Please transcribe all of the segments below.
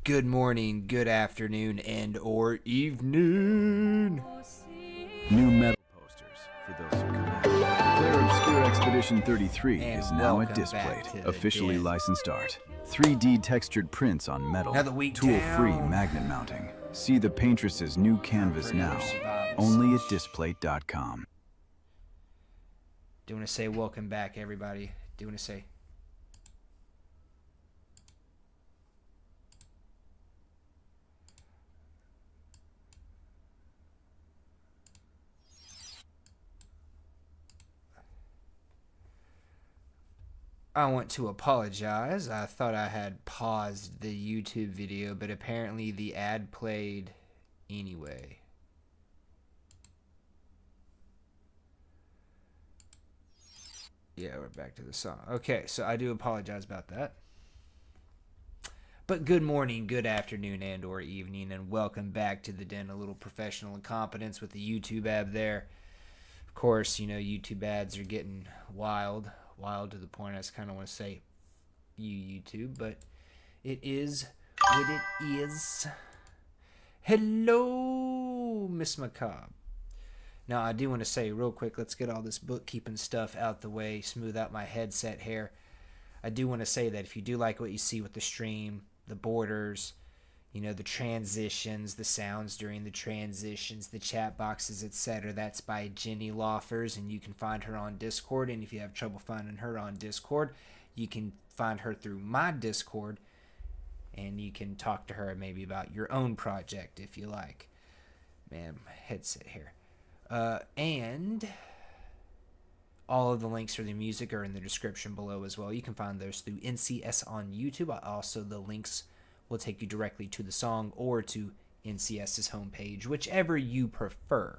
Good morning, good afternoon, and or evening. New metal posters for those who come after. Claire Obscure Expedition 33 And is now at welcome back Displate, to the officially den. licensed art. 3D textured prints on metal, Another week tool-free down. magnet mounting. See the paintress's new canvas for another now, survival only at session. Displate.com. Do want to say welcome back, everybody. Do want to say I want to apologize. I thought I had paused the YouTube video, but apparently the ad played anyway. Yeah, we're back to the song. Okay, so I do apologize about that. But good morning, good afternoon, and or evening, and welcome back to the den. A little professional incompetence with the YouTube ad there. Of course, you know, YouTube ads are getting wild to the point I just kind of want to say YouTube, but it is what it is. Hello, Miss Macabre. Now, I do want to say real quick, let's get all this bookkeeping stuff out the way, smooth out my headset hair. I do want to say that if you do like what you see with the stream, the borders, you know, the transitions, the sounds during the transitions, the chat boxes, etc., that's by Jenny Loffers, and you can find her on Discord. And if you have trouble finding her on Discord, you can find her through my Discord, and you can talk to her maybe about your own project if you like. Man, my headset here. And all of the links for the music are in the description below as well. You can find those through NCS on YouTube. Also, the links will take you directly to the song or to NCS's homepage, whichever you prefer.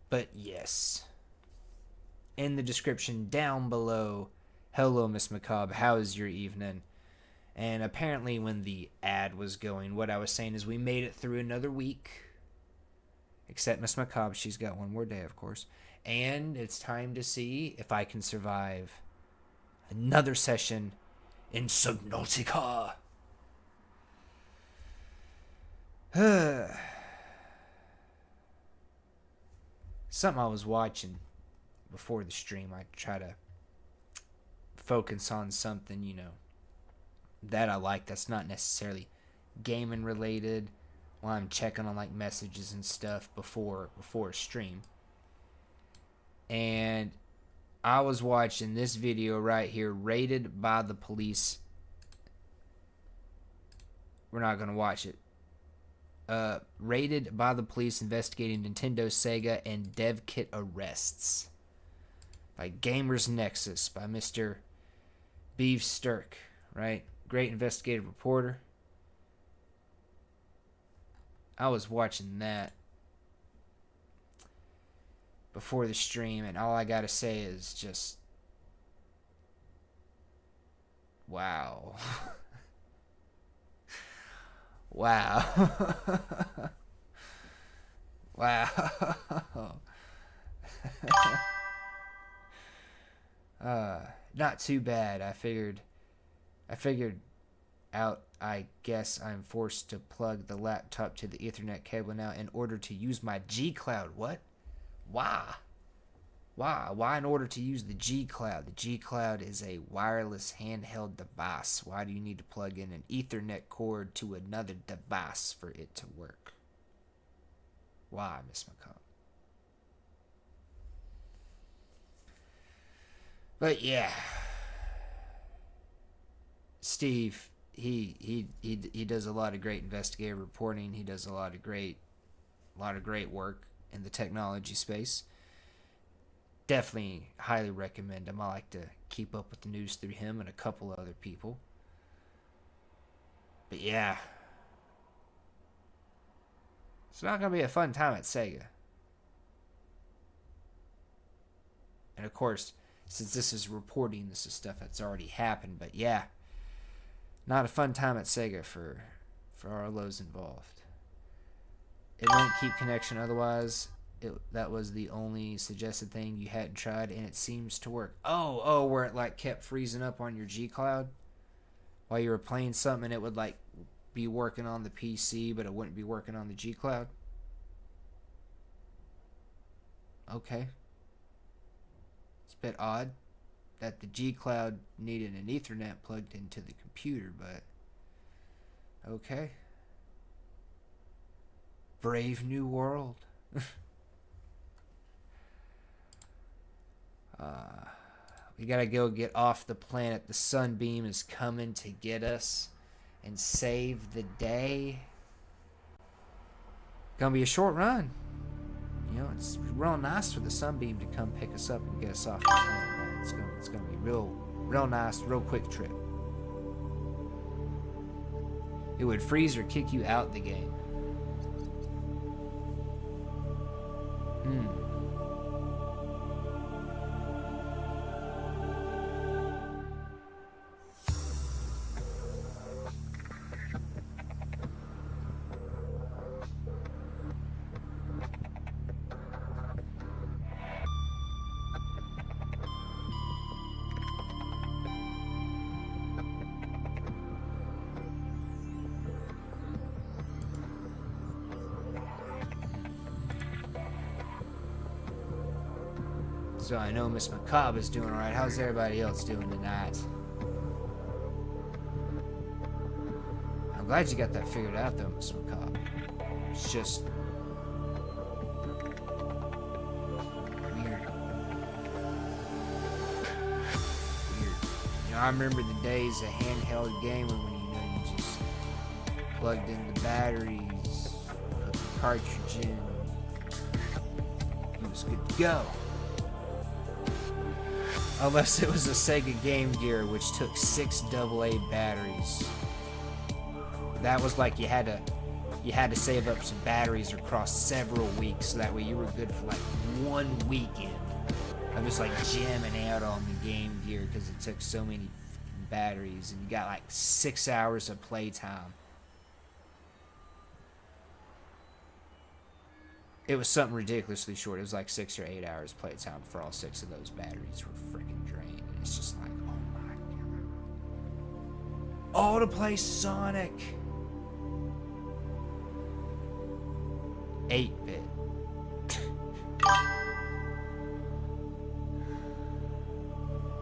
But yes, in the description down below, hello, Miss Macabre, how is your evening? And apparently when the ad was going, what I was saying is we made it through another week. Except Miss Macabre, she's got one more day, of course. And it's time to see if I can survive another session in Subnautica. Something I was watching before the stream. I try to focus on something, you know, that I like that's not necessarily gaming related while I'm checking on like messages and stuff before a stream. And I was watching this video right here, raided by the police. We're not going to watch it. Raided by the police investigating Nintendo, Sega, and dev kit arrests. By Gamers Nexus, by Mr. Beef Sturk, right? Great investigative reporter. I was watching that before the stream, and all I gotta say is just wow. Wow. Wow. Not too bad. I figured out, I guess I'm forced to plug the laptop to the Ethernet cable now in order to use my G Cloud. What? Why? Why in order to use the G Cloud? The G Cloud is a wireless handheld device. Why do you need to plug in an Ethernet cord to another device for it to work? Why, Miss McCall? But yeah, Steve, he does a lot of great investigative reporting. He does a lot of great work in the technology space. Definitely highly recommend him. I like to keep up with the news through him and a couple of other people. But yeah, it's not gonna be a fun time at Sega. And of course, since this is reporting, this is stuff that's already happened. But yeah, not a fun time at Sega for all those involved. It won't keep connection otherwise. that was the only suggested thing you hadn't tried, and it seems to work. Oh, where it like kept freezing up on your G Cloud while you were playing something, and it would like be working on the PC, but it wouldn't be working on the G Cloud. Okay. It's a bit odd that the G Cloud needed an Ethernet plugged into the computer, but okay. Brave new world. We gotta go get off the planet. The SunBeam is coming to get us and save the day. Gonna be a short run. You know, it's real nice for the SunBeam to come pick us up and get us off the planet. It's gonna be real nice, real quick trip. It would freeze or kick you out the game. So I know Miss Macabre is doing alright. How's everybody else doing tonight? I'm glad you got that figured out though, Miss Macabre. It's just weird. You know, I remember the days of handheld gaming when you just plugged in the batteries, put the cartridge in, it was good to go. Unless it was a Sega Game Gear, which took 6 AA batteries. That was like you had to save up some batteries across several weeks, so that way you were good for like 1 weekend. I'm just like jamming out on the Game Gear because it took so many batteries, and you got like 6 hours of playtime. It was something ridiculously short. It was like 6 or 8 hours playtime before all 6 of those batteries were freaking drained. And it's just like, oh my god. Oh, to play Sonic. 8-bit.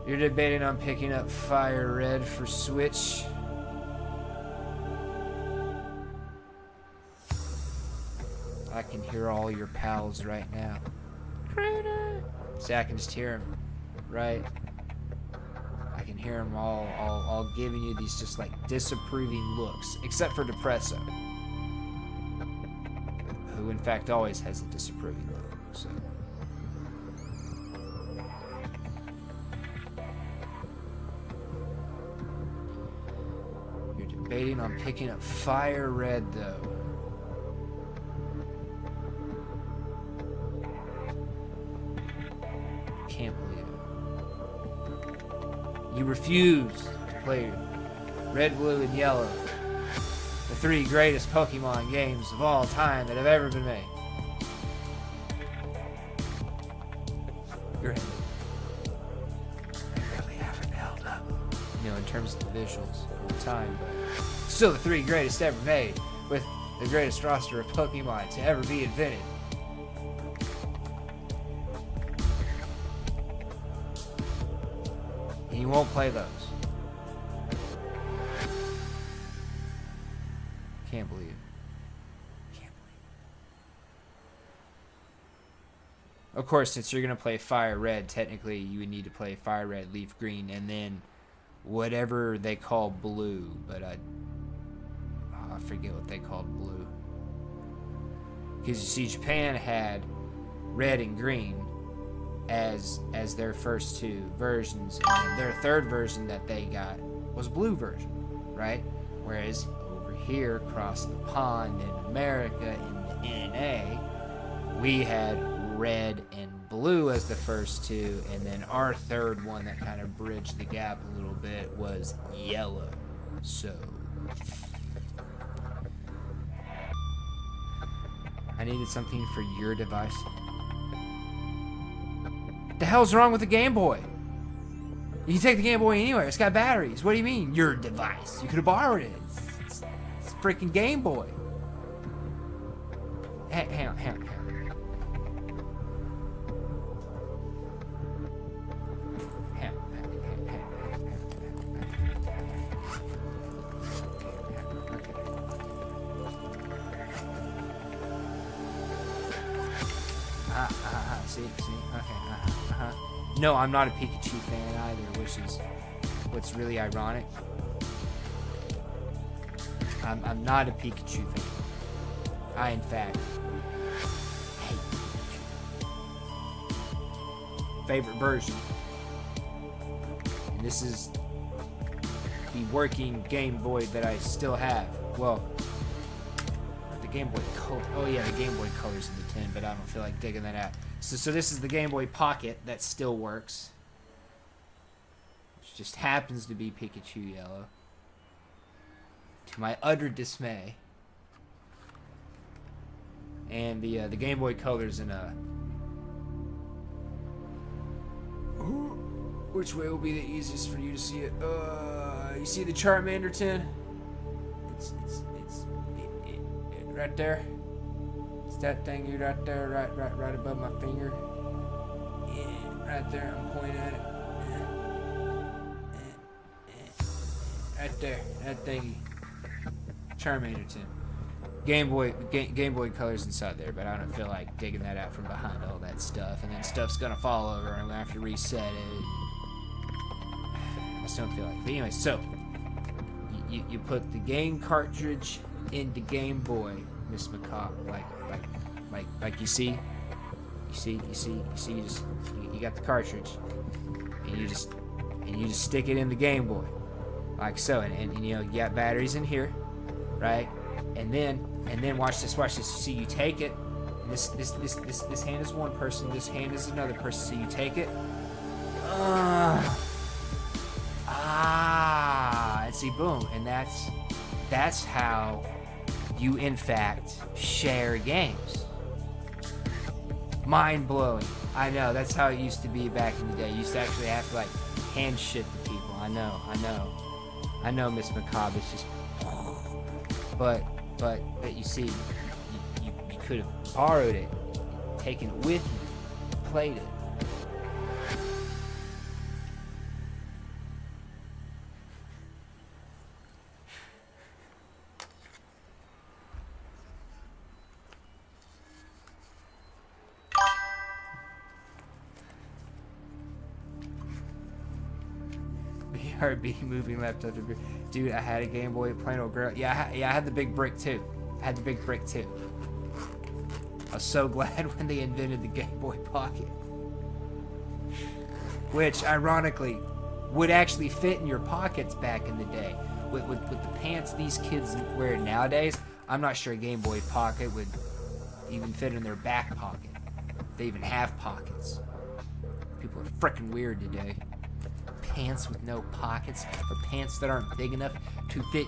You're debating on picking up Fire Red for Switch? I can hear all your pals right now. See, I can just hear them, right? I can hear them all giving you these just like disapproving looks, except for Depresso, who in fact always has a disapproving look. So. You're debating on picking up Fire Red though. Can't believe it. You refuse to play Red, Blue, and Yellow, the 3 greatest Pokemon games of all time that have ever been made. You're really haven't held up, you know, in terms of the visuals of the time, but still the 3 greatest ever made, with the greatest roster of Pokemon to ever be invented. You won't play those. Can't believe it. Can't believe it. Of course, since you're going to play Fire Red, technically you would need to play Fire Red, Leaf Green, and then whatever they call Blue. But I forget what they called Blue. Because you see, Japan had Red and Green as their first 2 versions, and their 3rd version that they got was Blue version, right? Whereas over here across the pond in America, in the NA, we had Red and Blue as the first 2, and then our 3rd one that kind of bridged the gap a little bit was Yellow. So I needed something for your device. The hell's wrong with the Game Boy? You can take the Game Boy anywhere. It's got batteries. What do you mean? Your device. You could have borrowed it. It's freaking Game Boy. Hang on. See, okay, No, I'm not a Pikachu fan either, which is what's really ironic. I'm not a Pikachu fan. I, in fact, hate Pikachu. Favorite version. And this is the working Game Boy that I still have. Well, the Game Boy Color. Oh yeah, the Game Boy Color's in the tin, but I don't feel like digging that out. So this is the Game Boy Pocket that still works. Which just happens to be Pikachu yellow. To my utter dismay. And the Game Boy Color's in a... Which way will be the easiest for you to see it? You see the Charmander tin? It's right there. It's that thingy right there, right above my finger. Yeah, right there. I'm pointing at it. Right there, that thingy. Charmander tin. Game Boy Color's inside there, but I don't feel like digging that out from behind all that stuff, and then stuff's gonna fall over, and I'm gonna have to reset it. I just don't feel like it. But anyway, so you put the game cartridge into Game Boy, Miss Macabre, like you see, you got the cartridge, and you just stick it in the Game Boy, like so, and you know, you got batteries in here, right? And then watch this. You see, you take it. And this hand is one person. This hand is another person. So you take it. And see, boom. And that's how you in fact share games. Mind blowing. I know. That's how it used to be back in the day. You used to actually have to like hand shit to people. I know, Miss Macabre. It's just. But you see, you could have borrowed it, taken it with you, played it. BRB moving left under. Dude, I had a Game Boy, plain old girl. Yeah, I had the big brick too. I was so glad when they invented the Game Boy Pocket. Which, ironically, would actually fit in your pockets back in the day. With the pants these kids wear nowadays, I'm not sure a Game Boy Pocket would even fit in their back pocket. They even have pockets. People are freaking weird today. Pants with no pockets, or pants that aren't big enough to fit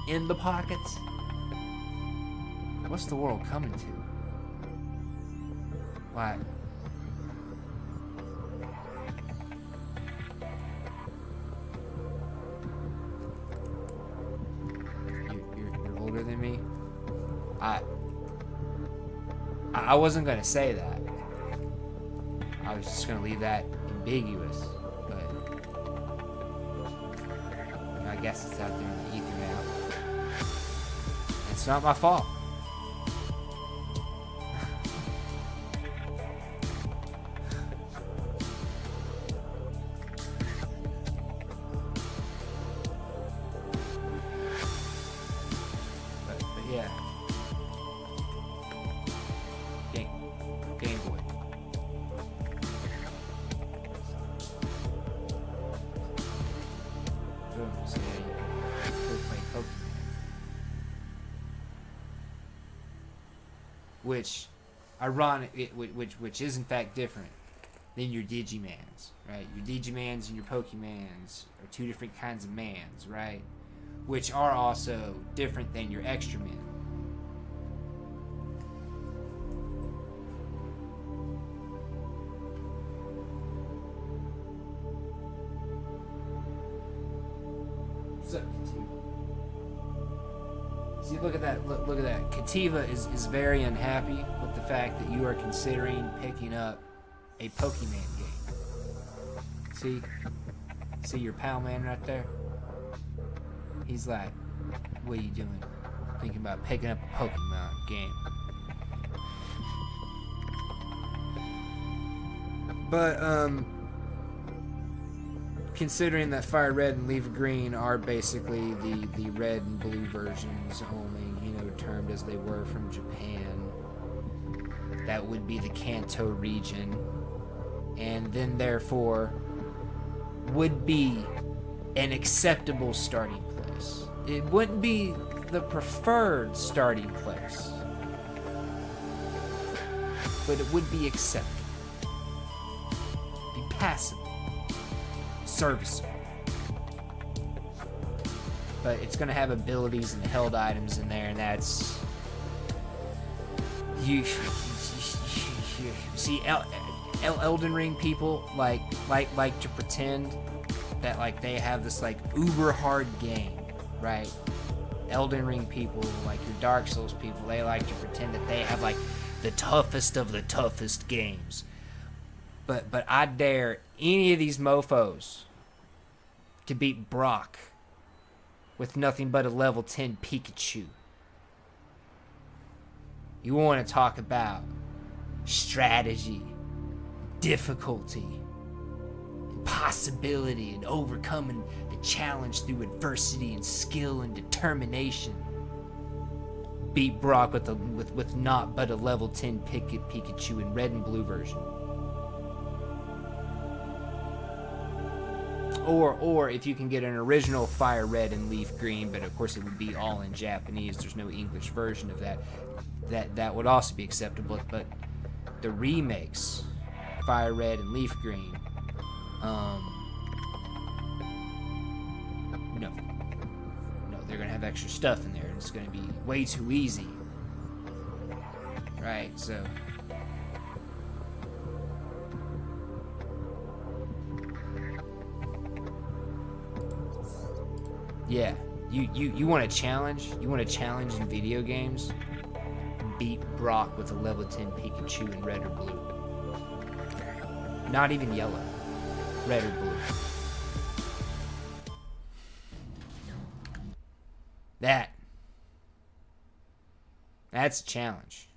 in the pockets. What's the world coming to? Why? You're older than me? I wasn't gonna say that. I was just gonna leave that ambiguous. I guess it's out there in the ether now. It's not my fault. but yeah. Game Boy. So yeah, you can play Pokemon. Which, which is in fact different than your Digimans, right? Your Digimans and your Pokemans are two different kinds of mans, right? Which are also different than your extra men. What's up, Kativa? See, look at that. Look at that. Kativa is very unhappy with the fact that you are considering picking up a Pokemon game. See your pal man right there? He's like, what are you doing? Thinking about picking up a Pokemon game. But, considering that Fire Red and Leaf Green are basically the red and blue versions only, termed as they were from Japan, that would be the Kanto region, and then therefore would be an acceptable starting place. It wouldn't be the preferred starting place, but it would be acceptable. Be passable. Serviceable. But it's going to have abilities and held items in there, and that's... You see, Elden Ring people like to pretend that like they have this like uber hard game, right? Elden Ring people, like your Dark Souls people, they like to pretend that they have like the toughest of the toughest games. But I dare any of these mofos to beat Brock with nothing but a level 10 Pikachu. You want to talk about strategy, difficulty, impossibility, and overcoming the challenge through adversity and skill and determination. Beat Brock with not but a level 10 Pikachu in red and blue version. Or if you can get an original Fire Red and Leaf Green, but of course it would be all in Japanese. There's no English version of that. That would also be acceptable. But the remakes, Fire Red and Leaf Green, no, they're gonna have extra stuff in there, and it's gonna be way too easy, right? So. Yeah, you want a challenge? You want a challenge in video games? Beat Brock with a level 10 Pikachu in red or blue. Not even yellow. Red or blue. That's a challenge.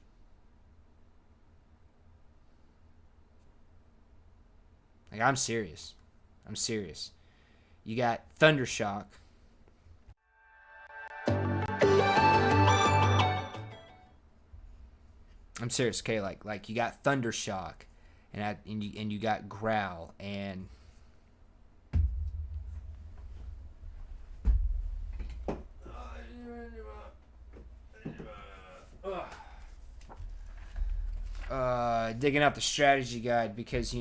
Like, I'm serious. You got Thundershock. I'm serious, okay? Like you got Thundershock, and you got Growl, and digging out the strategy guide because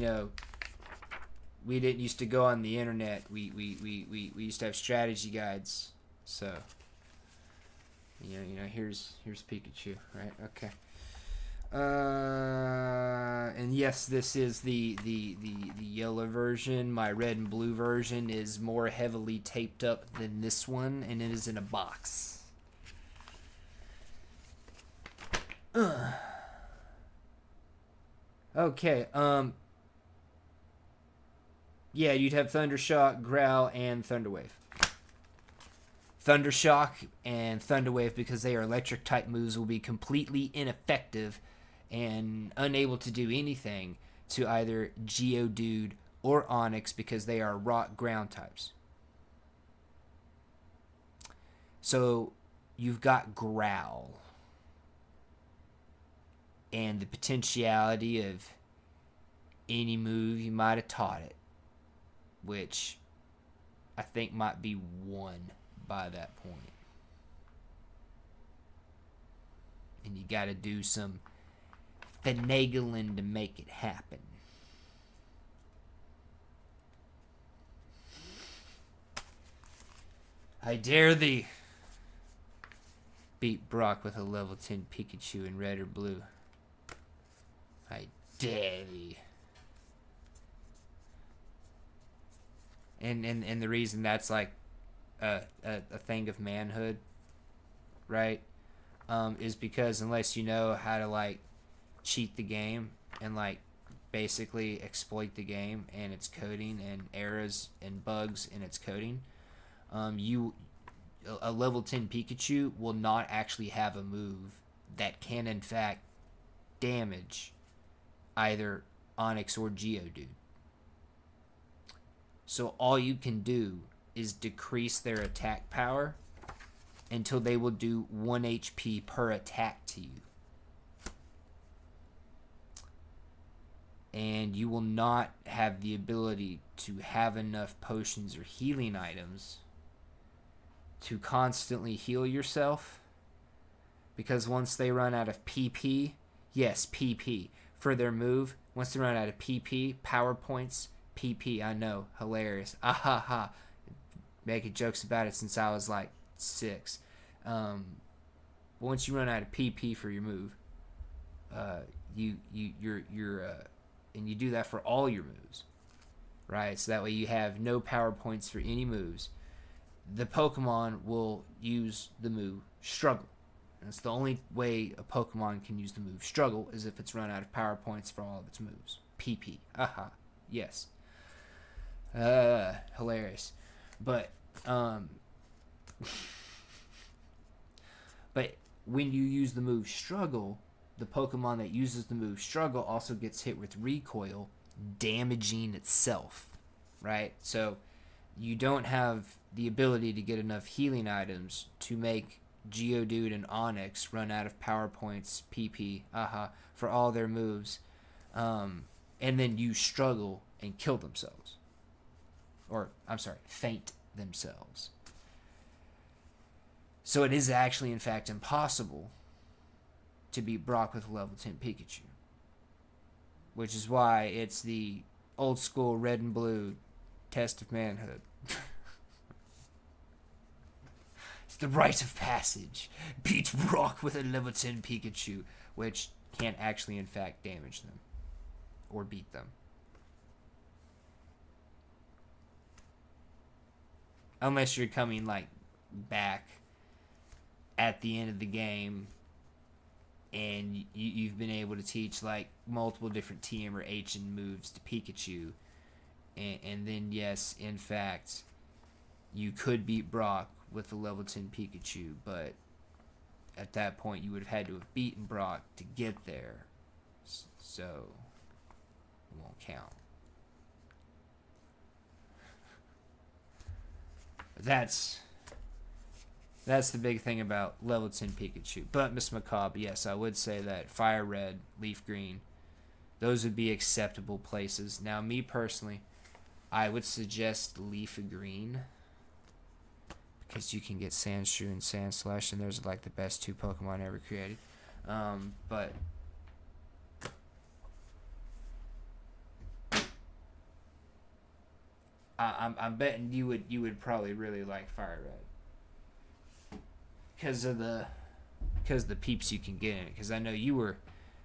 we didn't used to go on the internet. We used to have strategy guides, so here's Pikachu, right? Okay. And yes, this is the yellow version. My red and blue version is more heavily taped up than this one, and it is in a box. Okay, yeah, you'd have Thundershock, Growl, and Thunderwave. Thundershock and Thunderwave, because they are electric type moves, will be completely ineffective and unable to do anything to either Geodude or Onyx because they are rock ground types. So you've got Growl and the potentiality of any move you might have taught it, which I think might be won by that point. And you got to do some finagling to make it happen. I dare thee. Beat Brock with a level 10 Pikachu in red or blue. I dare thee. And the reason that's like a thing of manhood, right? Is because unless you know how to like cheat the game and like basically exploit the game and its coding and errors and bugs in its coding, a level 10 Pikachu will not actually have a move that can in fact damage either Onix or Geodude. So all you can do is decrease their attack power until they will do 1 HP per attack to you. And you will not have the ability to have enough potions or healing items to constantly heal yourself, because once they run out of PP, yes, PP, for their move, once they run out of PP, power points, PP, I know, hilarious, ha, making jokes about it since I was like 6. Once you run out of PP for your move, you're and you do that for all your moves, right? So that way you have no power points for any moves. The Pokemon will use the move Struggle. And it's the only way a Pokemon can use the move Struggle is if it's run out of power points for all of its moves. PP. Aha. Yes. Hilarious. But but when you use the move Struggle, the Pokemon that uses the move Struggle also gets hit with recoil, damaging itself, right? So you don't have the ability to get enough healing items to make Geodude and Onix run out of power points, PP, for all their moves, and then use Struggle and kill themselves. Or, I'm sorry, faint themselves. So it is actually, in fact, impossible to beat Brock with a level 10 Pikachu. Which is why it's the old school red and blue test of manhood. It's the rite of passage. Beat Brock with a level 10 Pikachu, which can't actually, in fact, damage them or beat them. Unless you're coming, like, back at the end of the game and you've been able to teach, like, multiple different TM or HN moves to Pikachu. And then, yes, in fact, you could beat Brock with a level 10 Pikachu, but at that point you would have had to have beaten Brock to get there. So, it won't count. That's the big thing about level 10 Pikachu. But Miss Macabre, yes, I would say that Fire Red, Leaf Green, those would be acceptable places. Now, me personally, I would suggest Leaf Green, because you can get Sandshrew and Sandslash, and those are like the best 2 Pokemon ever created. But I'm betting you would probably really like Fire Red. Because of the peeps you can get in it. Because I know you were,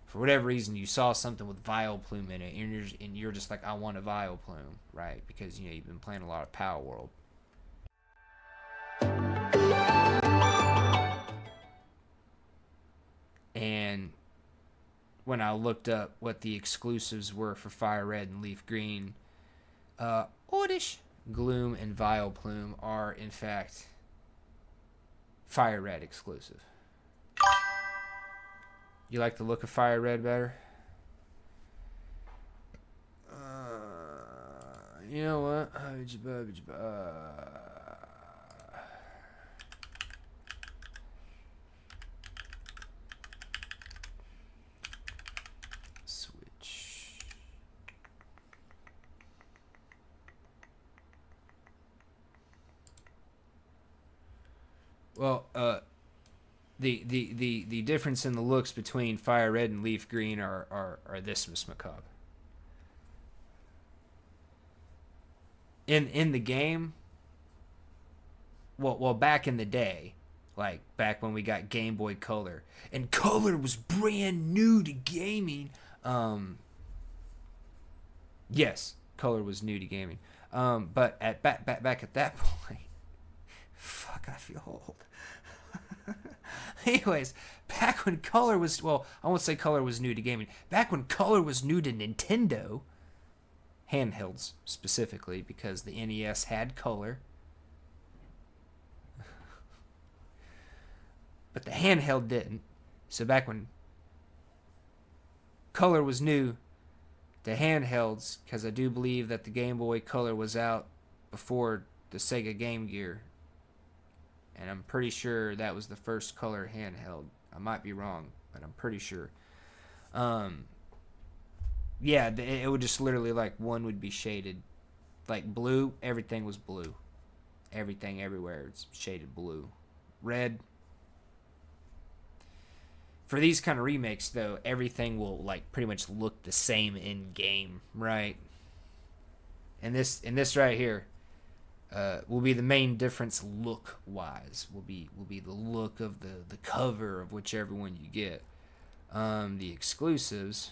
for whatever reason, you saw something with Vileplume in it, and you're just like, I want a Vileplume, right? Because you've been playing a lot of Power World. And when I looked up what the exclusives were for Fire Red and Leaf Green, Oddish, Gloom, and Vileplume are in fact Fire Red exclusive. You like the look of Fire Red better? You know what? Switch. Well, the difference in the looks between Fire Red and Leaf Green are this, Miss Macabre. In the game, well, back in the day, like back when we got Game Boy Color, and Color was brand new to gaming. Yes, Color was new to gaming. But back at that point, I feel old. Anyways, back when color was, well, I won't say color was new to gaming. Back when color was new to Nintendo, handhelds specifically, because the NES had color. But the handheld didn't. So back when color was new to handhelds, because I do believe that the Game Boy Color was out before the Sega Game Gear. And I'm pretty sure that was the first color handheld. I might be wrong, but I'm pretty sure. Yeah, it would just literally, like, one would be shaded. Like, blue, everything was blue. Everything, everywhere, it's shaded blue. Red. For these kind of remakes, though, everything will, like, pretty much look the same in-game, right? And this right here will be the main difference look-wise. Will be the look of the cover of whichever one you get. The exclusives.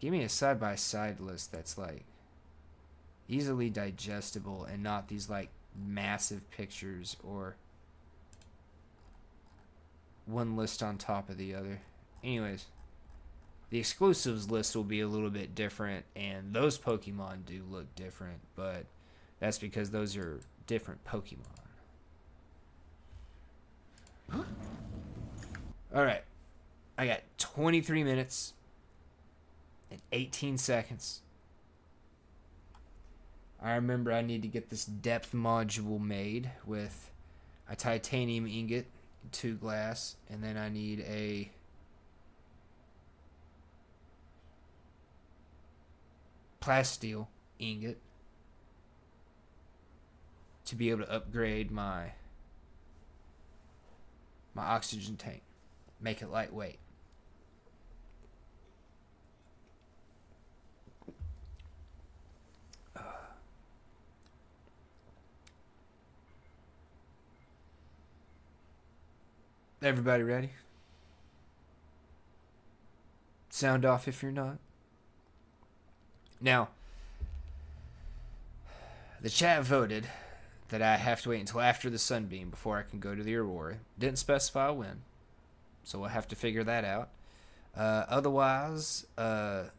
Give me a side-by-side list that's like easily digestible and not these like massive pictures or one list on top of the other. Anyways, the exclusives list will be a little bit different, and those Pokemon do look different, but that's because those are different Pokemon. Alright. I got 23 minutes and 18 seconds. I remember I need to get this depth module made with a titanium ingot, 2 glass, and then I need a plasteel ingot to be able to upgrade my oxygen tank, make it lightweight. Everybody ready? Sound off if you're not. Now, the chat voted that I have to wait until after the Sunbeam before I can go to the Aurora. Didn't specify when, so we'll have to figure that out. Otherwise, let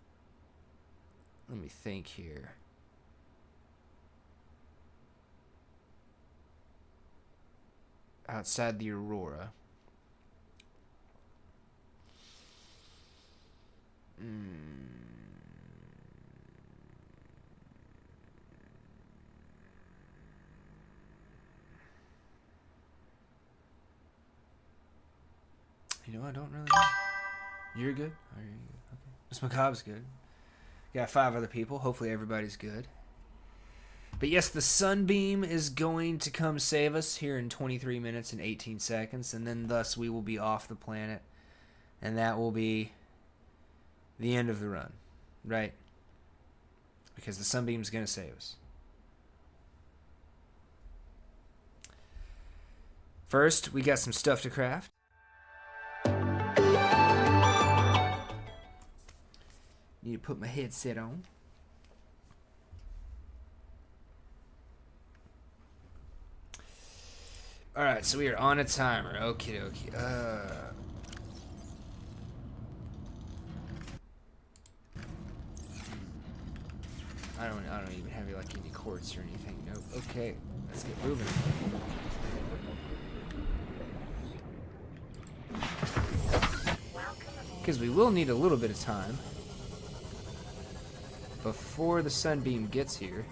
me think here. Outside the Aurora. You know, I don't really know. You're good? Oh, you're good. Okay. Miss Macabre's good. Got 5 other people. Hopefully everybody's good. But yes, the Sunbeam is going to come save us here in 23 minutes and 18 seconds. And then thus we will be off the planet. And that will be the end of the run. Right? Because the Sunbeam's going to save us. First, we got some stuff to craft. Need to put my headset on. Alright, so we are on a timer. Okay, okay. I don't even have like any quartz or anything. Nope. Okay, let's get moving. Because we will need a little bit of time before the Sunbeam gets here,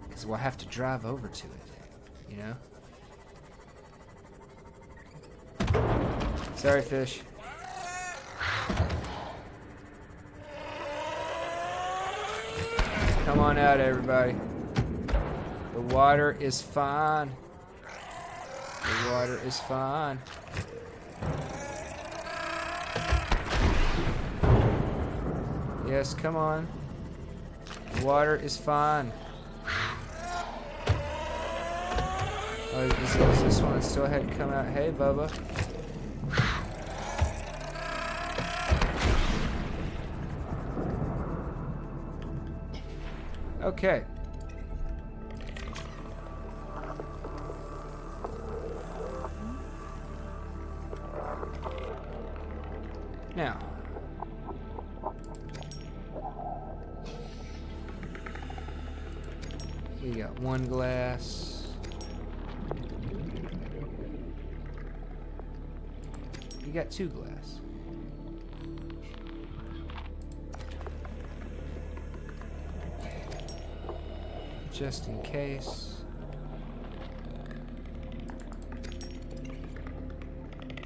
because we'll have to drive over to it, you know? Sorry, fish. Come on out, everybody. The water is fine. The Water is fine. Yes, come on. Water is fine. Oh, is this one that still hadn't come out? Hey, Bubba. Okay. Now. We got one glass. You got two glass. Just in case.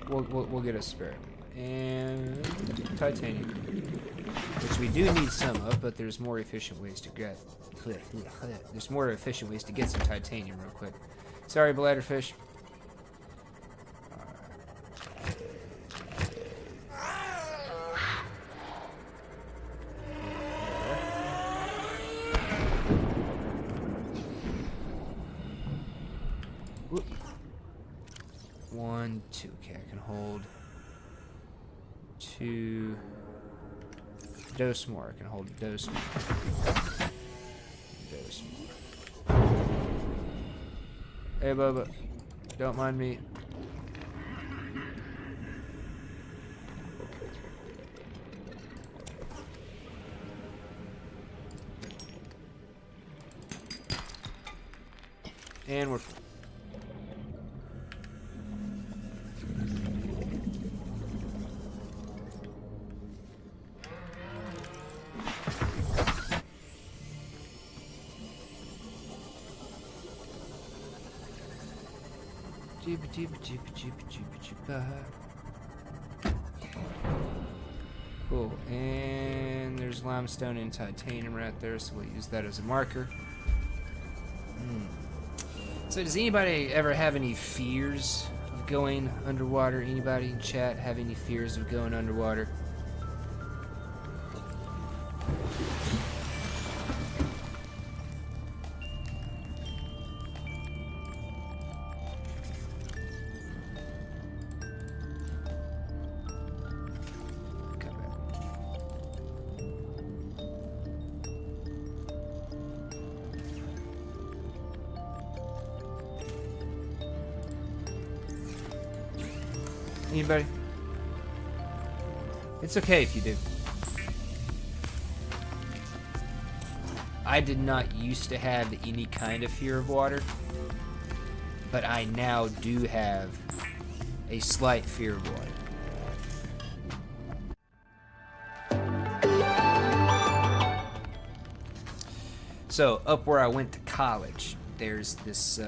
We'll get a spare. And titanium. Which we do need some of, but there's more efficient ways to get. There's more efficient ways to get some titanium real quick. Sorry, bladderfish. Whoop. 1, 2. Okay, I can hold 2. Dose more. I can hold a dose more. Dose more. Hey, Bubba. Don't mind me. And we're full. Cool, and there's limestone and titanium right there, so we'll use that as a marker. So does anybody ever have any fears of going underwater? Anybody in chat have any fears of going underwater? Anybody? It's okay if you do. I did not used to have any kind of fear of water, but I now do have a slight fear of water. So, up where I went to college, there's this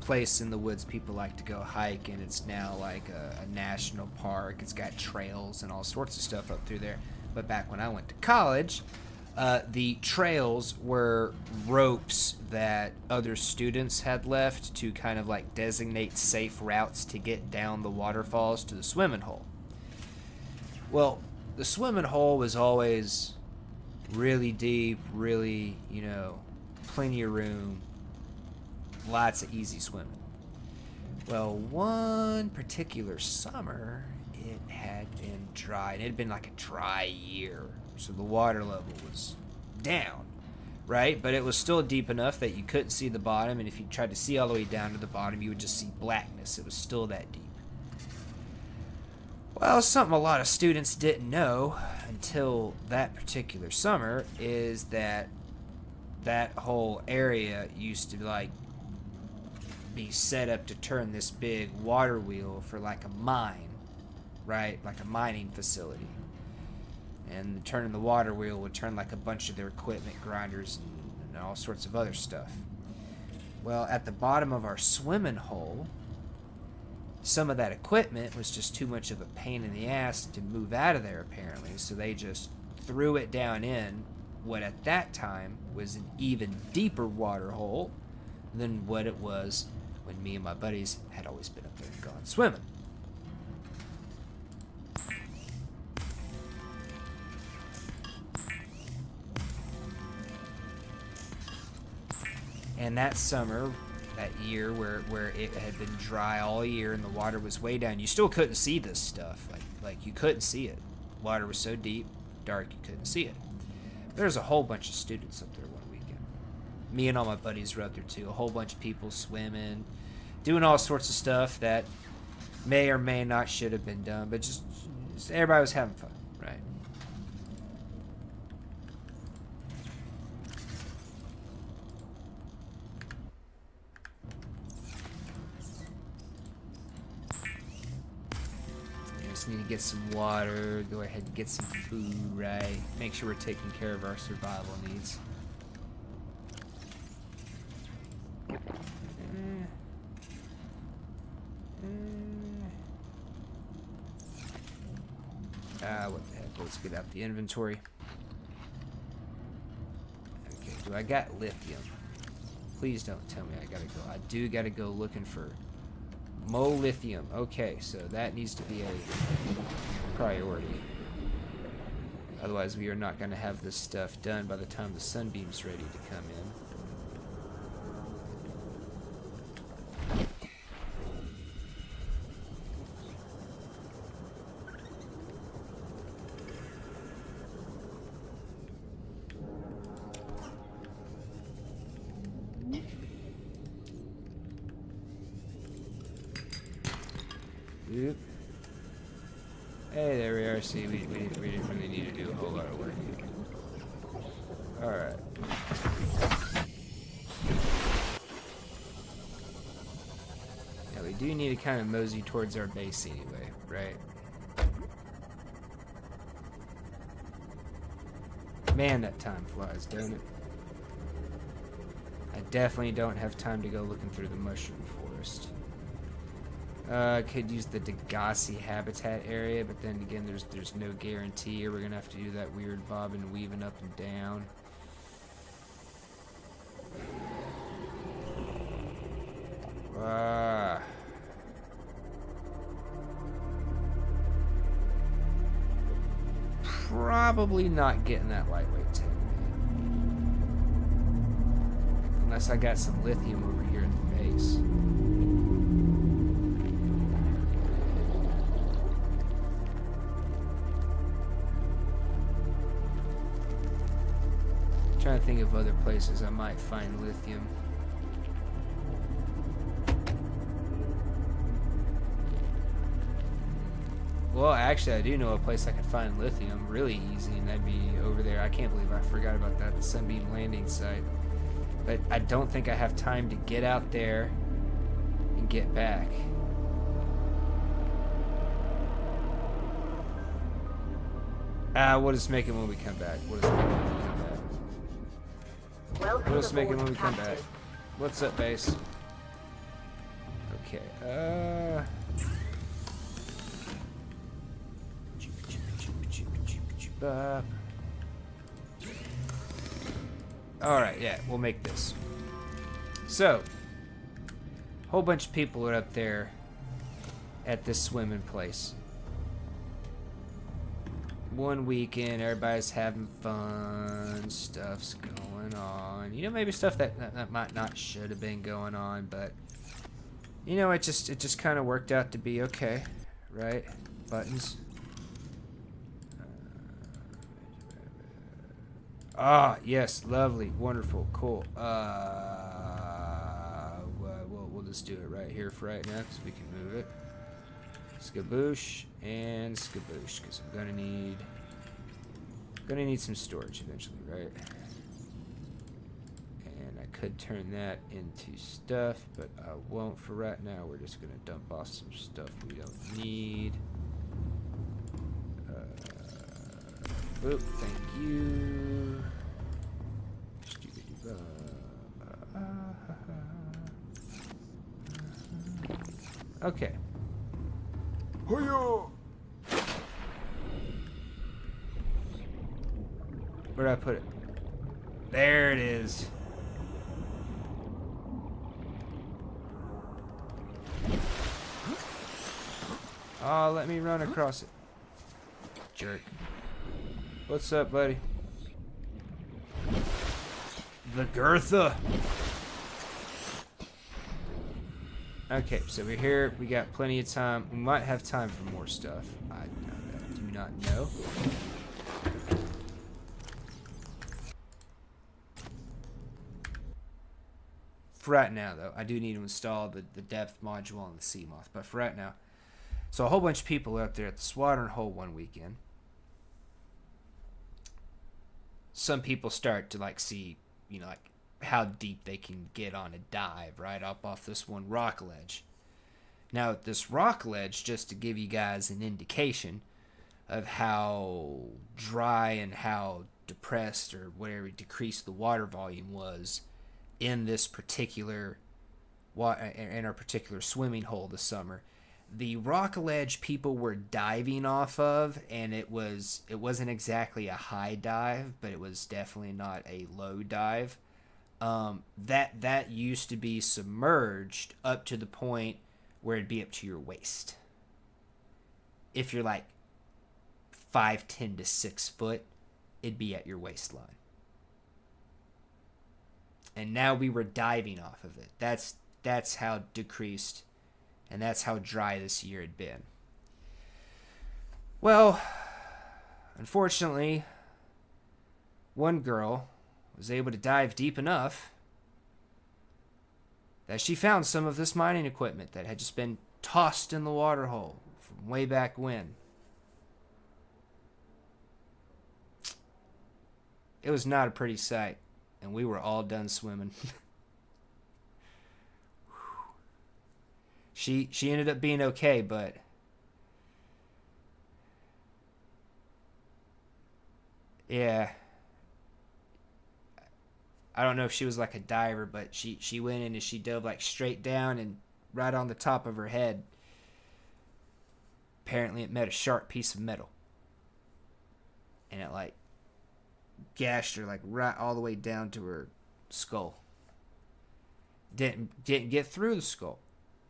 place in the woods people like to go hike, and it's now like a national park. It's got trails and all sorts of stuff up through there. But back when I went to college, the trails were ropes that other students had left to kind of like designate safe routes to get down the waterfalls to the swimming hole. Well, the swimming hole was always really deep, really, you know, plenty of room, lots of easy swimming. Well, one particular summer, it had been dry, and it had been like a dry year, so the water level was down, right? But it was still deep enough that you couldn't see the bottom, and if you tried to see all the way down to the bottom, you would just see blackness. It was still that deep. Well, something a lot of students didn't know until that particular summer is that that whole area used to like be set up to turn this big water wheel for like a mine, right? Like a mining facility. And turning the water wheel would turn like a bunch of their equipment, grinders, and all sorts of other stuff. Well, at the bottom of our swimming hole, some of that equipment was just too much of a pain in the ass to move out of there, apparently, so they just threw it down in what at that time was an even deeper water hole than what it was when me and my buddies had always been up there and gone swimming. And that summer, that year where it had been dry all year and the water was way down, you still couldn't see this stuff. Like you couldn't see it. Water was so deep, dark, you couldn't see it. There's a whole bunch of students up there one weekend. Me and all my buddies were out there too. A whole bunch of people swimming, doing all sorts of stuff that may or may not should have been done, but just everybody was having fun, right? Need to get some water, go ahead and get some food, right? Make sure we're taking care of our survival needs. What the heck? Let's get out the inventory. Okay, do I got lithium? Please don't tell me I gotta go. I do gotta go looking for molithium. Okay, so that needs to be a priority. Otherwise, we are not going to have this stuff done by the time the SunBeam's ready to come in. Oop. Hey, there we are. See, we didn't really need to do a whole lot of work. Alright. Yeah, we do need to kind of mosey towards our base anyway, right? Man, that time flies, don't it? I definitely don't have time to go looking through the mushroom forest. Could use the Degassi habitat area, but then again, there's no guarantee, or we're gonna have to do that weird bobbing and weaving up and down. Probably not getting that lightweight tank, unless I got some lithium over here at the base. Trying to think of other places I might find lithium. Well, actually, I do know a place I can find lithium really easy, and that'd be over there. I can't believe I forgot about that, the SunBeam landing site. But I don't think I have time to get out there and get back. We'll just make it when we come back. We'll just make it when we come back. We'll just make it when we come back. What's up, base? Okay, Alright, yeah, we'll make this. So, a whole bunch of people are up there at this swimming place. One weekend, everybody's having fun, stuff's going on. You know, maybe stuff that might not should have been going on, but you know, it just kind of worked out to be okay, right? Buttons. Yes, lovely, wonderful, cool. We'll just do it right here for right now, because we can move it. Skaboosh and skaboosh, because I'm gonna need some storage eventually, right? And I could turn that into stuff, but I won't for right now. We're just gonna dump off some stuff we don't need. Boop, thank you. Okay. Where'd I put it? There it is. Oh, let me run across it. Jerk. What's up, buddy? The Gertha. Okay, so we're here. We got plenty of time. We might have time for more stuff. I do not know. For right now, though, I do need to install the depth module on the Seamoth. But for right now, so a whole bunch of people out there at the Swattern Hole one weekend. Some people start to like see, you know, like how deep they can get on a dive right up off this one rock ledge. Now, this rock ledge, just to give you guys an indication of how dry and how depressed or whatever decreased the water volume was in this particular in our particular swimming hole this summer. The rock ledge people were diving off of, and it wasn't exactly a high dive, but it was definitely not a low dive. That used to be submerged up to the point where it'd be up to your waist. If you're like 5'10" to 6 foot, it'd be at your waistline. And now we were diving off of it. That's how decreased and that's how dry this year had been. Well, unfortunately, one girl was able to dive deep enough that she found some of this mining equipment that had just been tossed in the water hole from way back when. It was not a pretty sight, and we were all done swimming. She ended up being okay, but yeah, I don't know if she was like a diver, but she went in and she dove like straight down and right on the top of her head. Apparently it met a sharp piece of metal, and it like gashed her like right all the way down to her skull. Didn't get through the skull.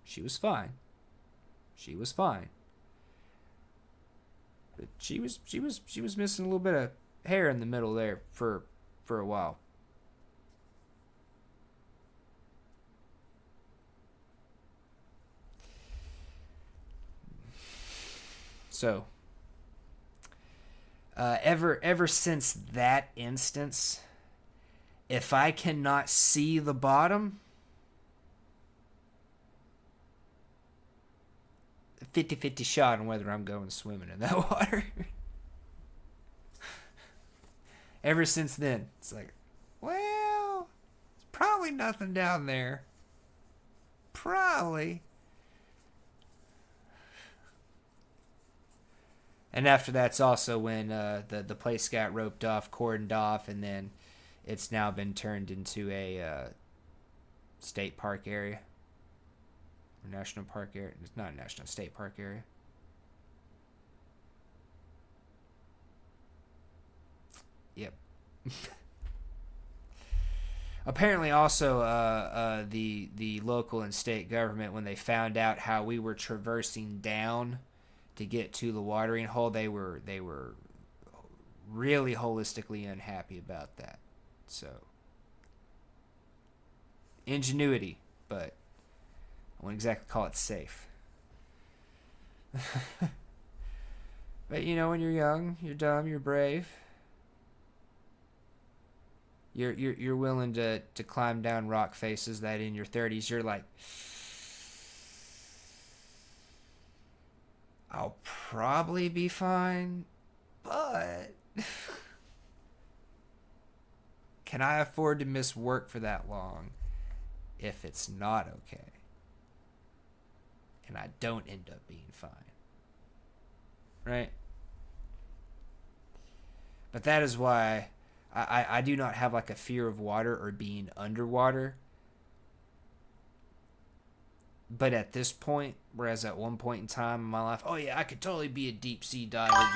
She was fine. She was fine. But she was missing a little bit of hair in the middle there for a while. So ever since that instance, if I cannot see the bottom, 50-50 shot on whether I'm going swimming in that water. Ever since then, it's like, well, there's probably nothing down there. Probably. And after that's also when the place got roped off, cordoned off, and then it's now been turned into a state park area. Or national park area. It's not a national, state park area. Yep. Apparently also the local and state government, when they found out how we were traversing down to get to the watering hole, they were really holistically unhappy about that. So ingenuity, but I wouldn't exactly call it safe. But you know, when you're young, you're dumb, you're brave. You're willing to climb down rock faces that in your 30s you're like, I'll probably be fine, but can I afford to miss work for that long if it's not okay? And I don't end up being fine. Right? But that is why I do not have like a fear of water or being underwater. But at this point, whereas at one point in time in my life, oh yeah, I could totally be a deep sea diver,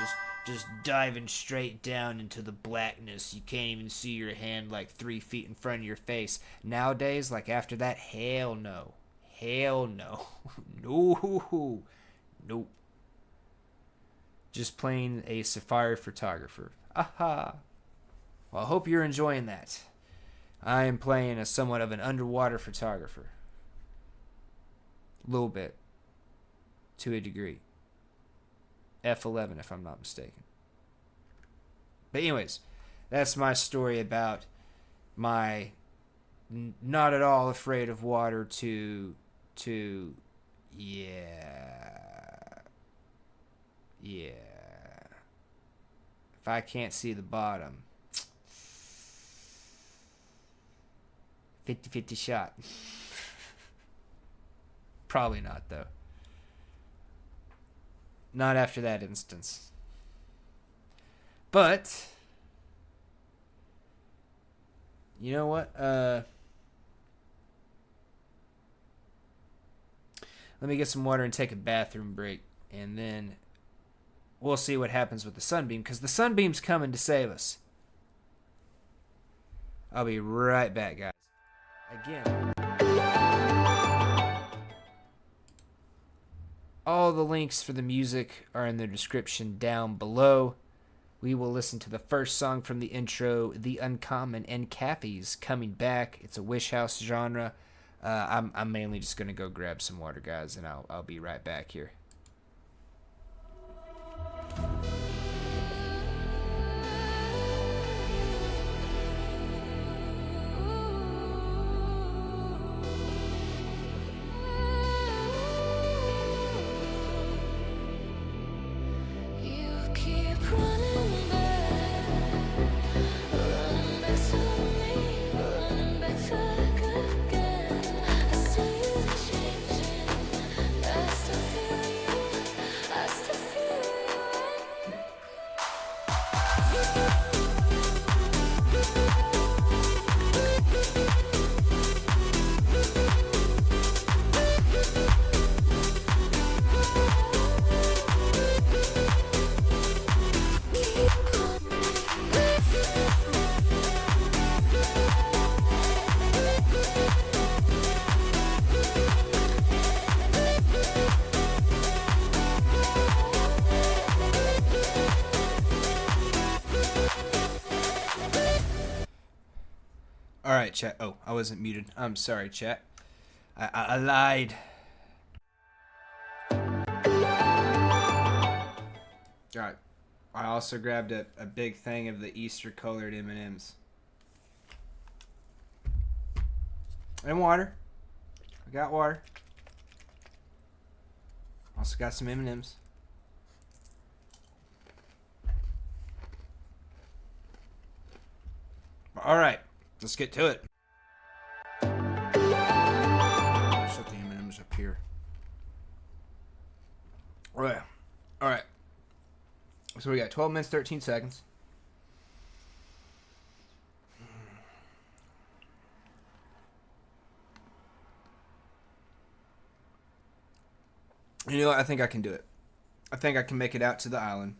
just diving straight down into the blackness. You can't even see your hand like 3 feet in front of your face. Nowadays, like after that, hell no. Hell no. No. Nope. Just plain a safari photographer. Aha! Well, I hope you're enjoying that. I am playing a somewhat of an underwater photographer. A little bit. To a degree. F11 if I'm not mistaken. But anyways, that's my story about my not at all afraid of water to yeah. If I can't see the bottom, 50-50 shot. Probably not, though. Not after that instance. But you know what? Let me get some water and take a bathroom break, and then we'll see what happens with the SunBeam, because the SunBeam's coming to save us. I'll be right back, guys. Again, all the links for the music are in the description down below. We will listen to the first song from the intro, The Uncommon and Cappy's Coming Back. It's a Wish House genre. I'm mainly just going to go grab some water, guys, and I'll be right back here. Alright, chat. Oh, I wasn't muted. I'm sorry, chat. I lied. Alright. I also grabbed a big thing of the Easter colored M&Ms. And water. I got water. Also got some M&Ms. Alright. Let's get to it. Set the M&Ms up here. Alright. Alright. So we got 12 minutes, 13 seconds. You know what? I think I can do it. I think I can make it out to the island.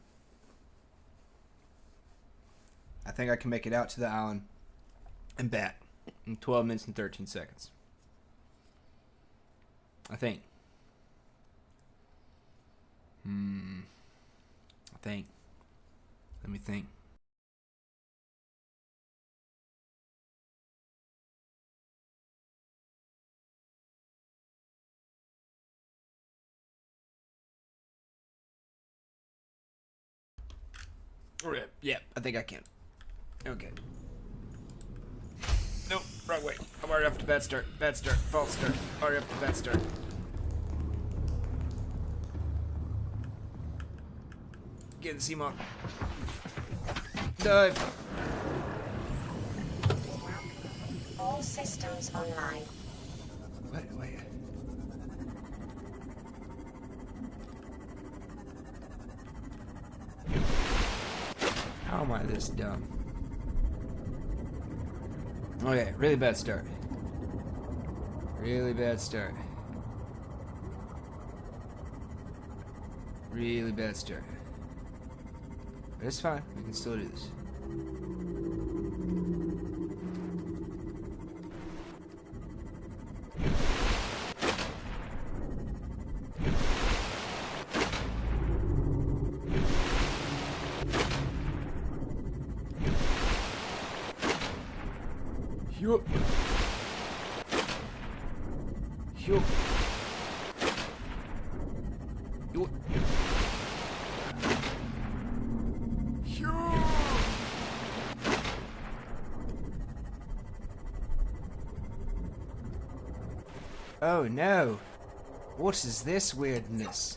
I think I can make it out to the island and back in 12 minutes and 13 seconds. I think. Let me think. Okay. Yeah, I think I can. Okay. Nope, wrong way. I'm already off to bad start. Bad start. False start. Already off to bad start. Get the Seamawk. Dive. All systems online. Wait. How am I this dumb? Okay, really bad start. Really bad start. Really bad start. But it's fine. We can still do this. Yo. Yo. Yo. Yo. Oh no. What is this weirdness?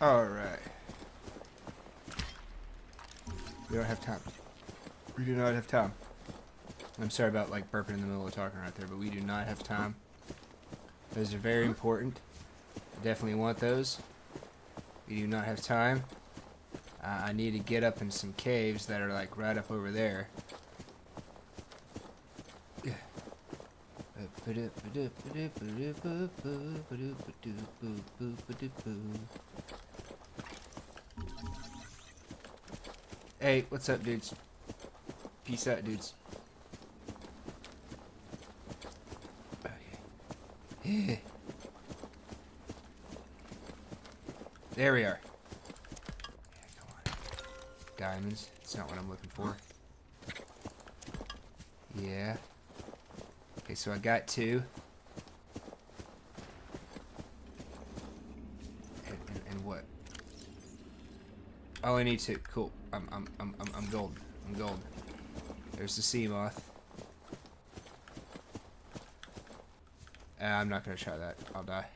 Alright. We don't have time. We do not have time. I'm sorry about like burping in the middle of talking right there, but we do not have time. Those are very important. I definitely want those. We do not have time. I need to get up in some caves that are like right up over there. Hey, what's up, dudes? Peace out, dudes. Okay. There we are. Yeah, come on. Diamonds. That's not what I'm looking for. Yeah. Okay, so I got 2. And what? Oh, I need 2. Cool. I'm gold. I'm gold. There's the sea moth. I'm not gonna try that. I'll die.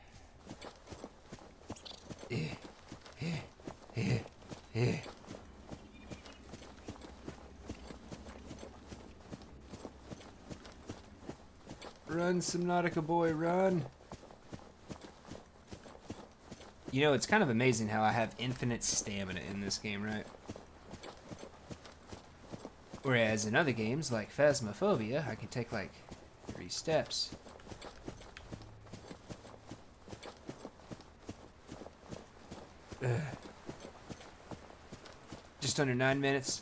Run, Subnautica boy, run! You know, it's kind of amazing how I have infinite stamina in this game, right? Whereas in other games, like Phasmophobia, I can take like 3 steps. Ugh. Just under 9 minutes.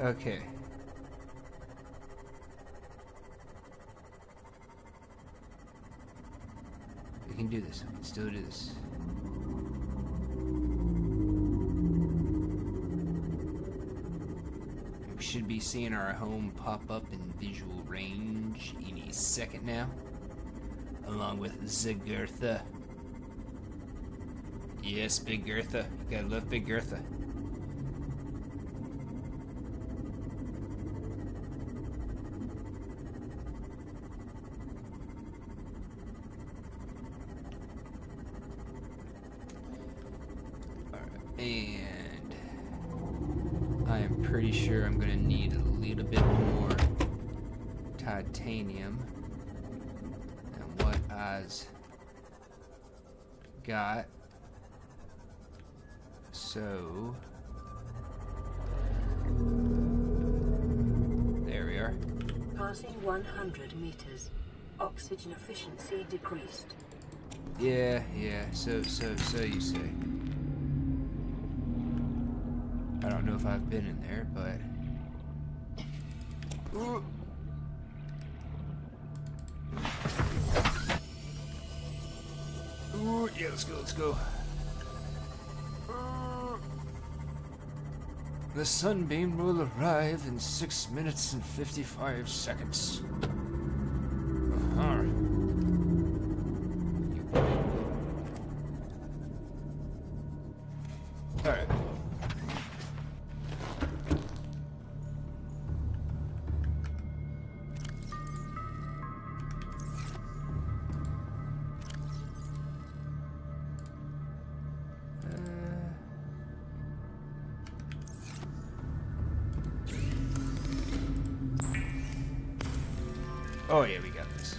Okay. We can do this. We can still do this. We should be seeing our home pop up in visual range any second now. Along with Zagurtha. Yes, Big Gertha. You gotta love Big Gertha. And I am pretty sure I'm gonna need a little bit more titanium than what I's got. So there we are. Passing 100 meters. Oxygen efficiency decreased. Yeah, so you say. I don't know if I've been in there, but... Ooh. Ooh, yeah, let's go. The SunBeam will arrive in 6 minutes and 55 seconds. Uh-huh. Alright. Oh yeah, we got this.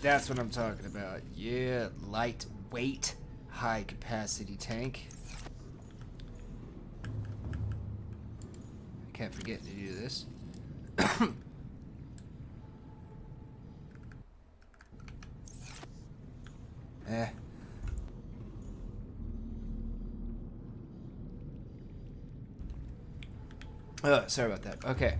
That's what I'm talking about. Yeah, lightweight, high capacity tank. I kept forgetting to do this. Oh, sorry about that. Okay.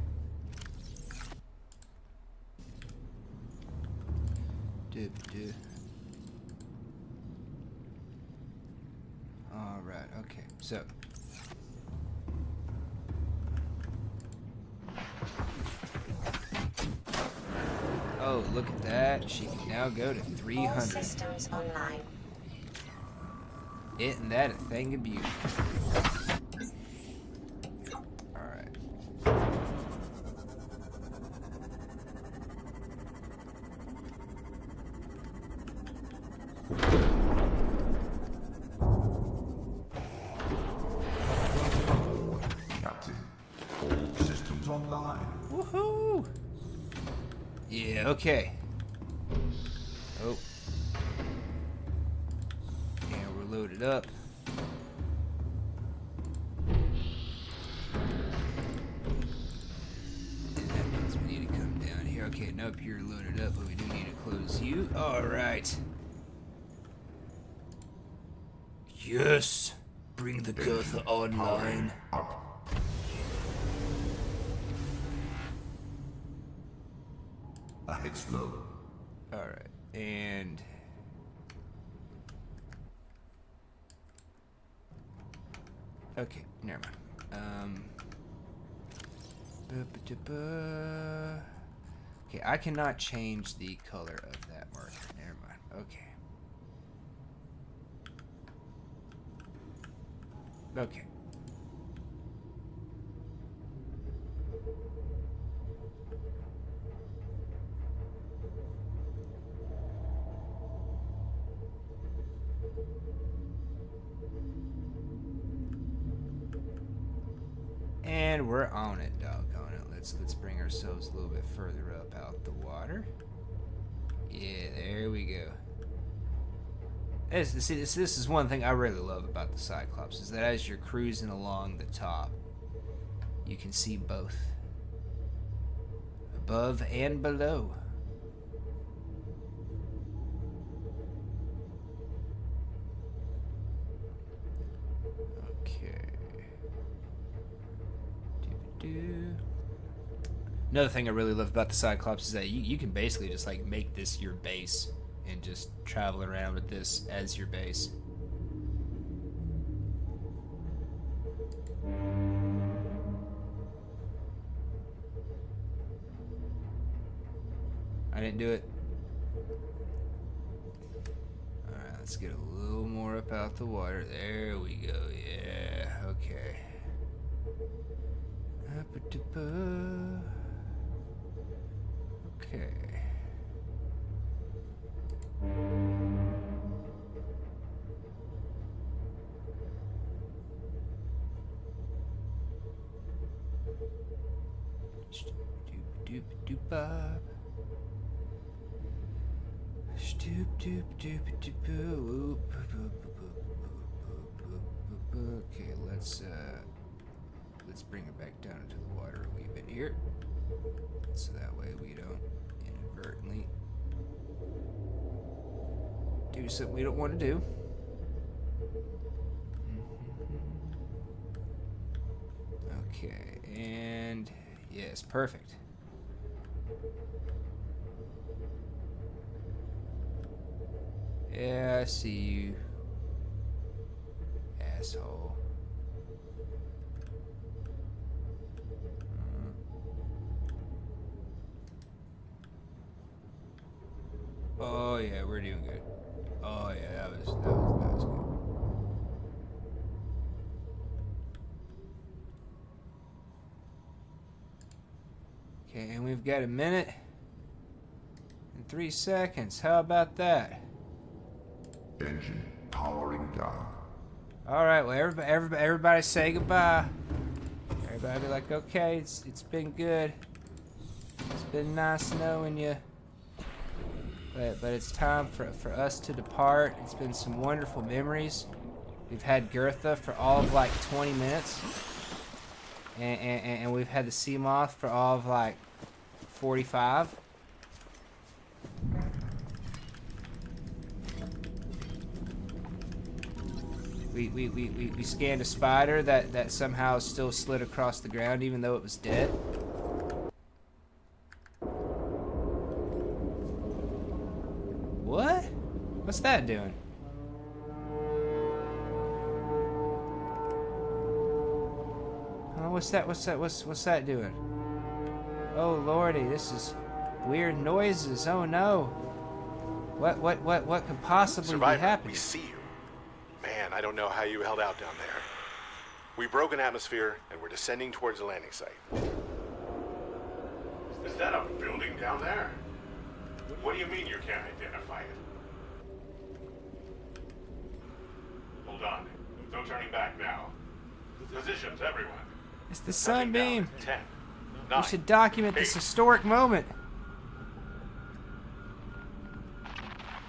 Alright, okay. So. Oh, look at that. She can now go to 300. All systems online. Isn't that a thing of beauty? Alright. Captain, all systems online. Woohoo! Yeah, okay. Oh. And we're loaded up. And that means we need to come down here. Okay, nope, you're loaded up, but we do need to close you. Alright. Yes! Bring the Gotha online. Ahead slow. Alright, and... Okay, never mind. Okay, I cannot change the color of that marker. Never mind. Okay. Okay. And we're on it, doggone it. Let's bring ourselves a little bit further up out the water. Yeah, there we go. This is one thing I really love about the Cyclops, is that as you're cruising along the top, you can see both. Above and below. Okay. Another thing I really love about the Cyclops is that you can basically just like make this your base and just travel around with this as your base. I didn't do it. Alright, let's get a little more up out the water. There we go. Yeah, okay. Okay. Doop doop bob. Stoop doop doop doop boop. Okay, let's bring it back down into the water a wee bit here, so that way we don't inadvertently do something we don't want to do. Okay, and yes, perfect. Yeah, I see you, asshole. Oh yeah, we're doing good. Oh yeah, that was good. Okay, and we've got a minute and 3 seconds. How about that? Engine powering down. All right, well everybody say goodbye. Everybody be like, okay, it's been good. It's been nice knowing you. But it's time for us to depart. It's been some wonderful memories. We've had Gertha for all of like 20 minutes. And we've had the sea moth for all of like 45. We scanned a spider that somehow still slid across the ground even though it was dead. What? What's that doing? Oh, what's that doing? Oh lordy, this is weird noises. Oh no. What could possibly Survivor, be happening? we see you. Man, I don't know how you held out down there. We broke an atmosphere and we're descending towards the landing site. Is that a building down there? What do you mean you can't identify it? Hold on. No turning back now. Positions, everyone. It's the Touching down. SunBeam. 10, We 9, should document this 8. historic moment.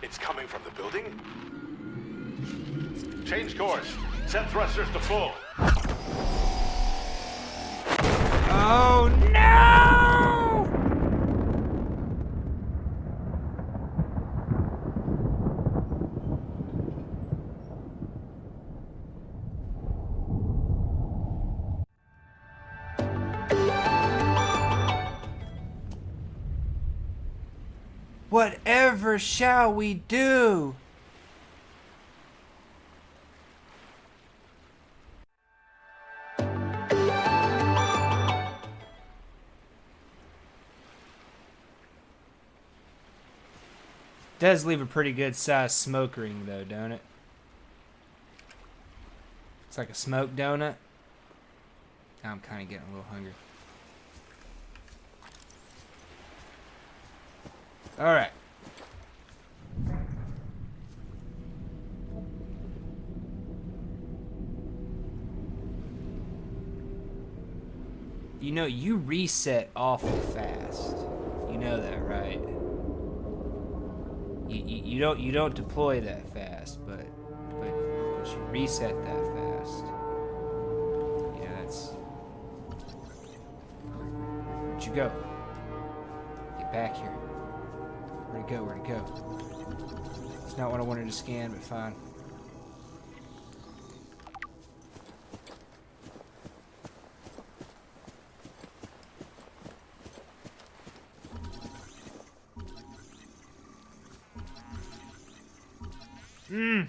It's coming from the building? Change course. Set thrusters to full. Oh no! Whatever shall we do? Does leave a pretty good sized smoke ring though, don't it? It's like a smoked donut. I'm kind of getting a little hungry. All right. You know, you reset awful fast. You know that, right? You don't deploy that fast, but you reset that fast. Yeah, that's. Where'd you go? Get back here. Where'd it go? Where'd it go? It's not what I wanted to scan, but fine. Come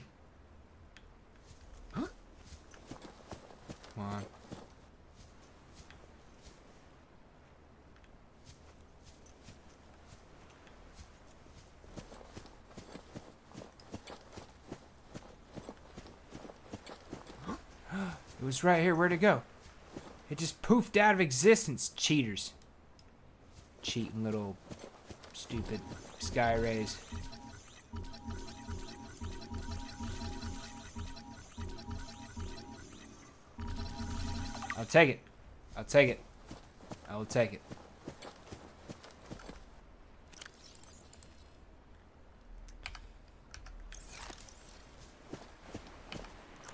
on. It was right here. Where'd it go? It just poofed out of existence. Cheaters. Cheating little stupid sky rays. I'll take it. I'll take it. I will take it.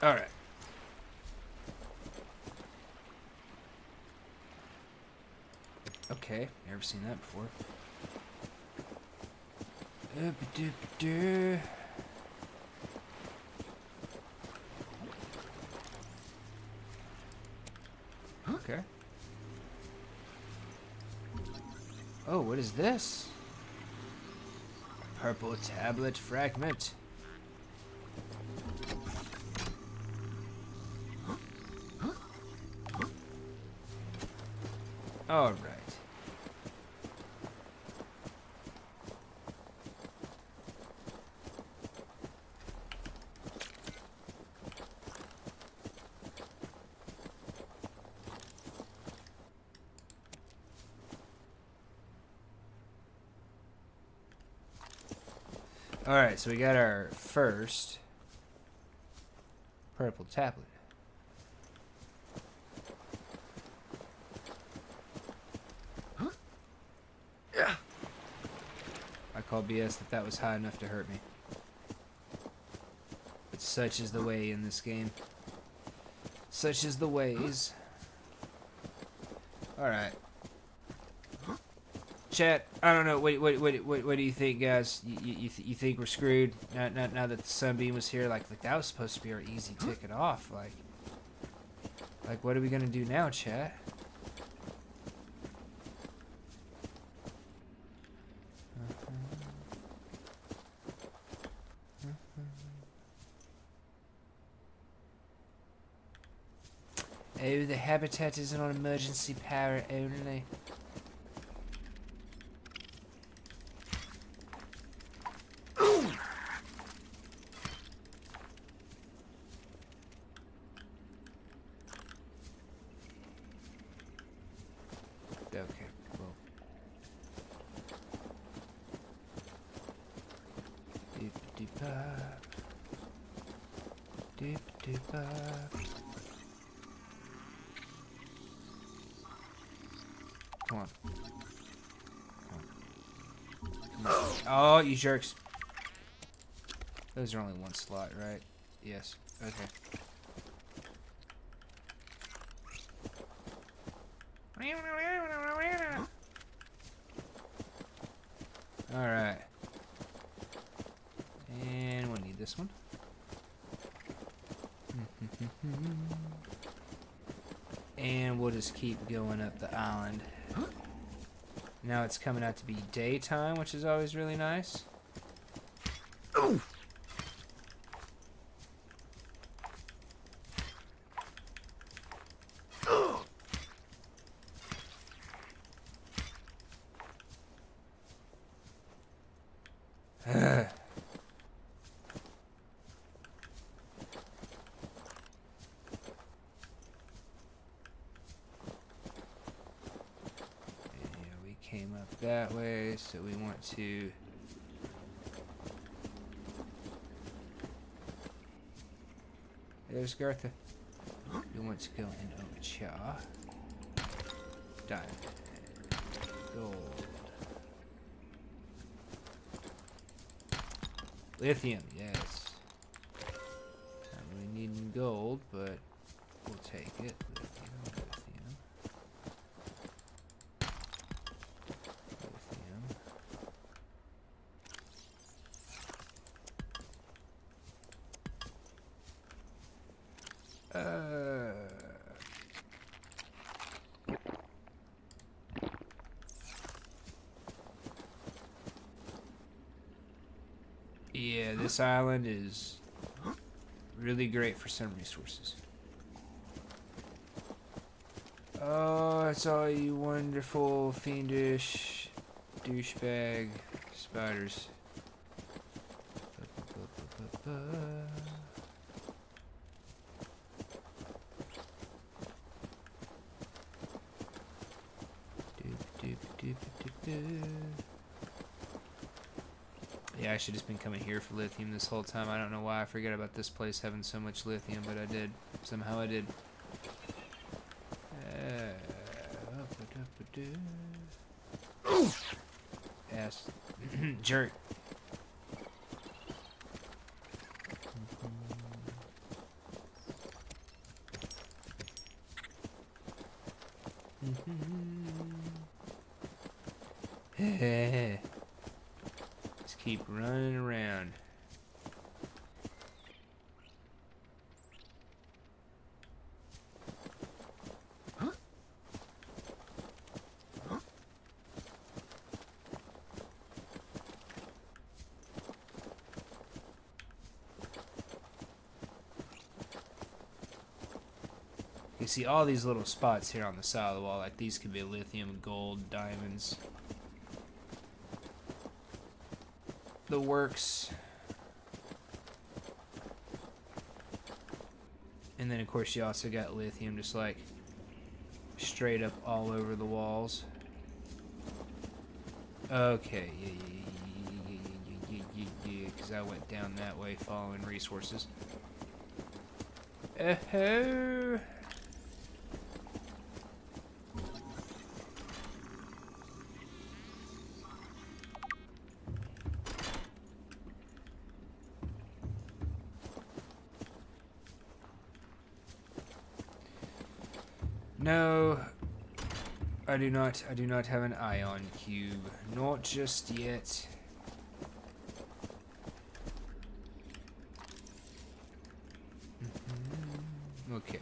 All right. Okay, never seen that before. Okay. Oh, what is this? Purple tablet fragment. All right. Alright, so we got our first purple tablet. call BS that that was high enough to hurt me. But such is the way in this game. Such is the ways. Alright. Chat, I don't know. What do you think, guys? You think we're screwed now that the SunBeam was here? Like that was supposed to be our easy ticket off. Like what are we gonna do now, chat? Oh, the habitat isn't on emergency power only. Okay, cool. Deep deep up. Deep deep up. Come on. Come on. Oh, you jerks. Those are only one slot, right? Yes. Okay. Alright. And we'll need this one. And we'll just keep going up the island. Now it's coming out to be daytime, which is always really nice. Came up that way, so we want to there's Gartha. We want to go in Ocha. Diamond. Gold. Lithium, yes. Not really needing gold, but we'll take it. Lithium. Yeah, this island is really great for some resources. Oh, it's all you wonderful, fiendish, douchebag spiders. Yeah, I should have just been coming here for lithium this whole time. I don't know why I forgot about this place having so much lithium, but I did. Somehow I did. Ass. Jerk. Just keep running around. You see all these little spots here on the side of the wall, like these could be lithium, gold, diamonds. The works. And then of course you also got lithium just like straight up all over the walls. Okay, yeah, because I went down that way following resources. Oh. No, I do not. I do not have an ion cube. Not just yet. Okay.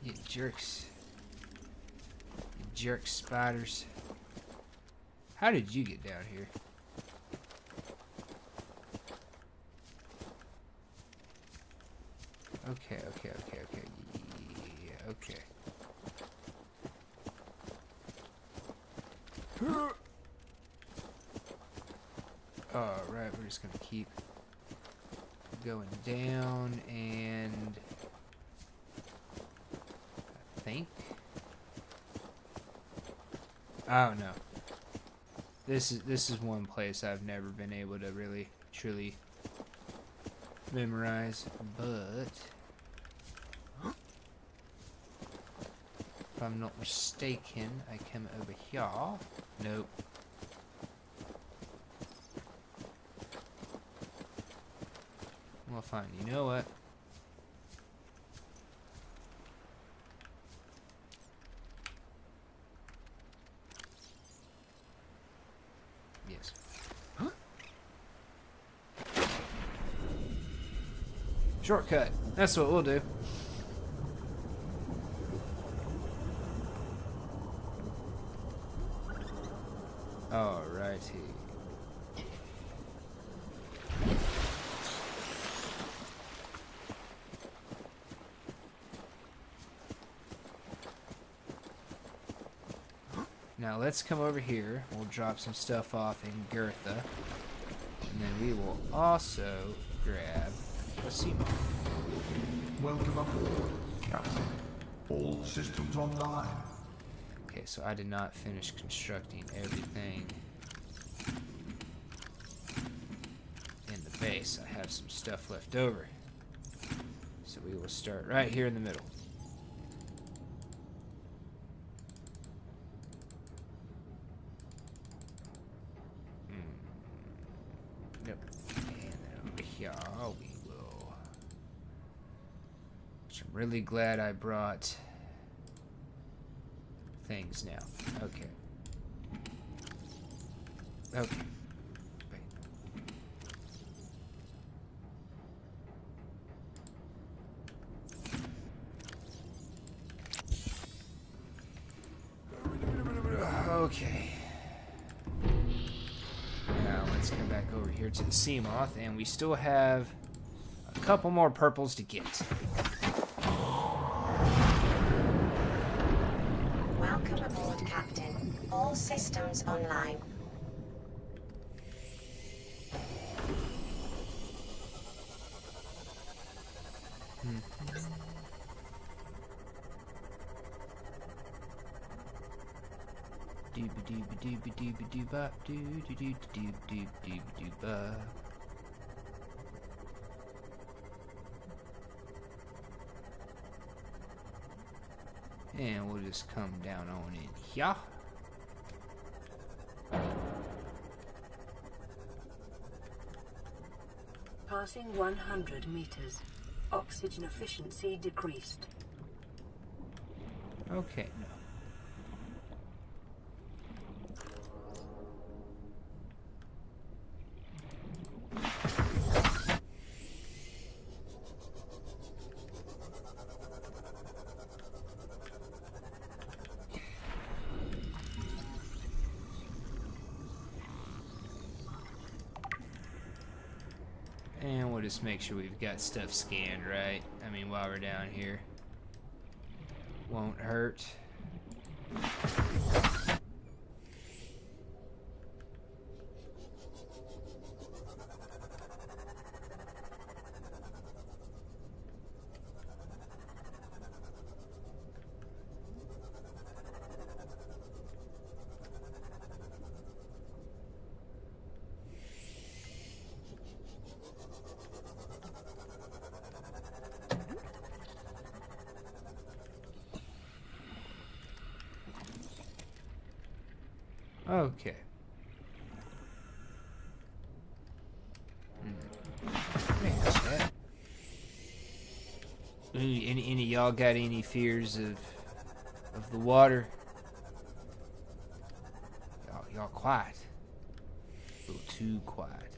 You jerks. You jerk spiders. How did you get down here? Okay. Yeah, okay. Alright, we're just gonna keep going down and I think. I don't know. This is one place I've never been able to really truly memorize, but if I'm not mistaken, I come over here. Nope. Well, fine. You know what? Yes. Huh? Shortcut. That's what we'll do. Alrighty. Now let's come over here. We'll drop some stuff off in Gertha. And then we will also grab a Seamoth. Welcome aboard, Captain. All systems online. Okay, so I did not finish constructing everything in the base. I have some stuff left over. So we will start right here in the middle. Yep. And then over here we will... Which I'm really glad I brought things now. Okay. Okay. Wait. Okay. Now let's come back over here to the Seamoth, and we still have a couple more purples to get. Welcome aboard, Captain. All systems online. Dooba-dooba-dooba-dooba-dooba, doo-doo-doo-doo-doo-doo-doo-ba. And we'll just come down on in here. Passing 100 meters. Oxygen efficiency decreased. Okay, no. And we'll just make sure we've got stuff scanned right. I mean, while we're down here. Won't hurt. Okay. There's that. Any of y'all got any fears of the water? Y'all quiet. A little too quiet.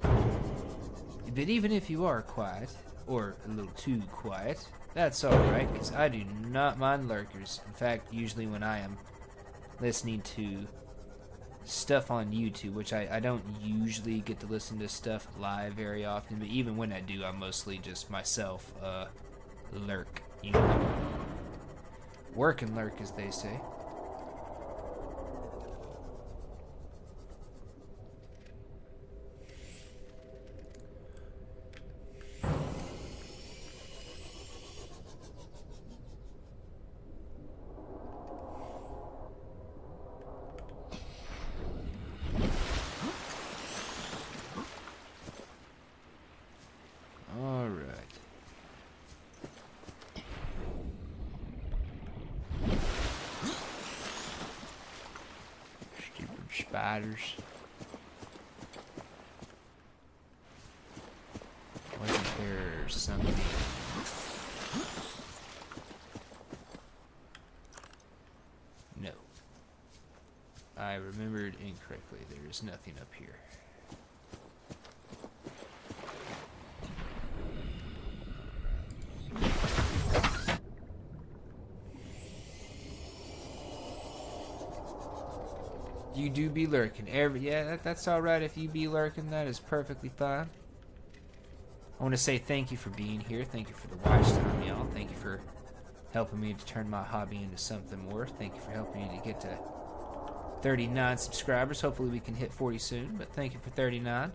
But even if you are quiet, or a little too quiet, that's alright, because I do not mind lurkers. In fact, usually when I am listening to stuff on YouTube, which I don't usually get to listen to stuff live very often, but even when I do, I'm mostly just myself, lurk, you know. Work and lurk, as they say. Spiders. Wasn't there something? No. I remembered incorrectly. There is nothing up here. You do be lurking. That's alright if you be lurking. That is perfectly fine. I want to say thank you for being here. Thank you for the watch time, y'all. Thank you for helping me to turn my hobby into something more. Thank you for helping me to get to 39 subscribers. Hopefully we can hit 40 soon, but thank you for 39.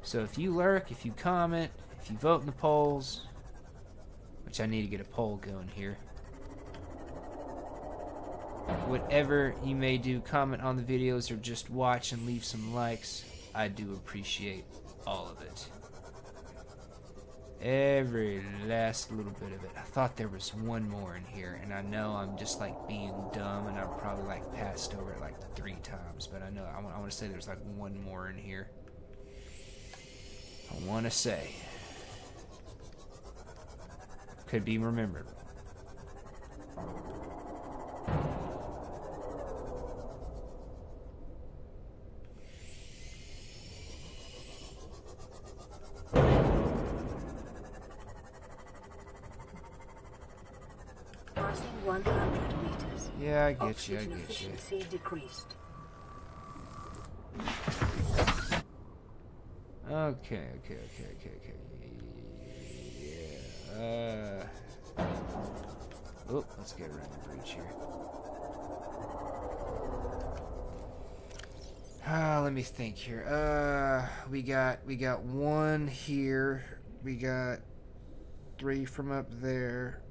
So if you lurk, if you comment, if you vote in the polls, which I need to get a poll going here. Whatever you may do, comment on the videos or just watch and leave some likes. I do appreciate all of it. Every last little bit of it. I thought there was one more in here, and I know I'm just like being dumb, and I've probably like passed over it like 3 times, but I know I want to say there's like one more in here. I want to say. Could be remembered. Passing 100 meters. Yeah, I get you. Oxygen efficiency decreased. Okay. Yeah. Oh, let's get around the bridge here. Let me think here. We got 1 here. We got 3 from up there.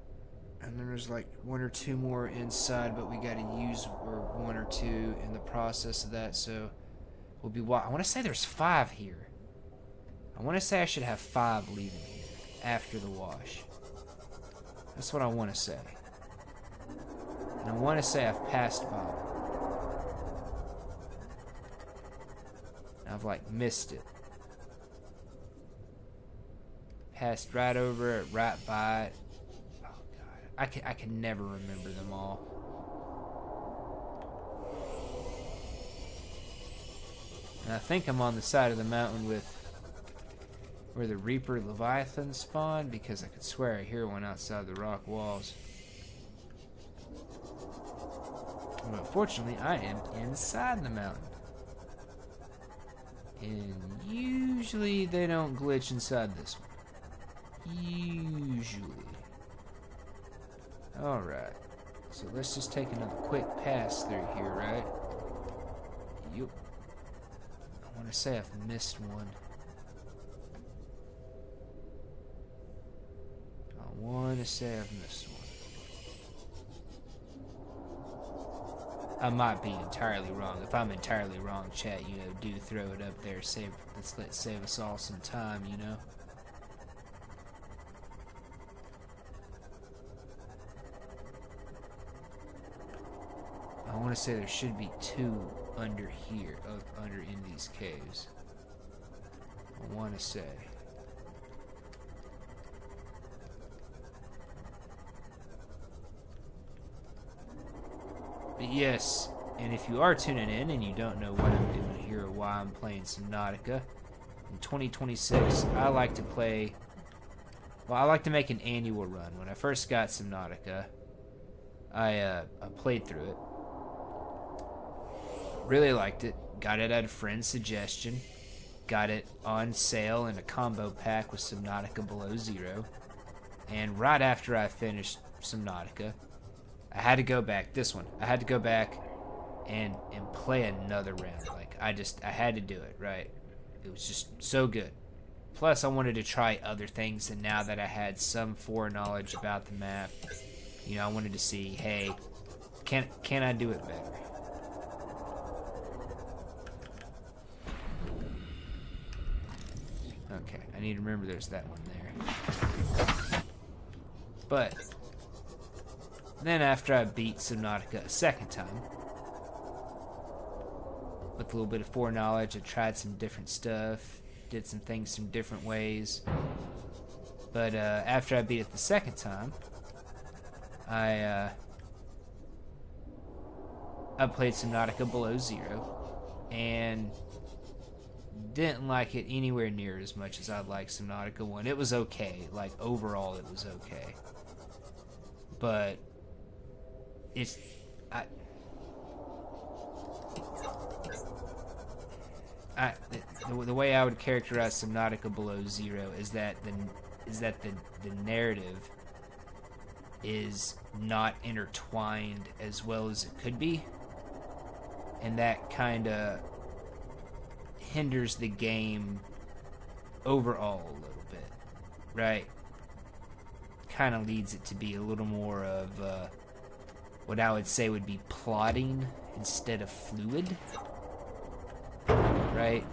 And then there's like 1 or 2 more inside, but we gotta use 1 or 2 in the process of that, so we'll be I want to say there's 5 here. I want to say I should have 5 leaving here after the wash. That's what I want to say. And I want to say I've passed by. I've like missed it. Passed right over it, right by it. Oh god, I can never remember them all. And I think I'm on the side of the mountain with where the Reaper Leviathan spawned, because I could swear I hear one outside the rock walls. But fortunately, I am inside the mountain. And usually they don't glitch inside this one. Usually. Alright. So let's just take another quick pass through here, right? Yup. I want to say I've missed one. I want to say I've missed one. I might be entirely wrong. If I'm entirely wrong, chat, do throw it up there. Let's save us all some time, I want to say there should be 2 under here, under in these caves. I want to say. But yes, and if you are tuning in and you don't know what I'm doing here or why I'm playing Subnautica, in 2026, I like to play... Well, I like to make an annual run. When I first got Subnautica, I played through it. Really liked it. Got it at a friend's suggestion. Got it on sale in a combo pack with Subnautica Below Zero. And right after I finished Subnautica, I had to go back. This one. I had to go back and play another round. Like, I had to do it, right? It was just so good. Plus, I wanted to try other things, and now that I had some foreknowledge about the map, you know, I wanted to see, hey, can I do it better? Okay, I need to remember there's that one there. But then after I beat Subnautica a second time, with a little bit of foreknowledge, I tried some different stuff, did some things some different ways. But after I beat it the second time, I played Subnautica Below Zero, and didn't like it anywhere near as much as I'd like Subnautica 1. It was okay. Like, overall, it was okay. But the way I would characterize Subnautica Below Zero is that the narrative is not intertwined as well as it could be, and that kind of hinders the game overall a little bit, right? Kind of leads it to be a little more of what I would say would be plotting instead of fluid, right?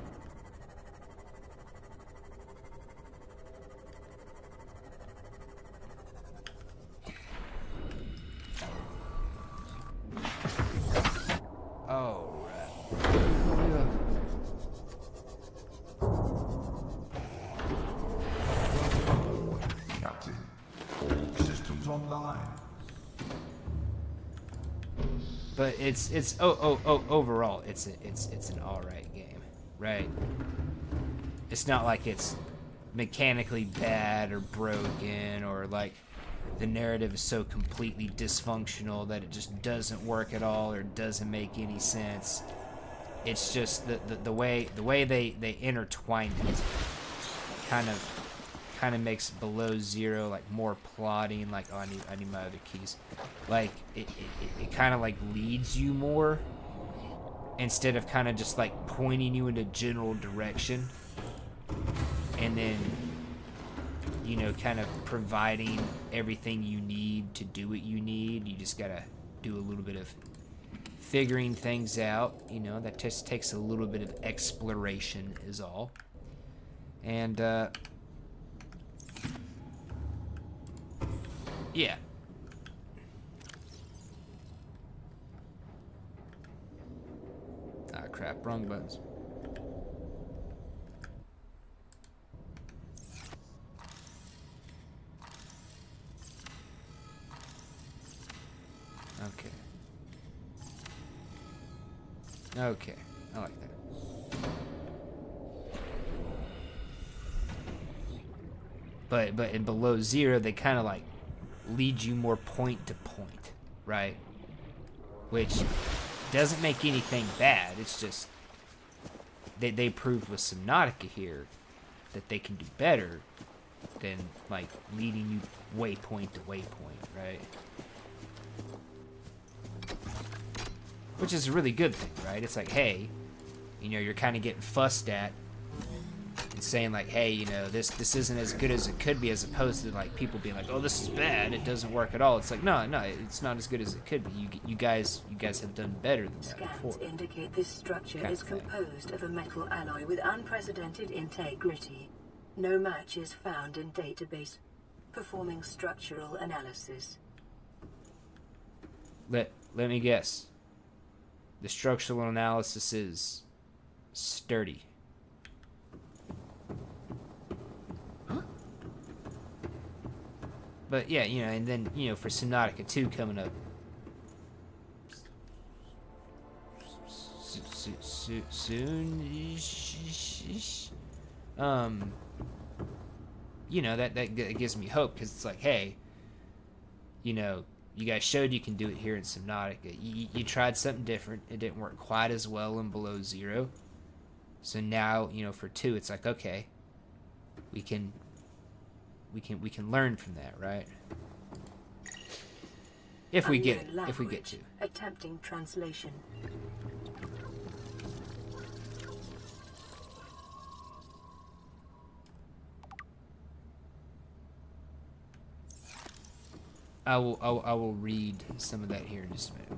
Oh, right. Captain, all systems online. But it's overall it's an alright game, right? It's not like it's mechanically bad or broken, or like the narrative is so completely dysfunctional that it just doesn't work at all or doesn't make any sense. It's just the way they intertwine it kind of makes Below Zero like more plotting. Like, oh, I need my other keys. Like it kind of like leads you more instead of kind of just like pointing you in a general direction, and then, you know, kind of providing everything you need to do what you need. You just gotta do a little bit of figuring things out, you know. That just takes a little bit of exploration is all. And yeah. Ah, crap, wrong buttons. Okay, I like that. But in Below Zero, they kind of like lead you more point to point, right? Which doesn't make anything bad. It's just they proved with Subnautica here that they can do better than like leading you waypoint to waypoint, right? Which is a really good thing, right? It's like, hey, you know, you're kind of getting fussed at and saying like, hey, you know, this isn't as good as it could be, as opposed to like people being like, oh, this is bad, it doesn't work at all. It's like, no, it's not as good as it could be. You guys have done better than that before. Scans indicate this structure is composed of a metal alloy with unprecedented integrity. No match is found in database. Performing structural analysis. Let me guess. The structural analysis is sturdy. But yeah, you know, and then, you know, for Subnautica 2 coming up soon, you know, that gives me hope, because it's like, hey, you know, you guys showed you can do it here in Subnautica. You tried something different. It didn't work quite as well in Below Zero. So now, you know, for 2, it's like, okay, we can learn from that, right? If we get to. Attempting translation. I will read some of that here in just a minute.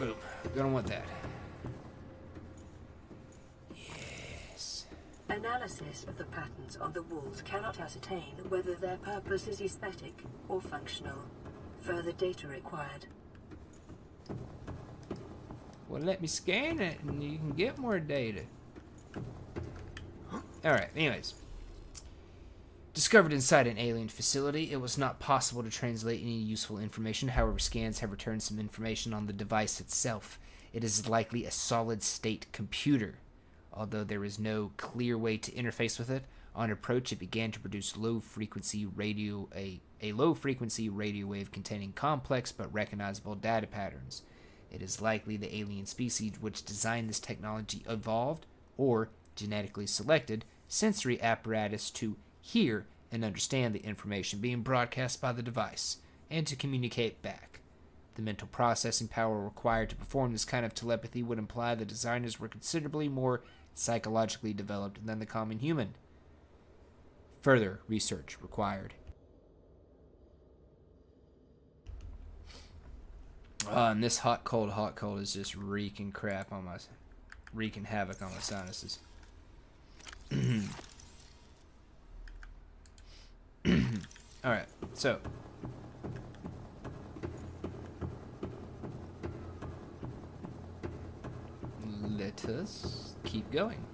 Boom. Gonna want that. Yes. Analysis of the patterns on the walls cannot ascertain whether their purpose is aesthetic or functional. Further data required. Well, let me scan it and you can get more data. Alright, anyways. Discovered inside an alien facility, it was not possible to translate any useful information. However, scans have returned some information on the device itself. It is likely a solid-state computer. Although there is no clear way to interface with it, on approach it began to produce a low-frequency radio wave containing complex but recognizable data patterns. It is likely the alien species which designed this technology evolved, or genetically selected, sensory apparatus to hear and understand the information being broadcast by the device, and to communicate back. The mental processing power required to perform this kind of telepathy would imply the designers were considerably more psychologically developed than the common human. Further research required. And this hot cold is just wreaking havoc on my sinuses. Alright, so let us keep going.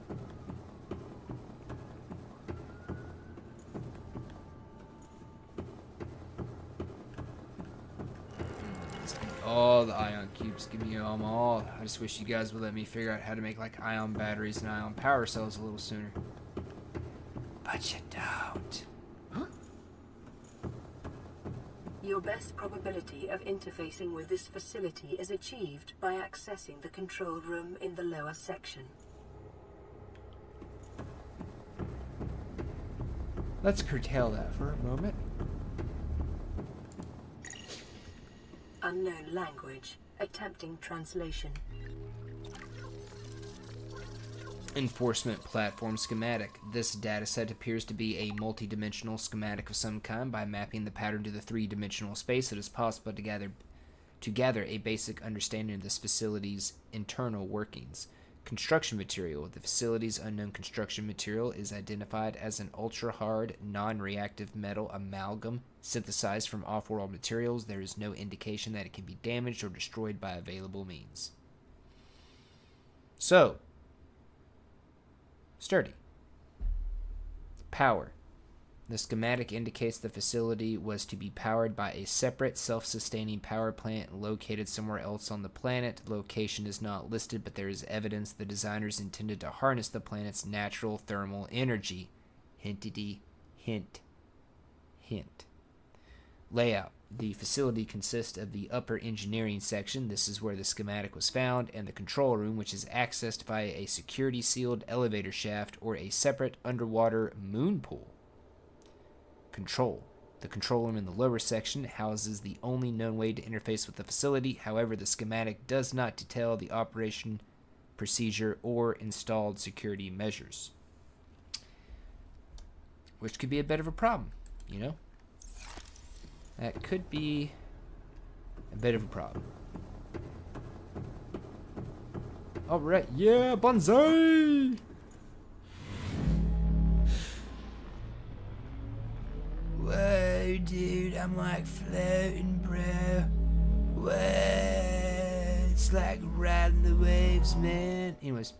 All the ion cubes, give me them all. I just wish you guys would let me figure out how to make like ion batteries and ion power cells a little sooner. But you don't. Your best probability of interfacing with this facility is achieved by accessing the control room in the lower section. Let's curtail that for a moment. Unknown language. Attempting translation. Enforcement platform schematic. This dataset appears to be a multi-dimensional schematic of some kind. By mapping the pattern to the three-dimensional space, it is possible to gather a basic understanding of this facility's internal workings. Construction material. The facility's unknown construction material is identified as an ultra-hard, non-reactive metal amalgam synthesized from off-world materials. There is no indication that it can be damaged or destroyed by available means. So, sturdy. Power. The schematic indicates the facility was to be powered by a separate self-sustaining power plant located somewhere else on the planet. Location is not listed, but there is evidence the designers intended to harness the planet's natural thermal energy. Hintity, hint, hint. Layout. The facility consists of the upper engineering section. This is where the schematic was found, and the control room, which is accessed via a security-sealed elevator shaft or a separate underwater moon pool. Control. The control room in the lower section houses the only known way to interface with the facility. However, the schematic does not detail the operation procedure or installed security measures. Which could be a bit of a problem, you know? That could be a bit of a problem. Alright, yeah, bonsai! I'm like floating, bro. Whoa, it's like riding the waves, man. Anyways.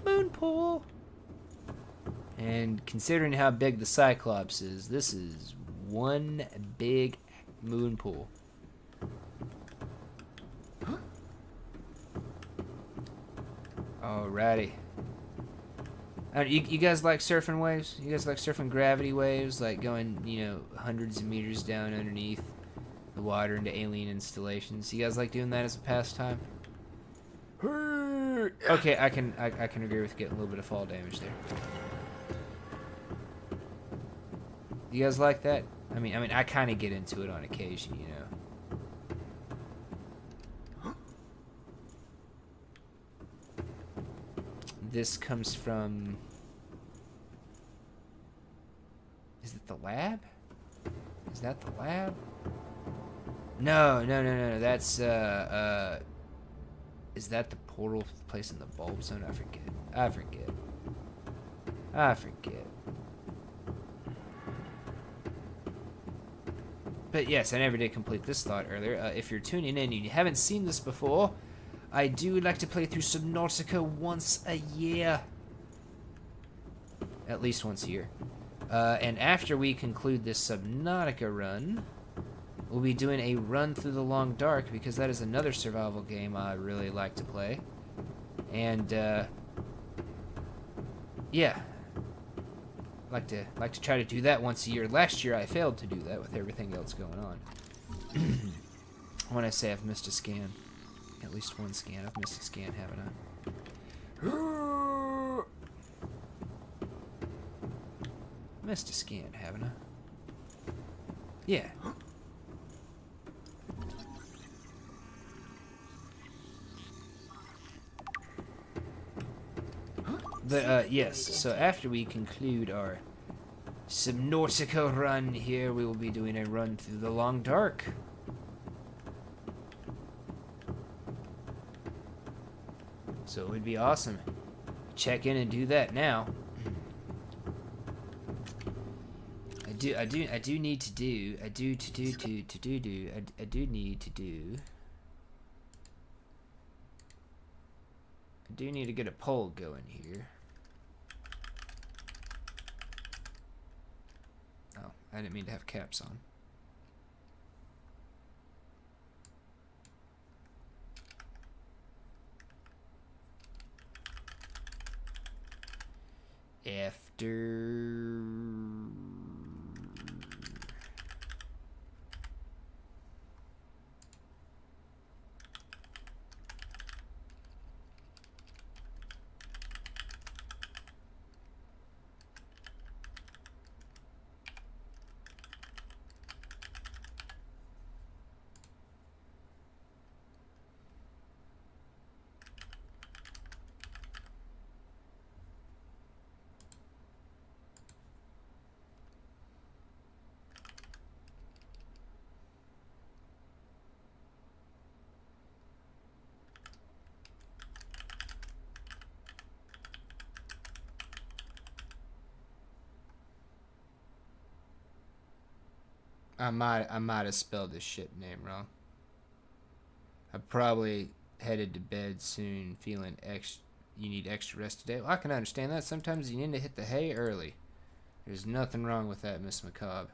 Moon pool. And considering how big the Cyclops is, this is one big moon pool. Alrighty. You guys like surfing waves? You guys like surfing gravity waves? Like going, you know, hundreds of meters down underneath the water into alien installations? You guys like doing that as a pastime? Okay, I can agree with getting a little bit of fall damage there. You guys like that? I mean, I kind of get into it on occasion, you know. This comes from... Is it the lab? Is that the lab? No. That's, is that the portal place in the bulb zone? I forget. But yes, I never did complete this thought earlier. If you're tuning in and you haven't seen this before, I do like to play through Subnautica once a year. At least once a year. And after we conclude this Subnautica run, we'll be doing a run through the Long Dark, because that is another survival game I really like to play. And, yeah. Like to try to do that once a year. Last year I failed to do that with everything else going on. When I say I've missed a scan. At least one scan. I've missed a scan, haven't I? Missed a scan, haven't I? Yeah. But, yes, so after we conclude our Subnautica run here, we will be doing a run through the Long Dark. So it would be awesome. Check in and do that now. I do need to do to get a poll going here. Oh, I didn't mean to have caps on. After... I might have spelled this shit name wrong. I probably headed to bed soon, feeling you need extra rest today. Well, I can understand that. Sometimes you need to hit the hay early. There's nothing wrong with that, Miss Macabre.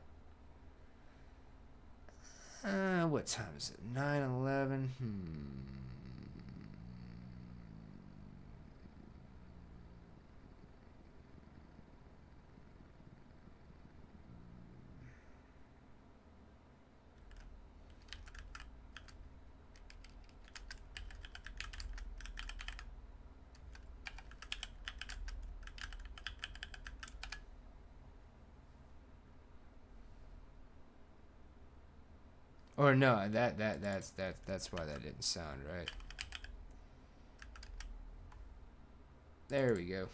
What time is it? 9:11. Or no, that's why that didn't sound right. There we go.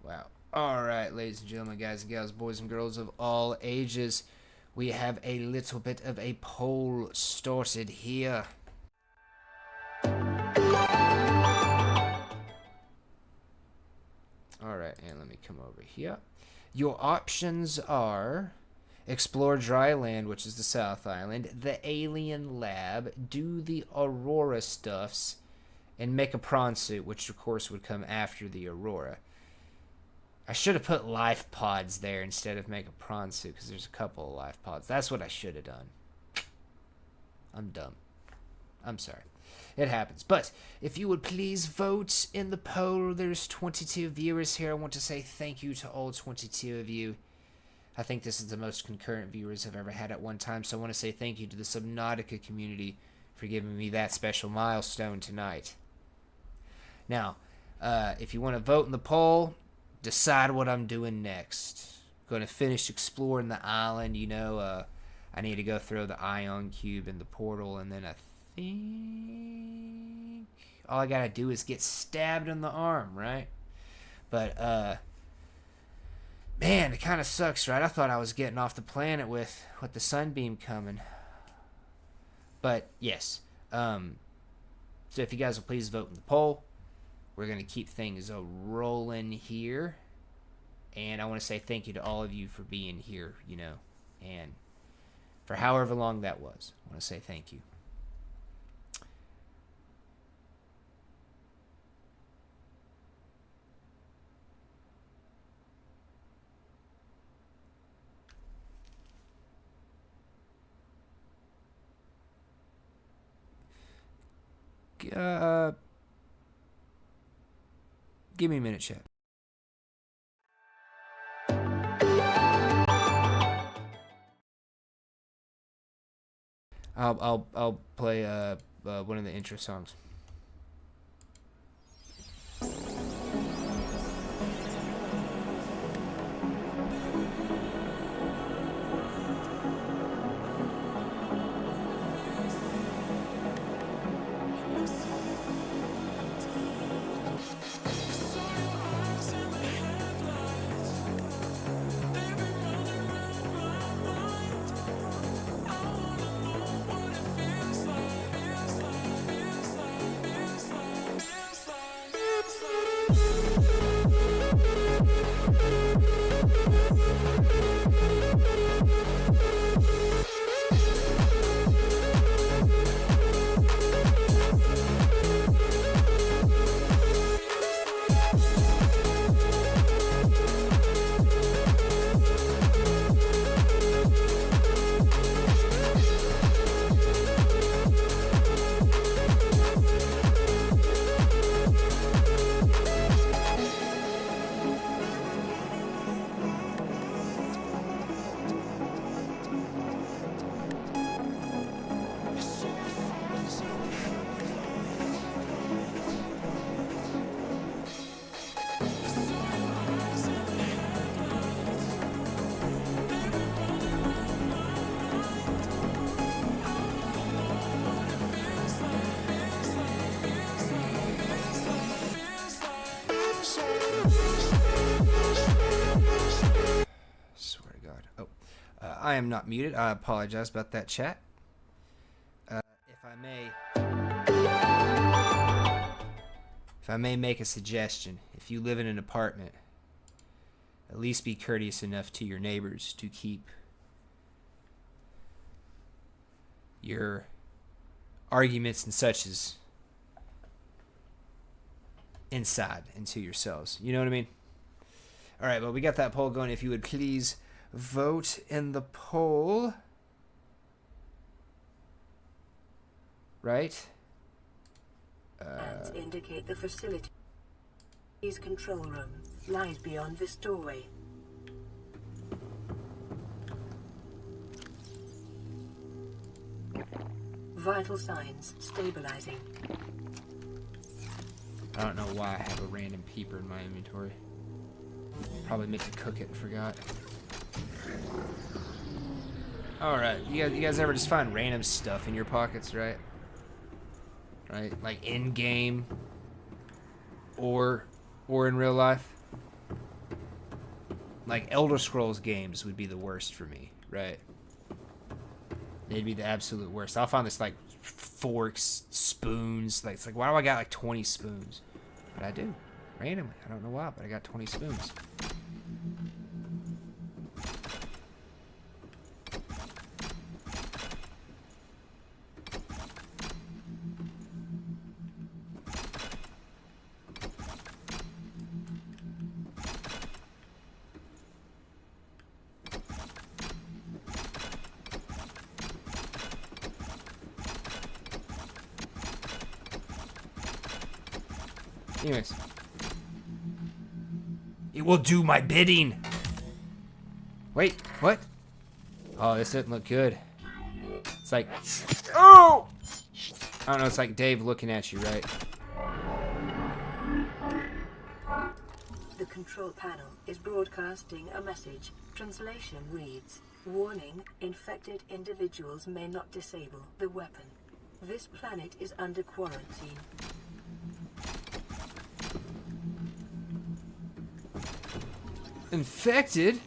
Wow. Alright, ladies and gentlemen, guys and gals, boys and girls of all ages, we have a little bit of a poll started here. Alright, and let me come over here. Your options are explore dry land, which is the South Island, the alien lab, do the Aurora stuffs, and make a prawn suit, which of course would come after the Aurora. I should have put life pods there instead of make a prawn suit, because there's a couple of life pods. That's what I should have done. I'm dumb. I'm sorry. It happens. But if you would please vote in the poll, there's 22 viewers here. I want to say thank you to all 22 of you. I think this is the most concurrent viewers I've ever had at one time, so I want to say thank you to the Subnautica community for giving me that special milestone tonight. Now, if you want to vote in the poll, decide what I'm doing next. Going to finish exploring the island. You know, I need to go throw the ion cube in the portal, and then I think all I gotta do is get stabbed in the arm, right? But man, it kind of sucks, right? I thought I was getting off the planet with the SunBeam coming. But yes, so if you guys will please vote in the poll, we're gonna keep things rolling here, and I want to say thank you to all of you for being here, you know, and for however long that was. I want to say thank you. Give me a minute, chat. I'll play one of the intro songs. I am not muted. I apologize about that, chat. If I may make a suggestion, if you live in an apartment, at least be courteous enough to your neighbors to keep your arguments and such as inside and to yourselves. You know what I mean? All right, well, we got that poll going. If you would please vote in the poll. Right? And indicate the facility's control room lies beyond this doorway. Vital signs stabilizing. I don't know why I have a random peeper in my inventory. Probably meant to cook it and forgot. Alright, you guys ever just find random stuff in your pockets, right? Right? Like in-game or in real life? Like Elder Scrolls games would be the worst for me, right? They'd be the absolute worst. I'll find this like forks, spoons. Like it's like, why do I got like 20 spoons? But I do. Randomly. I don't know why, but I got 20 spoons. Anyways. It will do my bidding. Wait, what? Oh, this didn't look good. It's like, oh! I don't know, it's like Dave looking at you, right? The control panel is broadcasting a message. Translation reads, "Warning, infected individuals may not disable the weapon. This planet is under quarantine." Infected?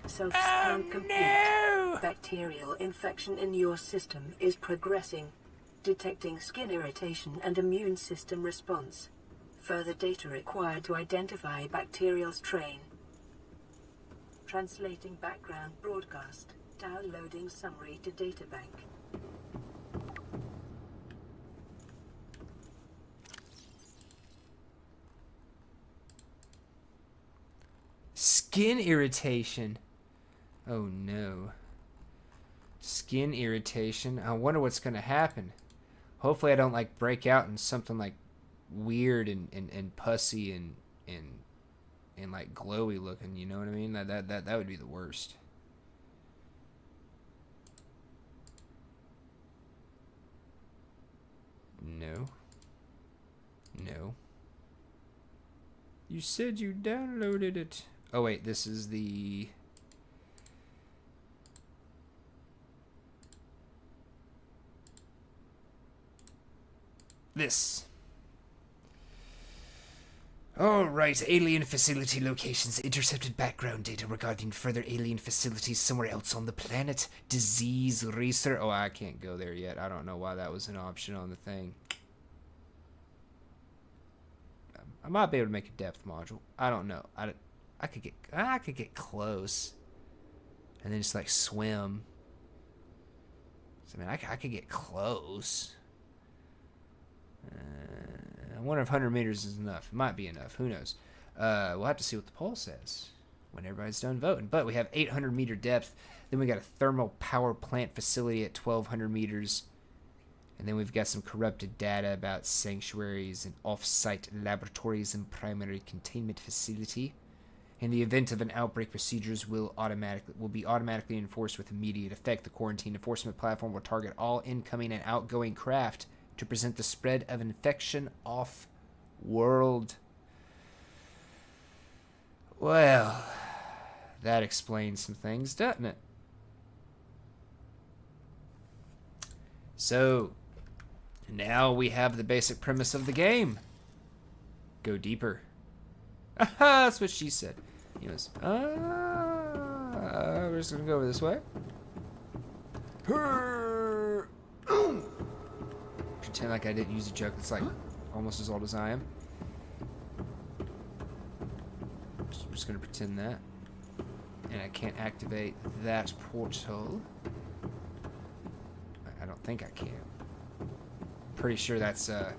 Self-scan complete. No! Bacterial infection in your system is progressing. Detecting skin irritation and immune system response. Further data required to identify bacterial strain. Translating background broadcast. Downloading summary to databank. Skin irritation. Oh no. Skin irritation. I wonder what's gonna happen. Hopefully I don't like break out in something like weird and pussy and like glowy looking, you know what I mean? That would be the worst. No. No. You said you downloaded it. Oh wait, this is the... This. Alright, alien facility locations. Intercepted background data regarding further alien facilities somewhere else on the planet. Disease research. Oh, I can't go there yet. I don't know why that was an option on the thing. I might be able to make a depth module. I don't know. I could get close. And then just like swim. So, I mean, I could get close. I wonder if 100 meters is enough. It might be enough. Who knows? We'll have to see what the poll says when everybody's done voting. But we have 800 meter depth. Then we got a thermal power plant facility at 1,200 meters. And then we've got some corrupted data about sanctuaries and off-site laboratories and primary containment facility. In the event of an outbreak, procedures will be automatically enforced with immediate effect. The quarantine enforcement platform will target all incoming and outgoing craft to present the spread of infection off-world. Well, that explains some things, doesn't it? So, now we have the basic premise of the game. Go deeper. Aha, that's what she said. He goes, we're just gonna go over this way. Pretend like I didn't use a joke that's like almost as old as I am. We're just gonna pretend that. And I can't activate that portal. I don't think I can. Pretty sure that's a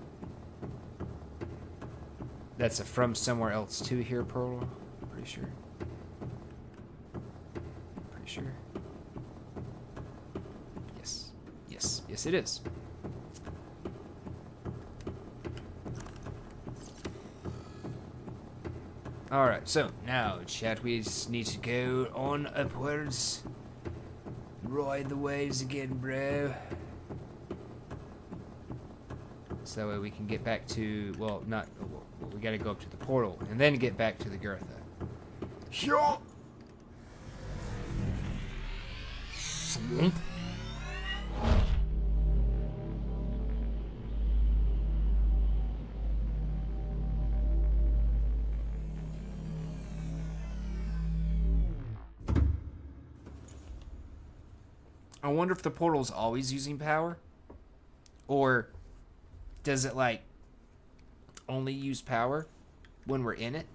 from somewhere else to here portal. Pretty sure. Pretty sure. Yes. Yes. Yes, it is. Alright, so now, chat, we just need to go on upwards. Ride the waves again, bro. So that way we can get back to, well, not, well, we gotta go up to the portal and then get back to the Gertha. Sure. I wonder if the portal's always using power, or does it like only use power when we're in it?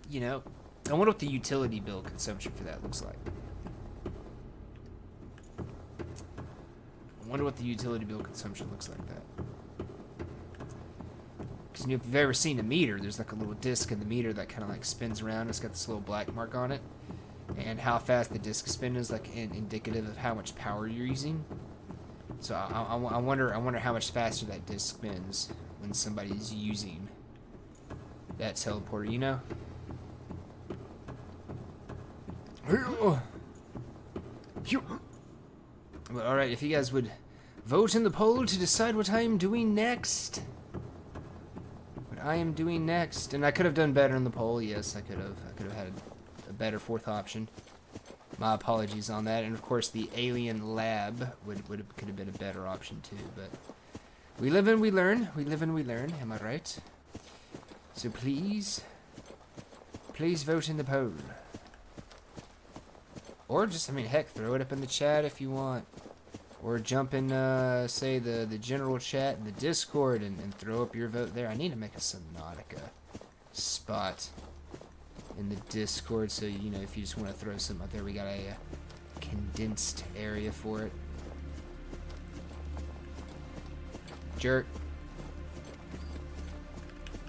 You know, I wonder what the utility bill consumption for that looks like. I wonder what the utility bill consumption looks like that. Because if you've ever seen a meter, there's like a little disc in the meter that kind of like spins around. It's got this little black mark on it. And how fast the disc spin is like indicative of how much power you're using. So I wonder how much faster that disc spins when somebody's using that teleporter, you know? But alright, if you guys would vote in the poll to decide what I am doing next. What I am doing next. And I could have done better in the poll, yes, I could have. I could have had a better fourth option. My apologies on that. And of course the alien lab could have been a better option too, but we live and we learn. We live and we learn, am I right? So please vote in the poll. Or just, I mean, heck, throw it up in the chat if you want. Or jump in, say, the general chat in the Discord and throw up your vote there. I need to make a Subnautica spot in the Discord, so, you know, if you just want to throw something up there, we got a condensed area for it. Jerk.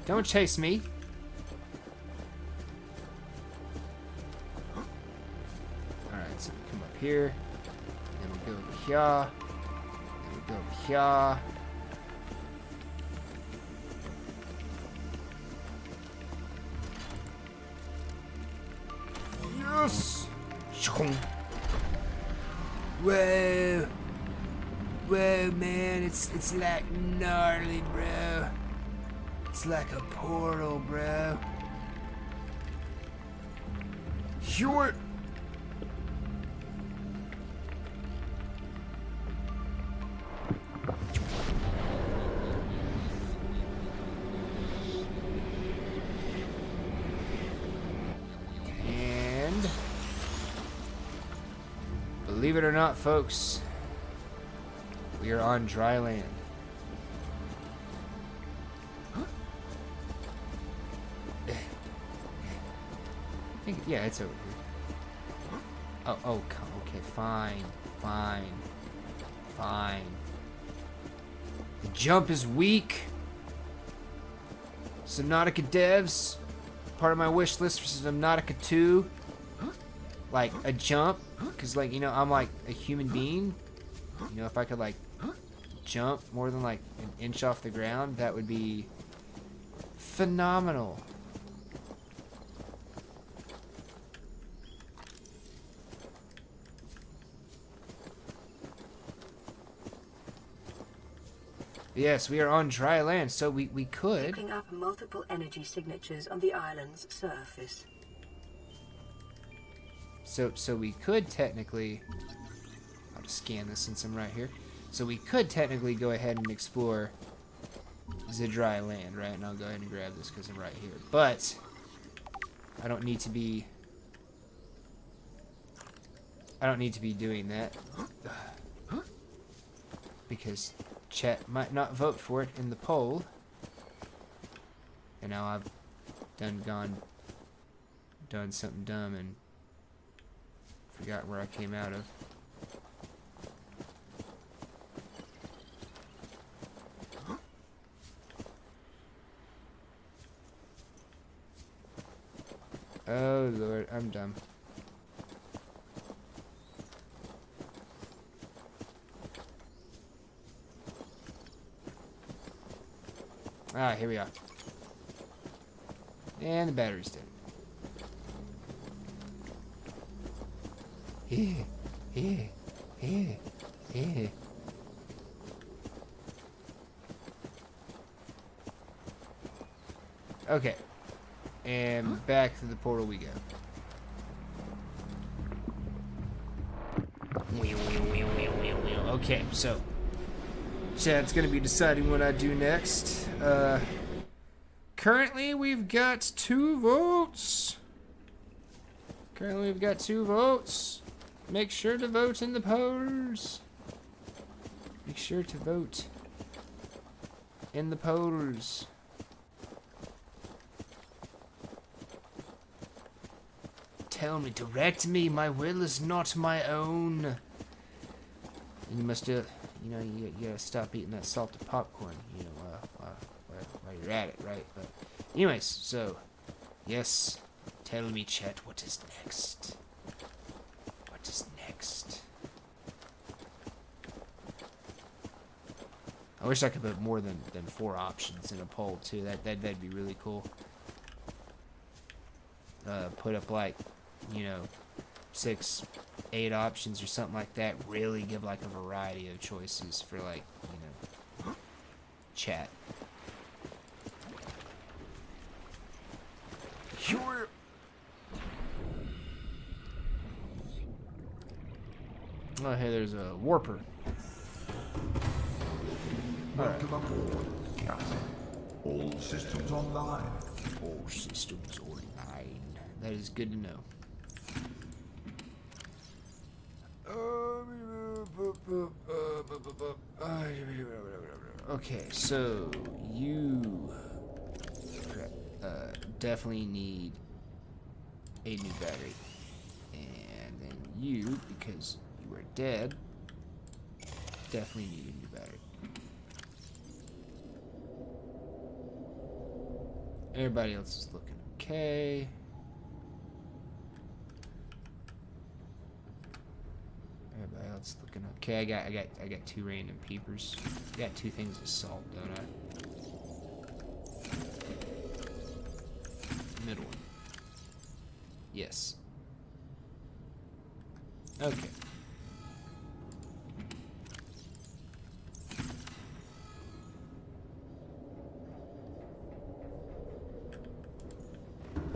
Don't chase me. Alright, so we come up here. Then we go over here. Then we go over here. Yes! Whoa! Whoa, man, it's like gnarly, bro. It's like a portal, bro. Sure. And believe it or not, folks, we are on dry land. Yeah, it's over here. Oh, okay, fine. The jump is weak. Subnautica devs, part of my wish list for Subnautica 2. Like, a jump, because, like, you know, I'm, like, a human being. You know, if I could, like, jump more than, like, an inch off the ground, that would be phenomenal. Yes, we are on dry land, so we could. Picking up multiple energy signatures on the island's surface. So we could technically. I'll just scan this since I'm right here. So we could technically go ahead and explore the dry land, right? And I'll go ahead and grab this because I'm right here. But I don't need to be. I don't need to be doing that because chat might not vote for it in the poll. And now I've done something dumb and forgot where I came out of. Oh Lord, I'm dumb. Ah, here we are. And the battery's dead. Here. Okay. And back to the portal we go. Okay, so chat's gonna be deciding what I do next. Currently we've got 2 votes. Make sure to vote in the polls. Make sure to vote in the polls. Tell me, direct me. My will is not my own. You must do. You know, you gotta stop eating that salted popcorn. You know, while you're at it, right? But, anyways, so yes, tell me, chat, what is next? What is next? I wish I could put more than 4 options in a poll too. That'd be really cool. put up like, you know, 6, 8 options or something like that. Really give like a variety of choices for like, you know, chat. Sure. Oh, hey, there's a warper. Welcome aboard, Captain. All systems online. All systems online. That is good to know. Okay, so you definitely need a new battery, and then you, because you are dead, definitely need a new battery. Everybody else is looking okay. Everybody else looking okay. I got 2 random peepers. I got 2 things of salt, don't I? Middle one. Yes. Okay.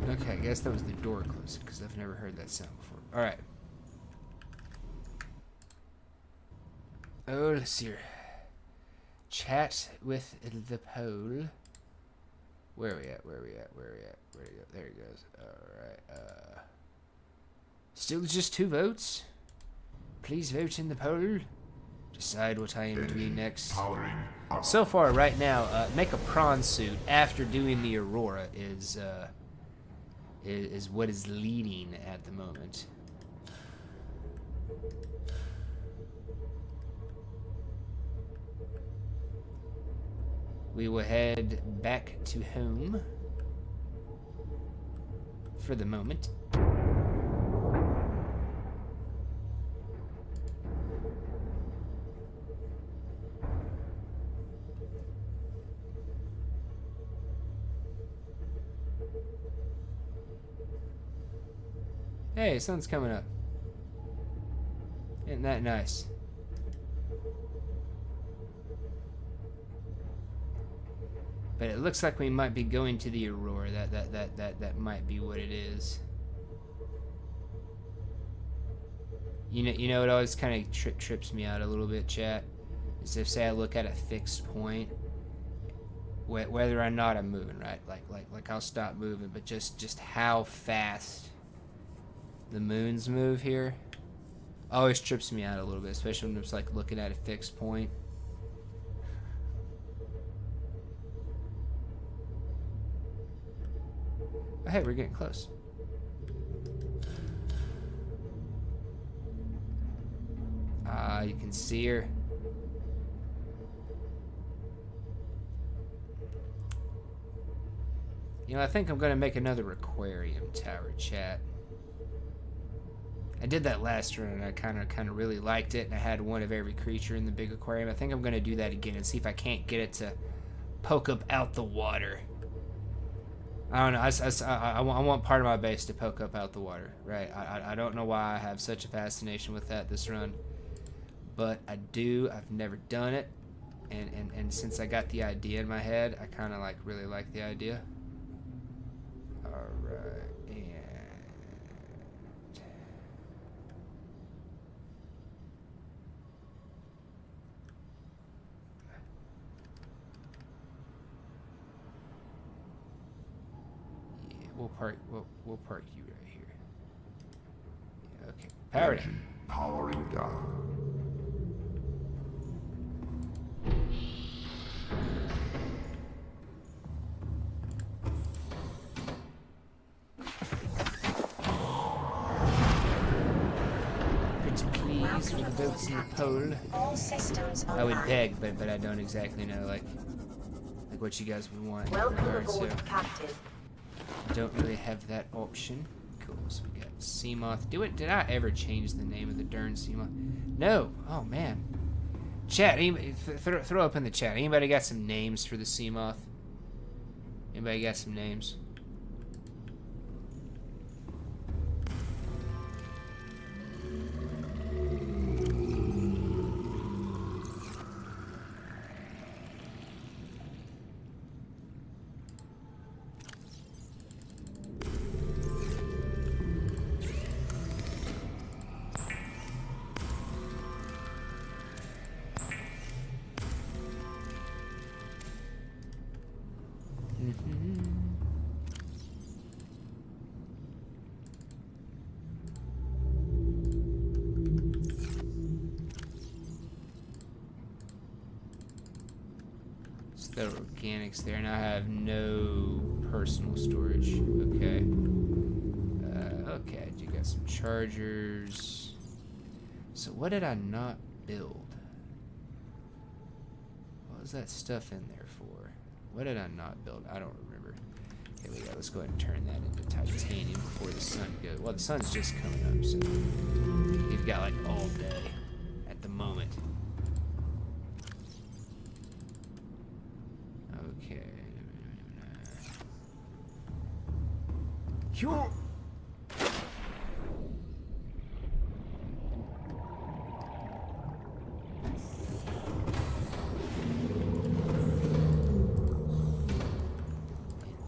Okay, I guess that was the door closing because I've never heard that sound before. Alright. Oh, let's see here. Chat with the poll. Where are we at? Where are we at? Where are we at? Where do we go? There he goes. Alright, still just 2 votes. Please vote in the poll. Decide what I am doing next. Powering up. So far, right now, make a prawn suit after doing the Aurora is what is leading at the moment. We will head back to home for the moment. Hey, sun's coming up. Isn't that nice? But it looks like we might be going to the Aurora. That might be what it is. You know, it always kind of trips me out a little bit, chat. Is if say I look at a fixed point, whether or not I'm moving, right? Like I'll stop moving, but just how fast the moons move here always trips me out a little bit, especially when it's like looking at a fixed point. Oh, hey, we're getting close. You can see her. You know, I think I'm gonna make another aquarium tower, chat. I did that last run and I kind of really liked it, and I had one of every creature in the big aquarium. I think I'm gonna do that again and see if I can't get it to poke up out the water. I don't know. I want part of my base to poke up out the water, right? I don't know why I have such a fascination with that this run, but I do. I've never done it, and since I got the idea in my head, I kind of really like the idea. All right, and we'll park you right here. Yeah, okay. Power down. Powering down. Pretty pleased with the votes in the poll. All systems I would online. beg, but I don't exactly know like what you guys would want. Welcome Alright, so aboard, Captain. don't really have that option. Cool. So we got Seamoth. Did I ever change the name of the darn Seamoth? No. Oh man. Chat. Throw up in the chat. Anybody got some names for the Seamoth? Anybody got some names? So the organics there, and I have no personal storage. Okay. Okay, you got some chargers. So what did I not build? What was that stuff in there for? What did I not build? I don't remember. Here we go. Let's go ahead and turn that into titanium before the sun goes. Well, the sun's just coming up, so you've got like all day at the moment. Okay. Yo.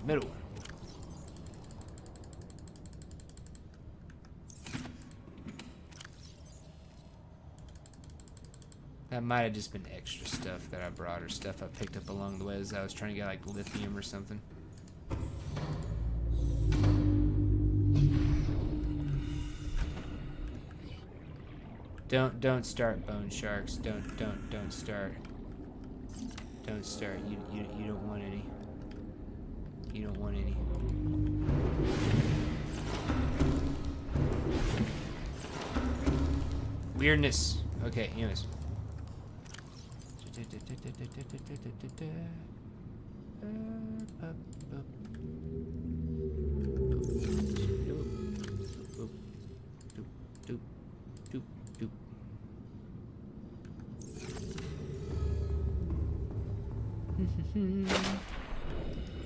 Middle. That might have just been extra stuff that I brought or stuff I picked up along the way as I was trying to get like lithium or something. Don't start, bone sharks. Don't start. Don't start. You don't want any. You don't want any. Weirdness. Okay, anyways.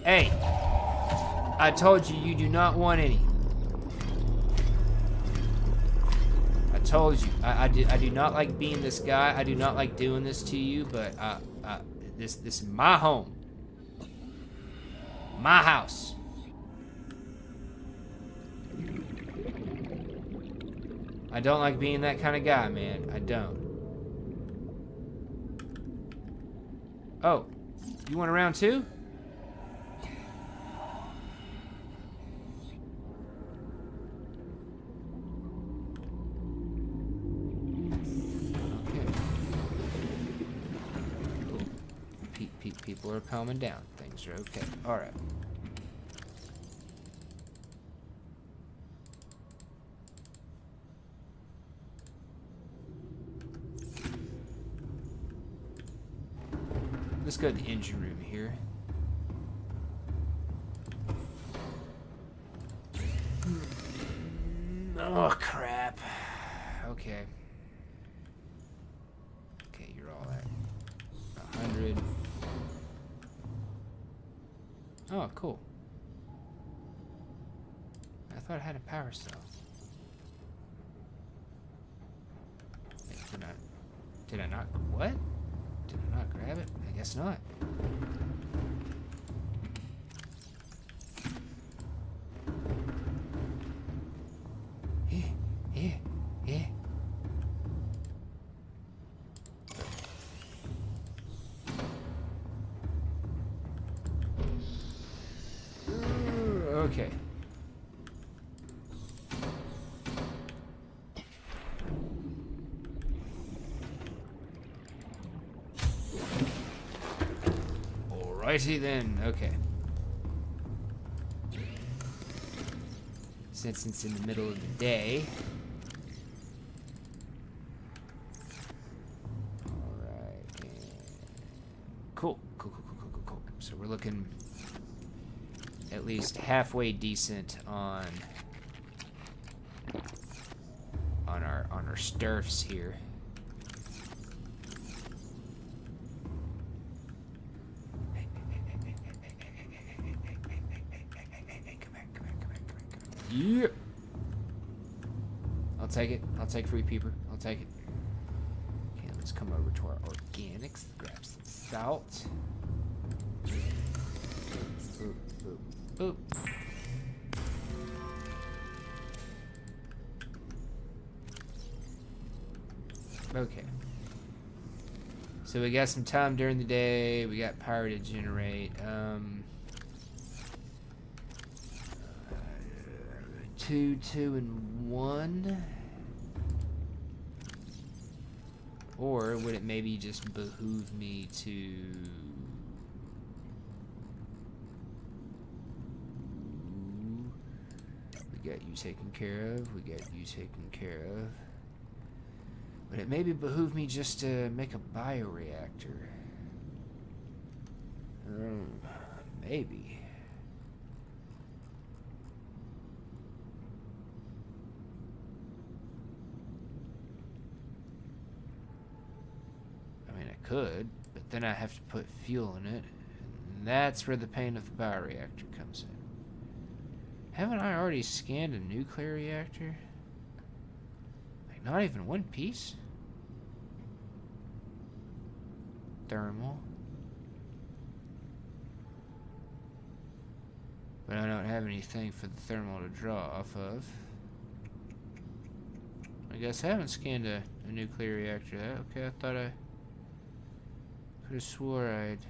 Hey, I told you you do not want any. I told you. I do not like being this guy. I do not like doing this to you, but this is my home. My house. I don't like being that kind of guy, man. I don't. Oh, you want a round two? People are calming down. Things are okay. All right. Let's go to the engine room here. Oh, crap. Okay. Okay, you're all at 100. Oh, cool. I thought it had a power cell. Wait, did I not, what? Did I not grab it? I guess not. Yeah. Okay. Alrighty then. Okay. Since it's in the middle of the day. Alright. Cool. So we're looking at least halfway decent on our sturfs here. Hey, come back. Yeah. I'll take it. I'll take free peeper. I'll take it. Okay, let's come over to our organics. Grab some salt. Boop. Okay. So we got some time during the day. We got power to generate. 2, 2, and 1? Or would it maybe just behoove me to... We got you taken care of. We got you taken care of. Would it maybe behoove me just to make a bioreactor? Maybe. I mean, I could, but then I have to put fuel in it. And that's where the pain of the bioreactor comes in. Haven't I already scanned a nuclear reactor? Like, not even one piece? Thermal. But I don't have anything for the thermal to draw off of. I guess I haven't scanned a nuclear reactor yet. Okay, I thought I could have swore I'd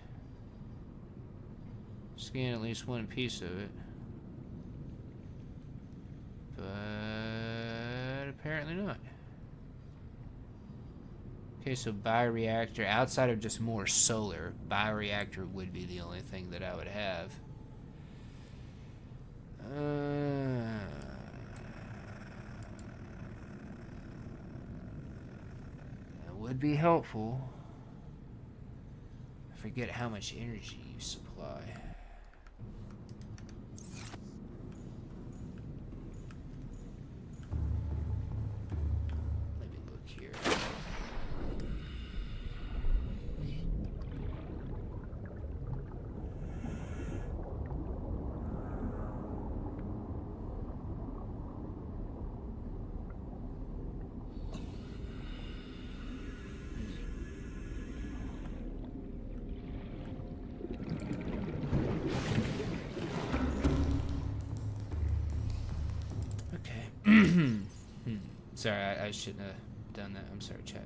scan at least one piece of it. But apparently not. Okay, so bioreactor, outside of just more solar, bioreactor would be the only thing that I would have. That would be helpful. I forget how much energy you supply. Let me look here. Sorry, I shouldn't have done that. I'm sorry, chat.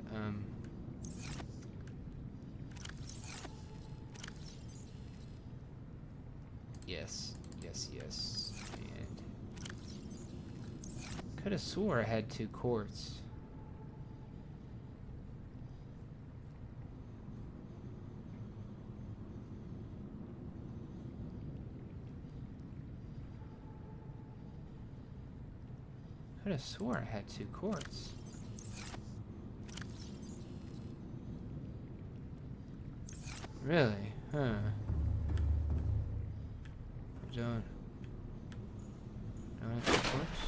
Yes. And could have swore I had 2 quartz. I could have swore I had 2 quartz. Really? Huh. Don't have 2 quartz?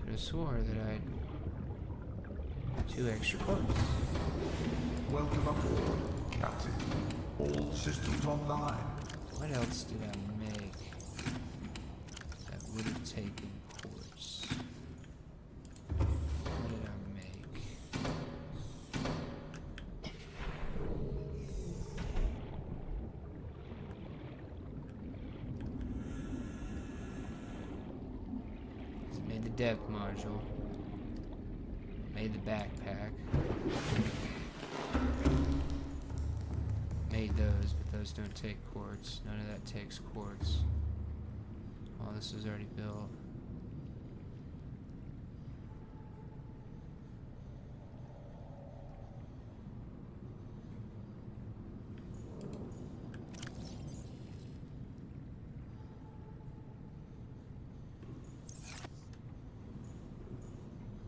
Could have swore that I had 2 extra quartz. Welcome aboard, Captain. All systems online. What else did I make that would have taken quartz? What did I make? I made the deck module. Made the backpack. Made those, but those don't take quartz. None of that takes quartz. All this is already built.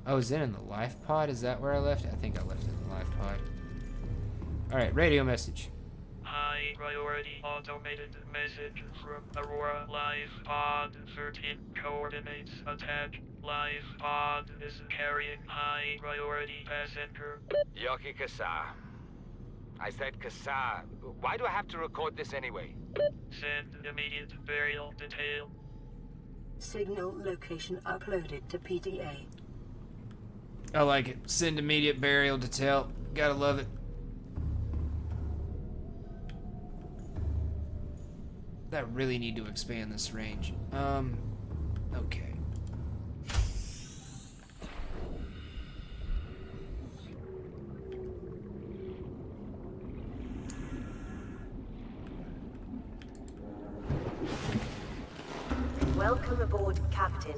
Oh, is it in the life pod? Is that where I left it? I think I left it in the life pod. Alright, radio message. High priority automated message from Aurora Life Pod 13 coordinates attack. Life Pod is carrying high priority passenger. Yoki Kasa. I said Kasa. Why do I have to record this anyway? Send immediate burial detail. Signal location uploaded to PDA. I like it. Send immediate burial detail. Gotta love it. I really need to expand this range. Okay. Welcome Welcome aboard, Captain.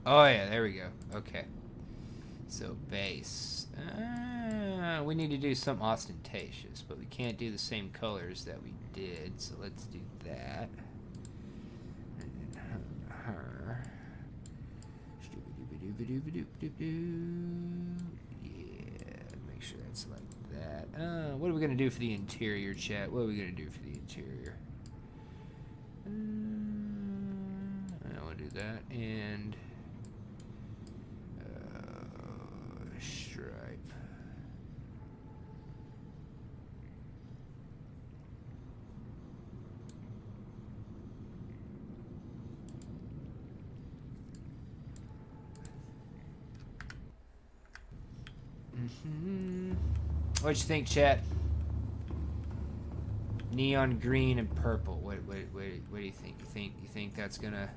Oh yeah, there we go. Okay. So base. We need to do something ostentatious, but we can't do the same colors that we did. So let's do that. And then her. Yeah, make sure that's like that. What are we gonna do for the interior, chat? What are we gonna do for the interior? I want to do that and. Stripe. What you think, chat? Neon green and purple. What do you think? You think that's gonna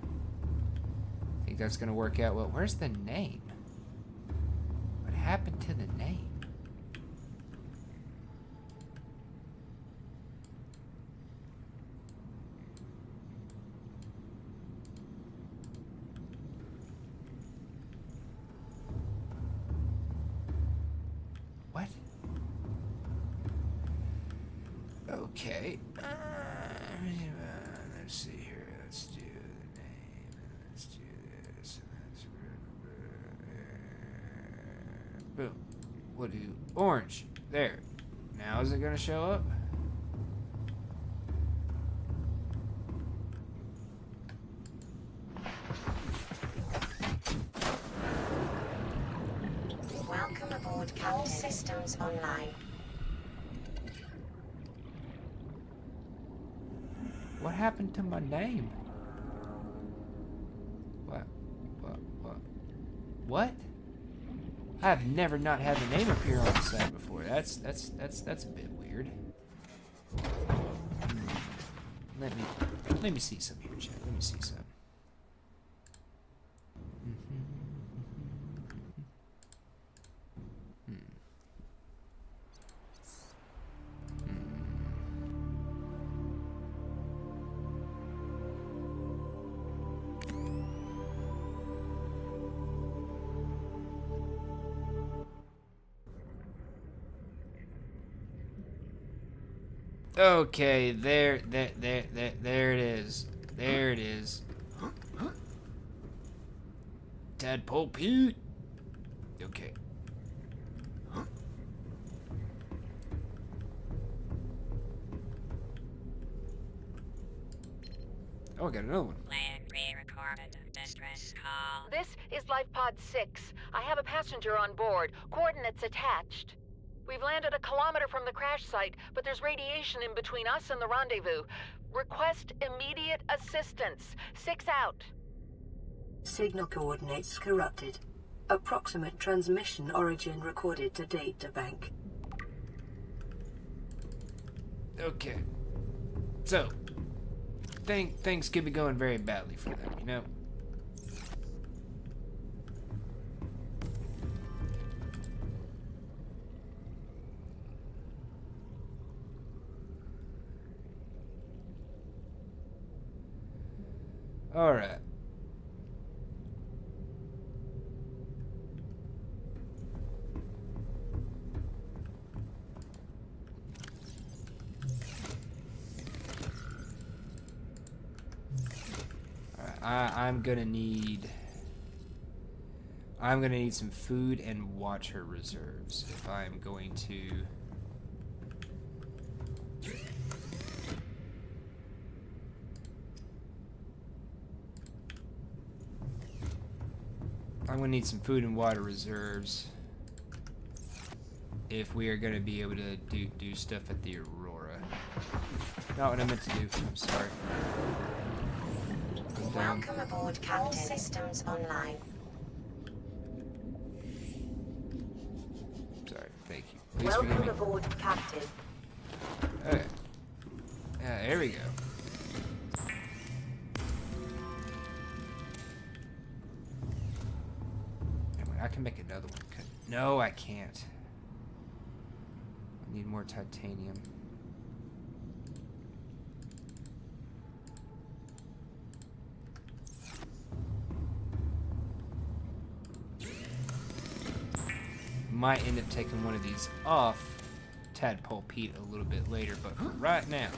work out well? Where's the name? What happened to the name? What? Okay. Let's see here. Let's do the name. Let's do this. Boom. We'll do orange. There. Now is it going to show up? Welcome aboard, Captain. All systems online. What happened to my name? What? I've never not had the name appear on the site before. That's a bit weird. Let me see some here, chat. Let me see some. Okay, there it is. There it is. Tadpole Pete. Okay. Oh, I got another one. Pre-recorded distress call. This is Life Pod 6. I have a passenger on board. Coordinates attached. We've landed a kilometer from the crash site, but there's radiation in between us and the rendezvous. Request immediate assistance. 6 out. Signal coordinates corrupted. Approximate transmission origin recorded to data bank. Okay. So, things could be going very badly for them, you know? All right. I'm gonna need some food and water reserves if I'm going to. I'm gonna need some food and water reserves if we are gonna be able to do stuff at the Aurora. Not what I meant to do. I'm sorry. I'm down. Welcome aboard, Captain. All systems online. Sorry. Thank you. Please forgive Welcome me. aboard, Captain. Okay. Yeah, there we go. I can make another one. No, I can't. I need more titanium. Might end up taking one of these off Tadpole Pete a little bit later, but for right now,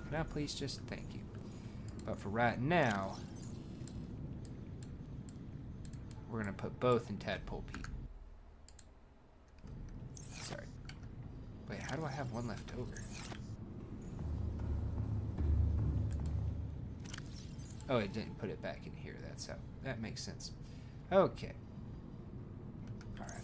can I please just thank you? But for right now, we're gonna put both in Tadpole Pete. Sorry. Wait, how do I have one left over? Oh, it didn't put it back in here. That's how. That makes sense. Okay. All right.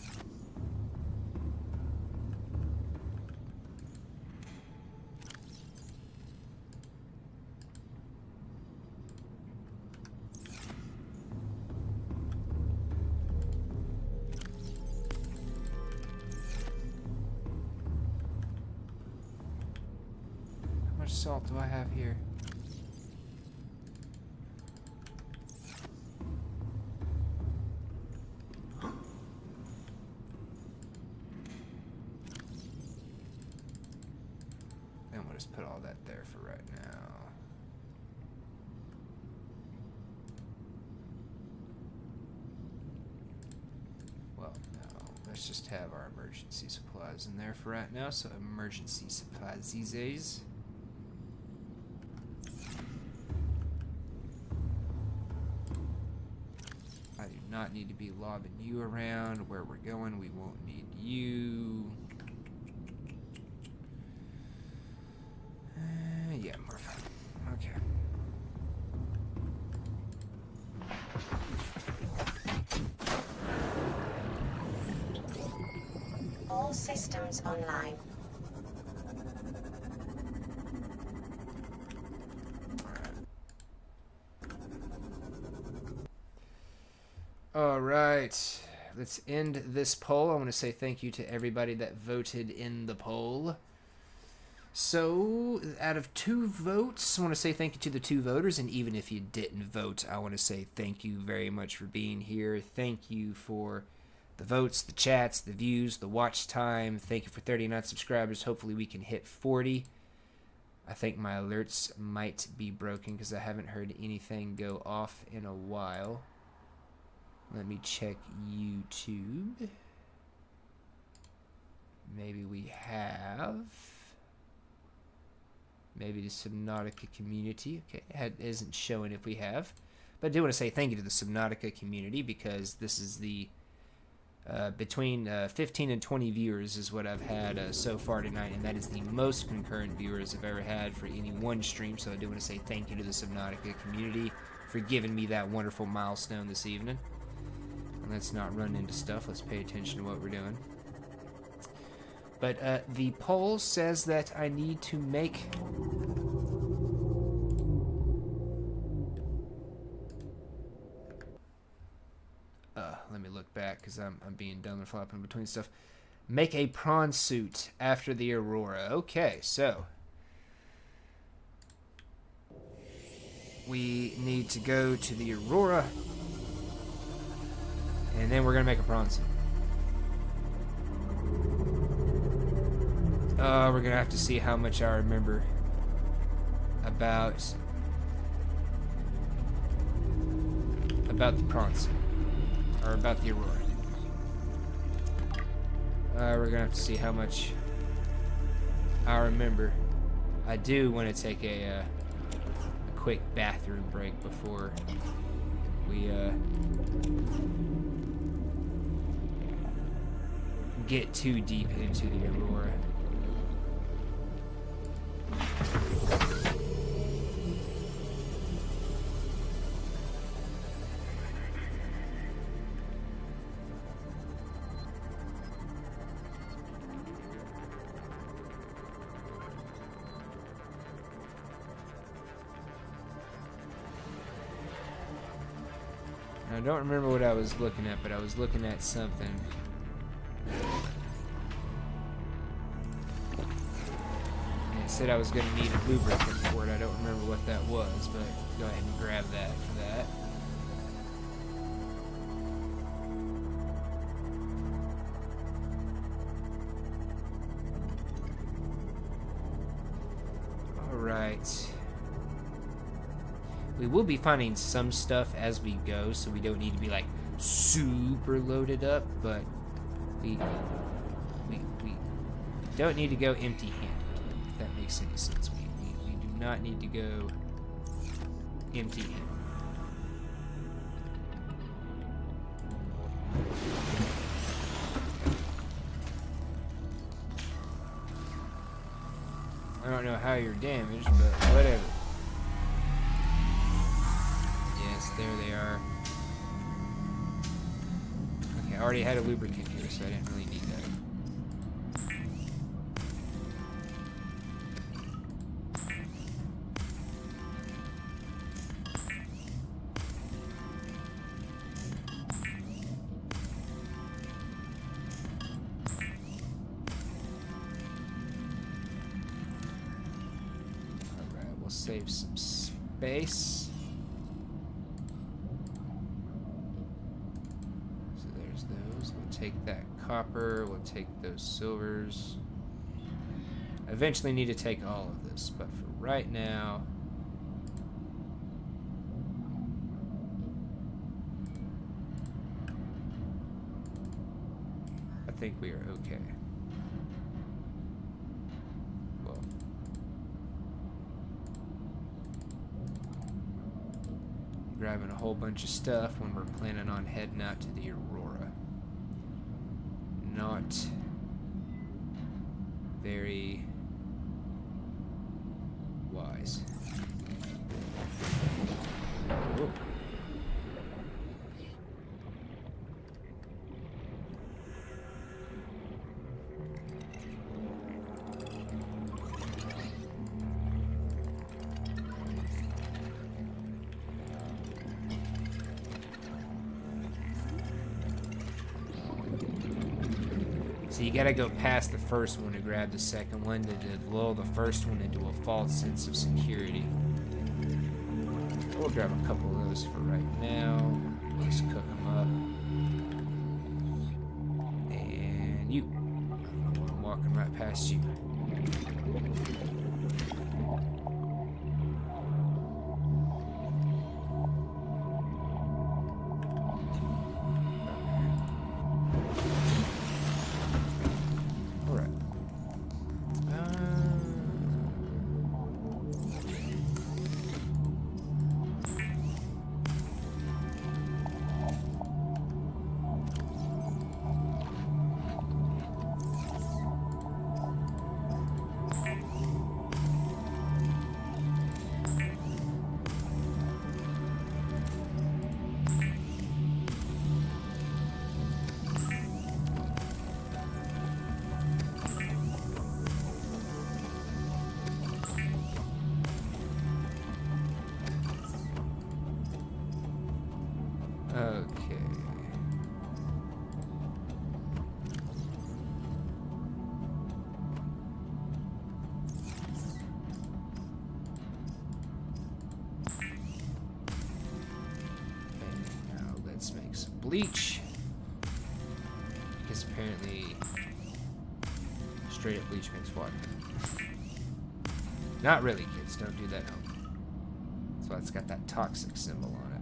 How much salt do I have here? And we'll just put all that there for right now. Well, no. Let's just have our emergency supplies in there for right now. So emergency supplies these days. I do not need to be lobbing you around. Where we're going, we won't need you. Yeah, more fun. Okay. All systems online. All right. Let's end this poll. I want to say thank you to everybody that voted in the poll. So, out of 2 votes, I want to say thank you to the 2 voters, and even if you didn't vote, I want to say thank you very much for being here. Thank you for the votes, the chats, the views, the watch time. Thank you for 39 subscribers. Hopefully we can hit 40. I think my alerts might be broken because I haven't heard anything go off in a while. Let me check YouTube. Maybe we have. Maybe the Subnautica community. Okay, it isn't showing if we have. But I do want to say thank you to the Subnautica community because this is the between 15 and 20 viewers is what I've had so far tonight, and that is the most concurrent viewers I've ever had for any one stream. So I do want to say thank you to the Subnautica community for giving me that wonderful milestone this evening. And let's not run into stuff. Let's pay attention to what we're doing. But the poll says that I need to make... let me look back because I'm being dumb and flopping between stuff. Make a prawn suit after the Aurora. Okay, so... we need to go to the Aurora. And then we're going to make a prawn suit. We're going to have to see how much I remember about the prawn suit. Or about the Aurora. We're going to have to see how much I remember. I do want to take a quick bathroom break before we get too deep into the Aurora. I don't remember what I was looking at, but I was looking at something. And it said I was going to need a lubricant for it. I don't remember what that was, but go ahead and grab that for that. Alright. We will be finding some stuff as we go, so we don't need to be like super loaded up, but we don't need to go empty-handed, if that makes any sense. We do not need to go empty-handed. I don't know how you're damaged, but whatever. Yes, there they are. Okay, I already had a lubricant here, so I didn't really need that. Alright, we'll save some space. Take that copper, we'll take those silvers. I eventually need to take all of this, but for right now, I think we are okay. Well, grabbing a whole bunch of stuff when we're planning on heading out to the Aurora. Not very wise. Whoa. So you gotta go past the first one to grab the second one to lull the first one into a false sense of security. We'll grab a couple of those for right now. We'll just cook them up. And you. I'm walking right past you. Okay. And now let's make some bleach. Because apparently straight up bleach makes water. Not really, kids. Don't do that at home. That's why it's got that toxic symbol on it.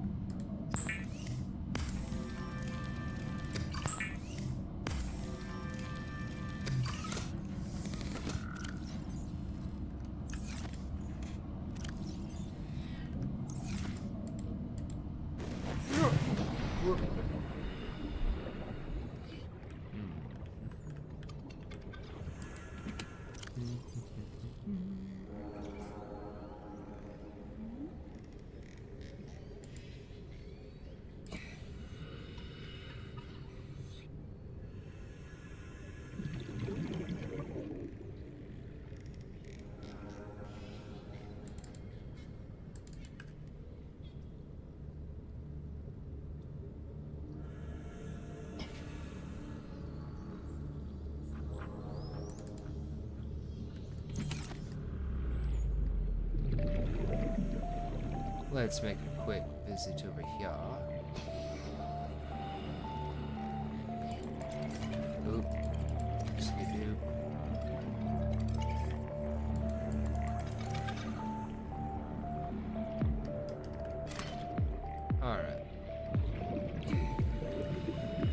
let's make a quick visit over here. Oop. Skidoo. Alright.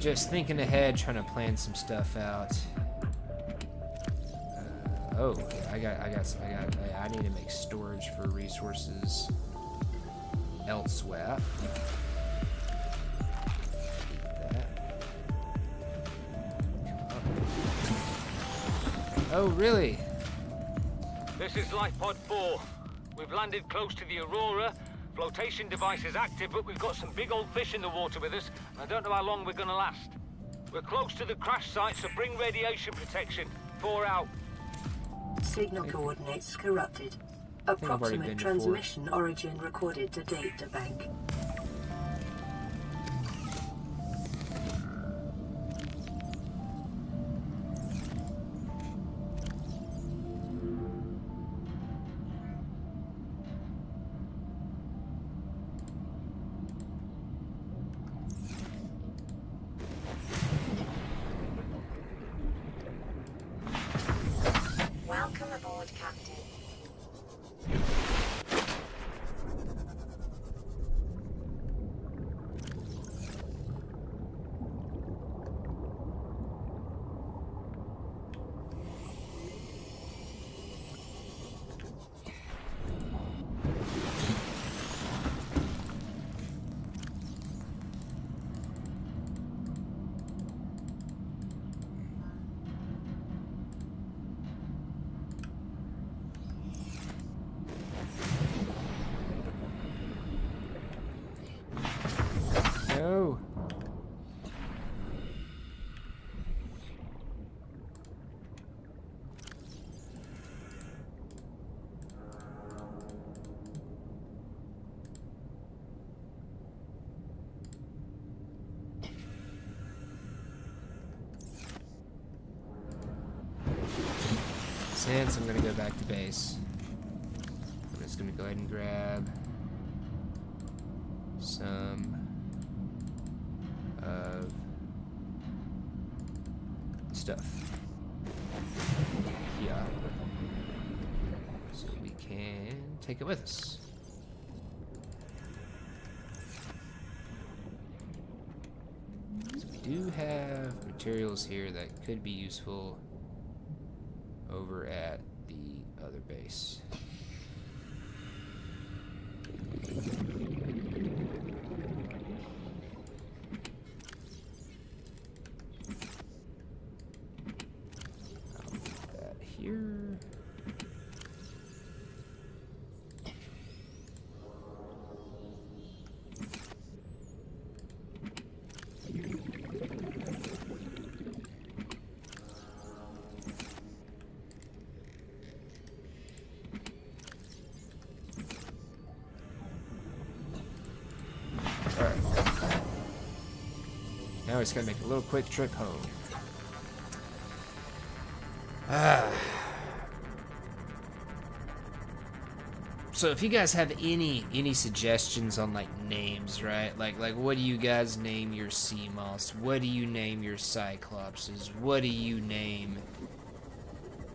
Just thinking ahead, trying to plan some stuff out. Oh, I need to make storage for resources elsewhere. Keep that. Oh, really? This is Life Pod 4. We've landed close to the Aurora. Flotation device is active, but we've got some big old fish in the water with us. I don't know how long we're gonna last. We're close to the crash site, so bring radiation protection. 4 out. Signal coordinates corrupted. Approximate transmission origin recorded to data bank. Welcome aboard, Captain. No. Since I'm gonna go back to base, I'm just gonna go ahead and grab some of stuff here so we can take it with us. So we do have materials here that could be useful over at the other base. Here. Alright. Now we're just gonna make a little quick trip home. So if you guys have any suggestions on like names, right? Like what do you guys name your sea moths? What do you name your cyclopses? What do you name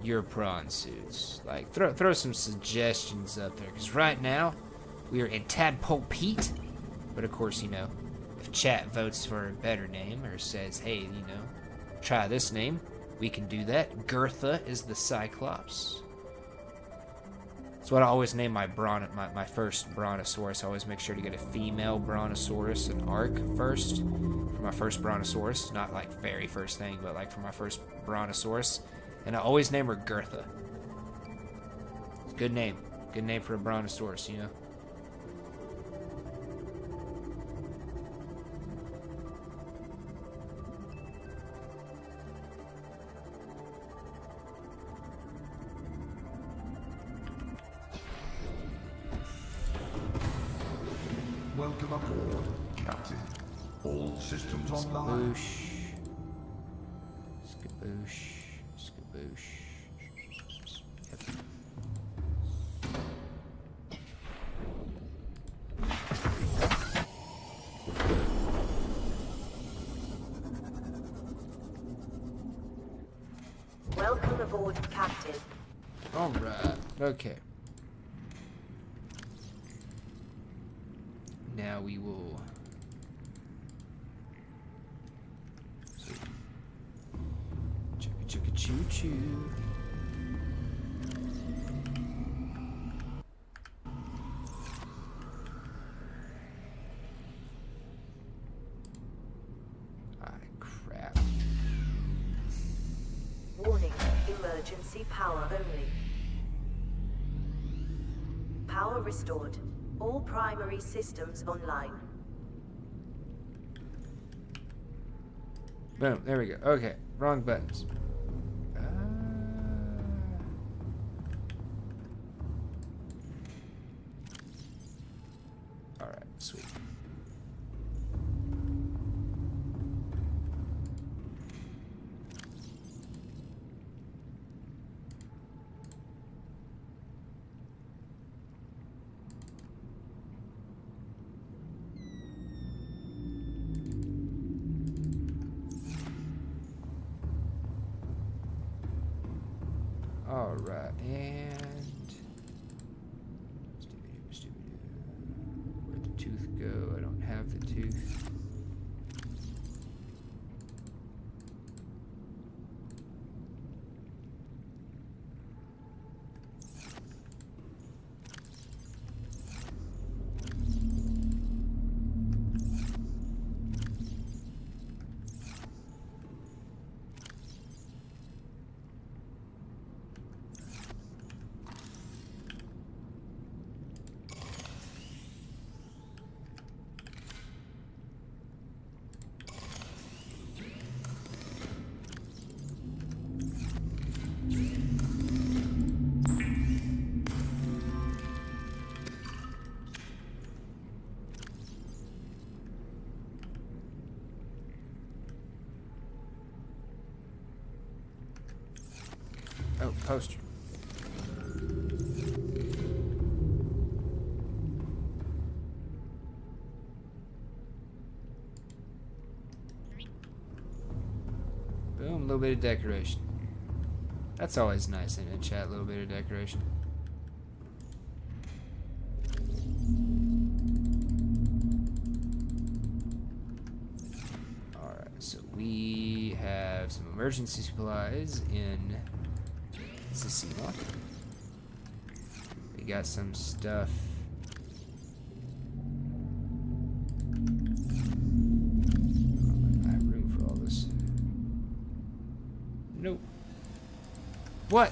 your prawn suits? Like throw some suggestions up there, because right now we are in Tadpole Pete. But of course, you know, if chat votes for a better name or says, hey, you know, try this name, we can do that. Gertha is the Cyclops. That's what I always name my first Brontosaurus. I always make sure to get a female Brontosaurus, an arc first, for my first Brontosaurus. Not like very first thing, but like for my first Brontosaurus. And I always name her Gertha. Good name. Good name for a Brontosaurus, you know? Welcome aboard, Captain. All systems online. Skaboosh. Skaboosh. Yep. Welcome aboard, Captain. Alright, okay. Now we will... Chugga chugga choo choo. Warning, emergency power only. Power restored. All primary systems online. Boom, there we go. Okay, wrong buttons. Alright, sweet. Alright, and... Where'd the tooth go? I don't have the tooth. Oh, poster. Boom, a little bit of decoration. That's always nice in a chat, a little bit of decoration. Alright, so we have some emergency supplies in Subnautica. We got some stuff. I have room for all this. Nope. What?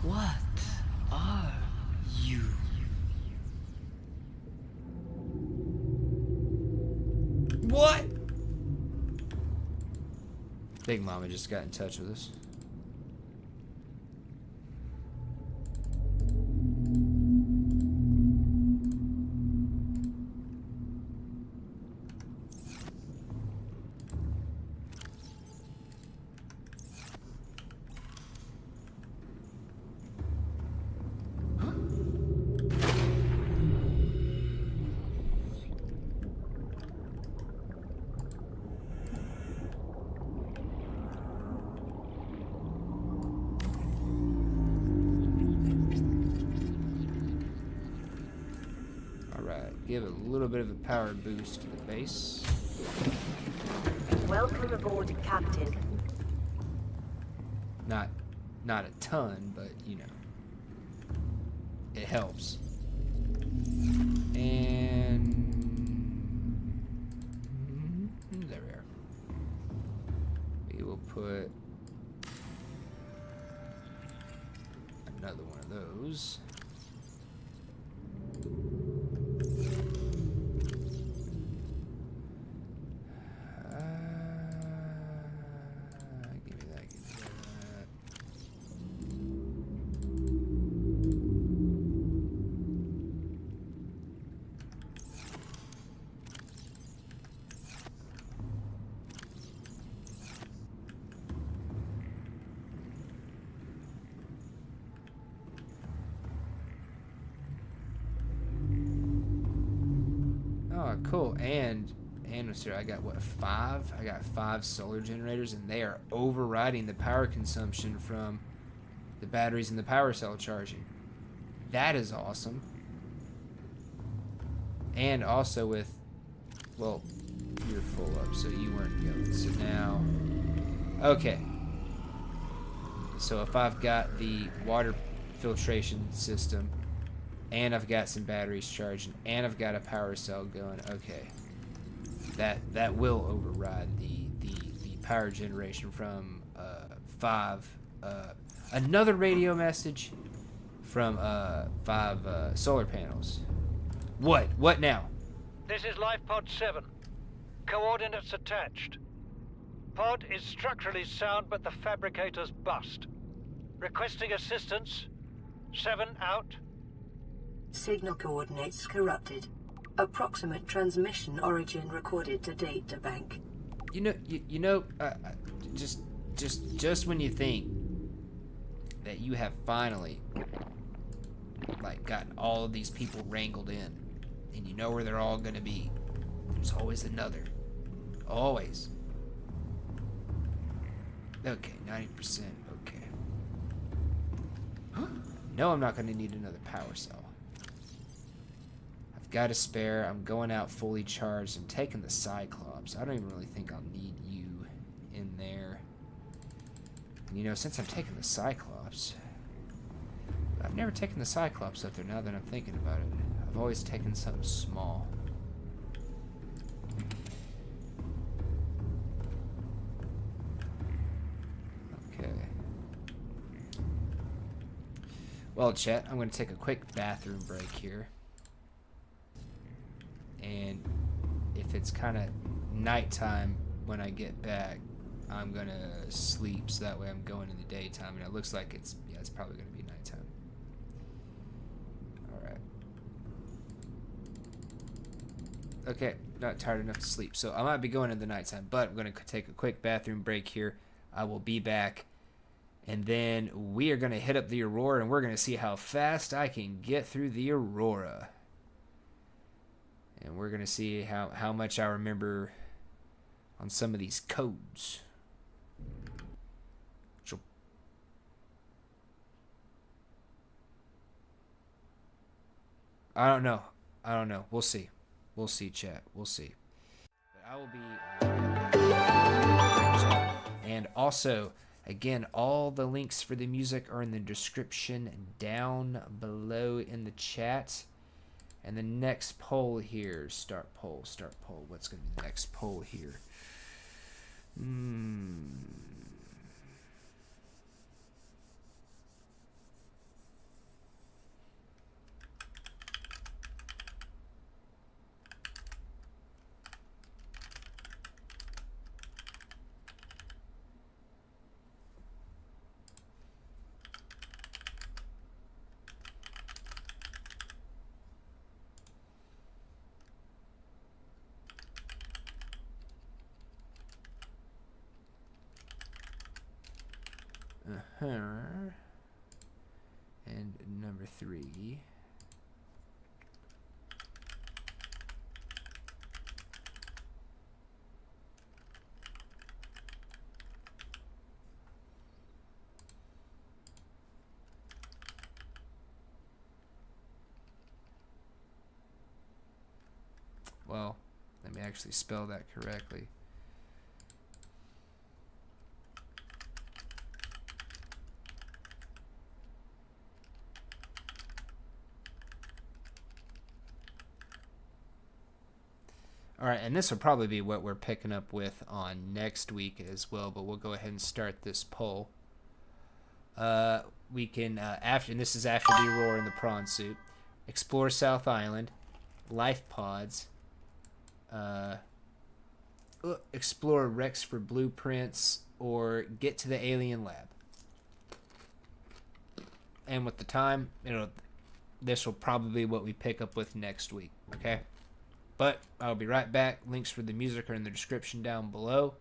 What are you? What? Big Mama just got in touch with us. Give a little bit of a power boost to the base. Welcome aboard, Captain. Not a ton, but you know, it helps. And there we are. We will put another one of those. Oh, cool. And atmosphere. I got what, 5? I got 5 solar generators, and they are overriding the power consumption from the batteries in the power cell charging. That is awesome. And also with, well, you're full up, so you weren't going. So now, okay. So if I've got the water filtration system, and I've got some batteries charging, and I've got a power cell going, okay. That will override the power generation from 5. Another radio message from 5 solar panels. What now? This is Life Pod 7. Coordinates attached. Pod is structurally sound, but the fabricator's bust. Requesting assistance. 7 out. Signal coordinates corrupted. Approximate transmission origin recorded to data bank. Just when you think that you have finally, like, gotten all of these people wrangled in, and you know where they're all gonna be, there's always another. Always. Okay, 90%. Okay. No, I'm not gonna need another power cell. I've got a spare. I'm going out fully charged. I'm taking the Cyclops. I don't even really think I'll need you in there. And since I'm taking the Cyclops, I've never taken the Cyclops up there now that I'm thinking about it. I've always taken something small. Okay. Well, chat, I'm going to take a quick bathroom break here. And if it's kind of nighttime when I get back, I'm going to sleep, so that way I'm going in the daytime. And it looks like it's probably going to be nighttime. Alright. Okay, not tired enough to sleep. So I might be going in the nighttime, but I'm going to take a quick bathroom break here. I will be back. And then we are going to hit up the Aurora, and we're going to see how fast I can get through the Aurora. And we're going to see how much I remember on some of these codes. I don't know. We'll see. We'll see, chat. We'll see. But I will be... And also, again, all the links for the music are in the description down below in the chat. And the next poll here, start poll. What's going to be the next poll here? And number 3. Well, let me actually spell that correctly. Alright, and this will probably be what we're picking up with on next week as well, but we'll go ahead and start this poll. We can, and this is after the Aurora and the Prawn Suit, explore South Island, life pods, explore Rex for blueprints, or get to the alien lab. And with the time, this will probably be what we pick up with next week, okay? But I'll be right back. Links for the music are in the description down below.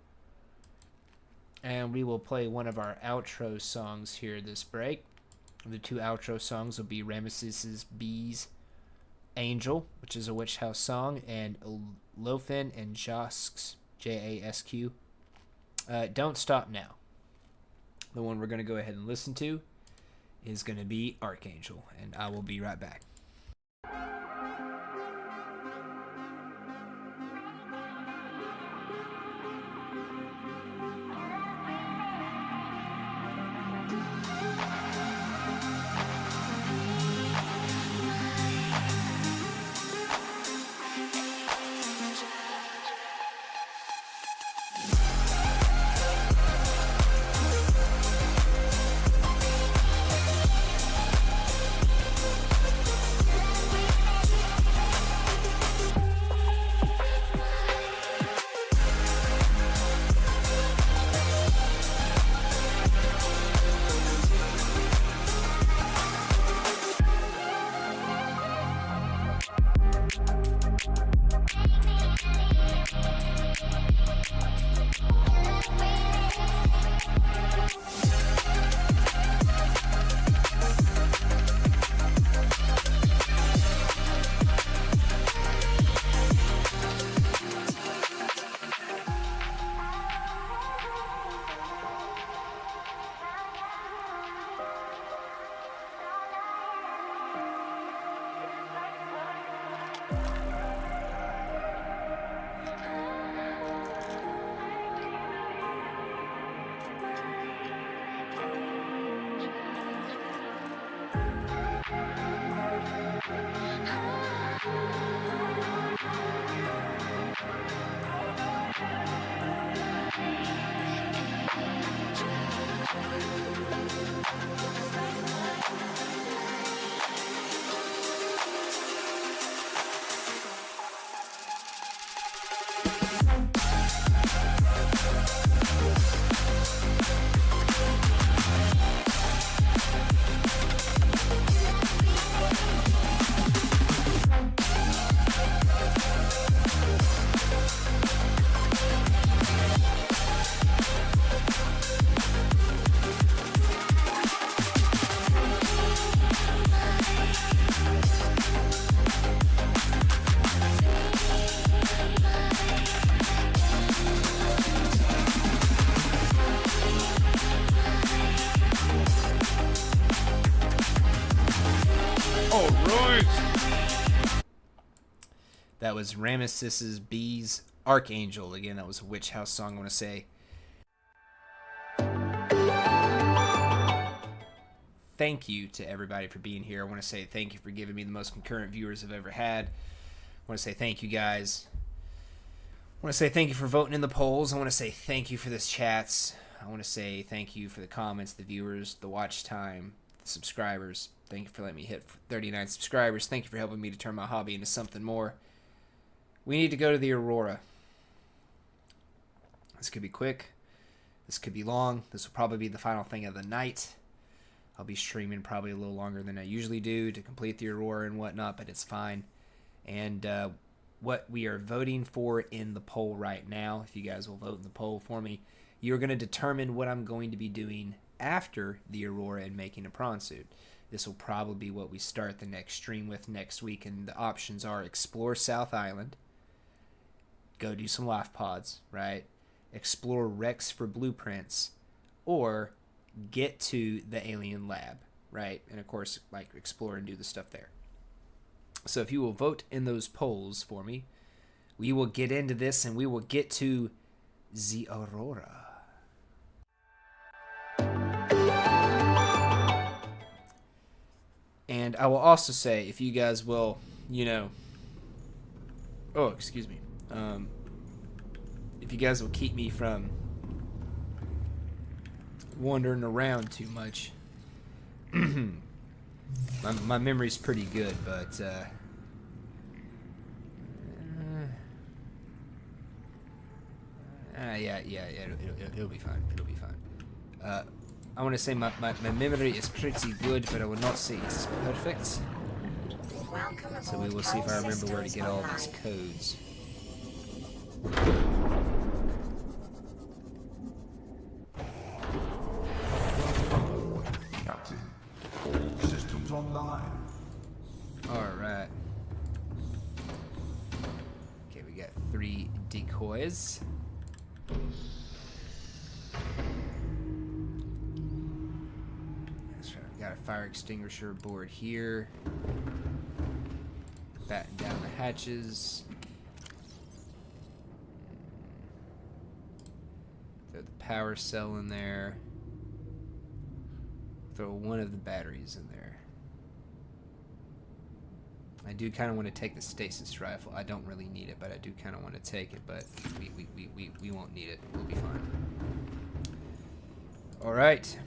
And we will play one of our outro songs here this break. The 2 outro songs will be Ramesses B's Archangel, which is a Witch House song, and Lofen and Josks, Jasq, Don't Stop Now. The one we're going to go ahead and listen to is going to be Archangel, and I will be right back. That was Ramesses B's Archangel. Again, that was a Witch House song, I want to say. Thank you to everybody for being here. I want to say thank you for giving me the most concurrent viewers I've ever had. I want to say thank you, guys. I want to say thank you for voting in the polls. I want to say thank you for this chats. I want to say thank you for the comments, the viewers, the watch time, the subscribers. Thank you for letting me hit 39 subscribers. Thank you for helping me to turn my hobby into something more. We need to go to the Aurora. This could be quick. This could be long. This will probably be the final thing of the night. I'll be streaming probably a little longer than I usually do to complete the Aurora and whatnot, but it's fine. And what we are voting for in the poll right now, if you guys will vote in the poll for me, you're going to determine what I'm going to be doing after the Aurora and making a prawn suit. This will probably be what we start the next stream with next week, and the options are explore South Island, go do some life pods, right? Explore Rex for blueprints, or get to the alien lab, right? And of course, like, explore and do the stuff there. So if you will vote in those polls for me, we will get into this and we will get to the Aurora. And I will also say, if you guys will, you know, oh, excuse me. If you guys will keep me from wandering around too much. my memory's pretty good, but yeah, it'll be fine. It'll be fine. I want to say my memory is pretty good, but I will not say it's perfect. So we will see if I remember where to get all these codes. Captain, all systems online. Alright. we got 3 decoys. That's right, we got a fire extinguisher aboard here. Batten down the hatches. Throw the power cell in there. Throw one of the batteries in there. I do kind of want to take the stasis rifle. I don't really need it, but I do kind of want to take it, but we won't need it. We'll be fine. All right.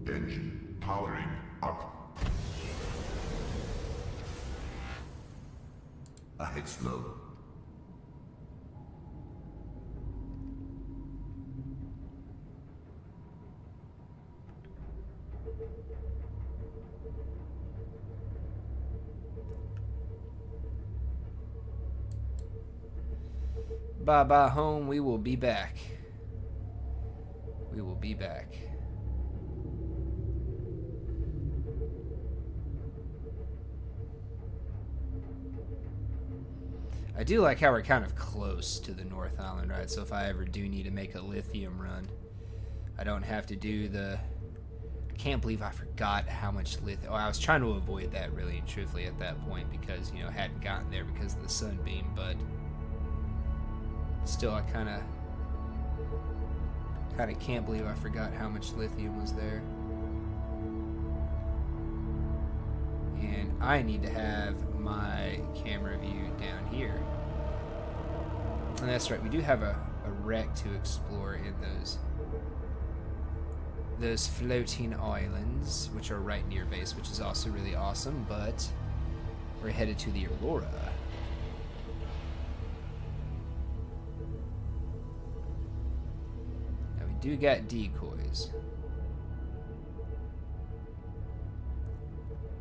Engine powering up. Ahead slow. Bye-bye home, we will be back. We will be back. I do like how we're kind of close to the North Island, right? So if I ever do need to make a lithium run, I don't have to do the... I can't believe I forgot how much lithium... Oh, I was trying to avoid that really and truthfully at that point because, you know, I hadn't gotten there because of the SunBeam, but... Still, I kind of can't believe I forgot how much lithium was there. And I need to have my camera view down here. And that's right, we do have a wreck to explore in those floating islands, which are right near base, which is also really awesome, but we're headed to the Aurora. Do got decoys.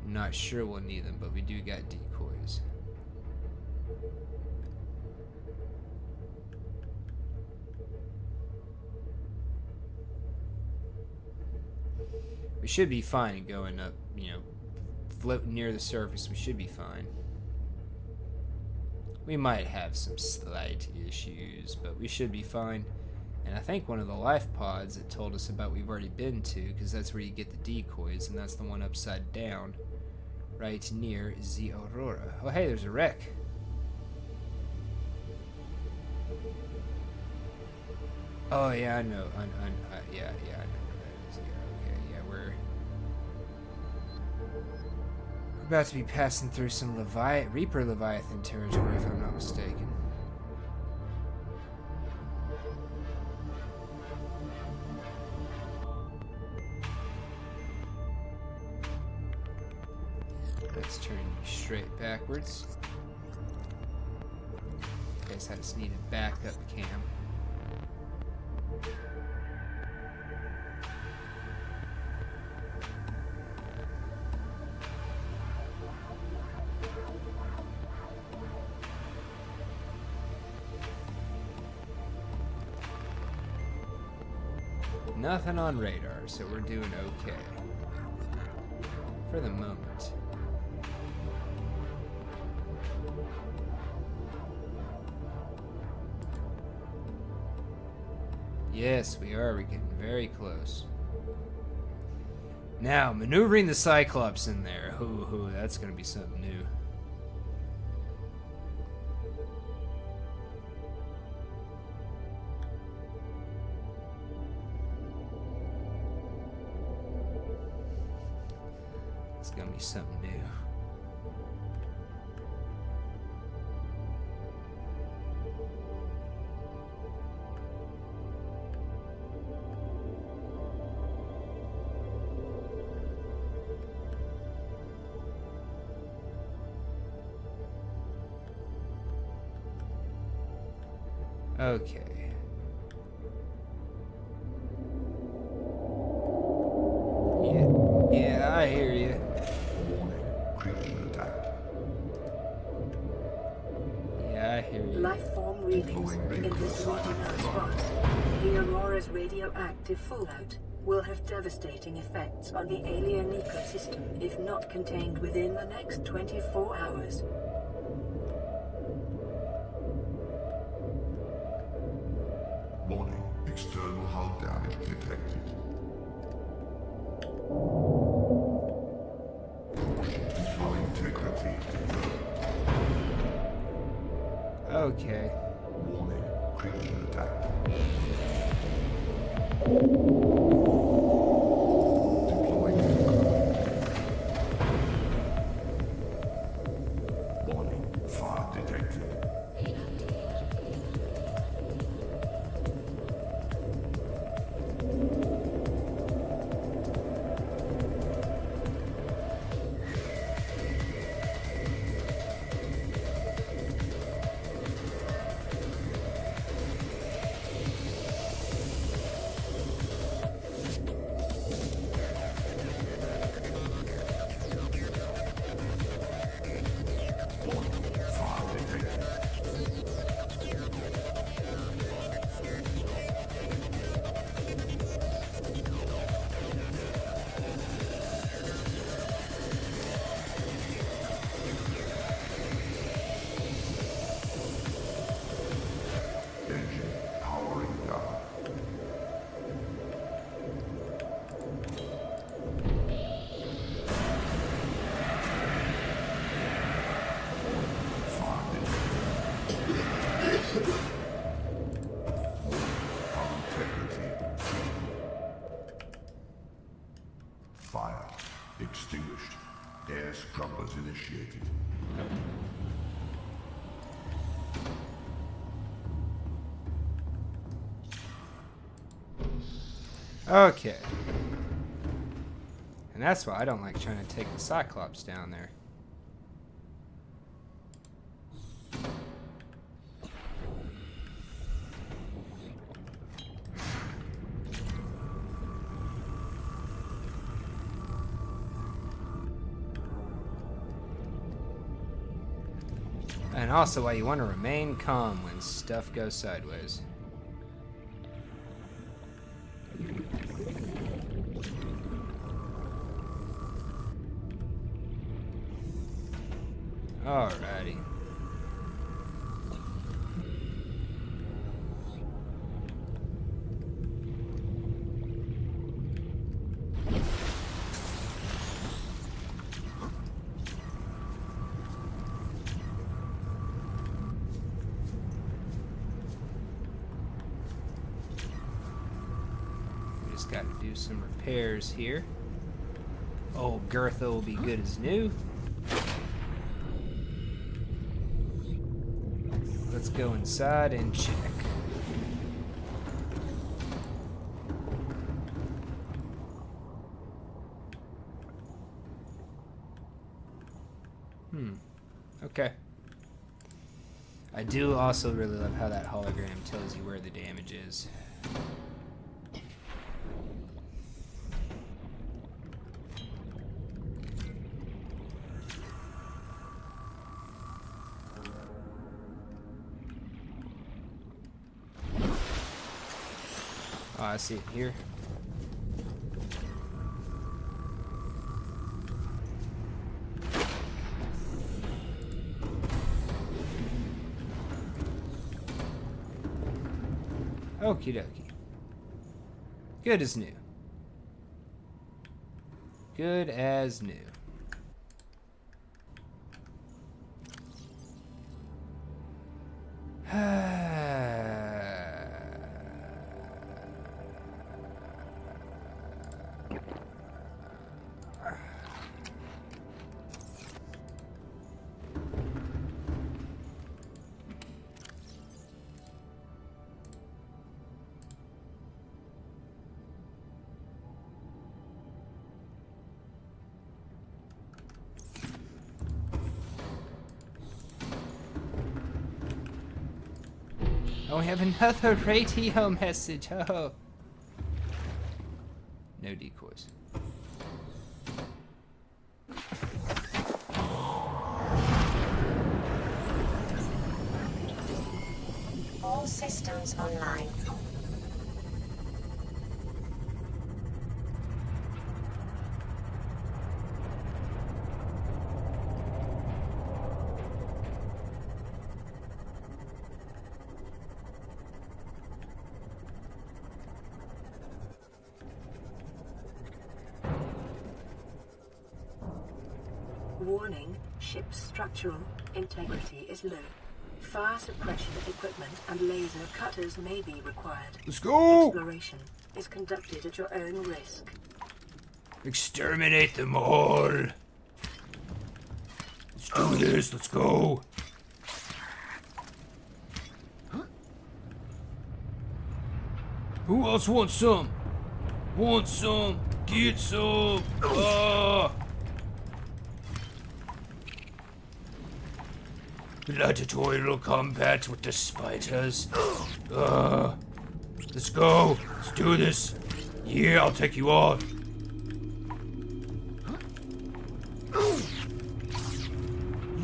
I'm not sure we'll need them, but we do got decoys. We should be fine going up, you know, floating near the surface. We should be fine. We might have some slight issues, but we should be fine. And I think one of the life pods that told us about we've already been to, because that's where you get the decoys, and that's the one upside down, right near the Aurora. Oh, hey, there's a wreck. Oh, yeah, I know. Yeah, I know where that is. Yeah, okay, yeah, we're about to be passing through some Reaper Leviathan territory, if I'm not mistaken. Let's turn straight backwards. Guess I just need a backup cam. Nothing on radar, so we're doing okay. For the moment. Yes, we are. We're getting very close. Now, maneuvering the Cyclops in there. Hoo, that's going to be something new. It's going to be something new. Okay. Yeah, I hear you. Yeah, I hear you. Life form readings in this regional spot. The Aurora's radioactive fallout will have devastating effects on the alien ecosystem if not contained within the next 24 hours. Warning, external hull damage detected. Hull integrity. Okay. Warning, critical attack. Deploying commig. Warning, fire detected. Fire extinguished. Air scrubbers initiated. Okay. And that's why I don't like trying to take the Cyclops down there. And also why you want to remain calm when stuff goes sideways. Alrighty. We just got to do some repairs here. Old Gertha will be good as new. Let's go inside and check. Okay. I do also really love how that hologram tells you where the damage is. Oh, I see it here. Okie dokie. Good as new. Good as new. Oh, we have another radio message. Oh. No decoys. All systems online. Warning, ship's structural integrity is low. Fire suppression equipment and laser cutters may be required. Let's go! Exploration is conducted at your own risk. Exterminate them all! Let's do this, let's go! Who else wants some? Want some? Get some! Gladiatorial combat with the spiders. Let's go! Let's do this! Yeah, I'll take you on!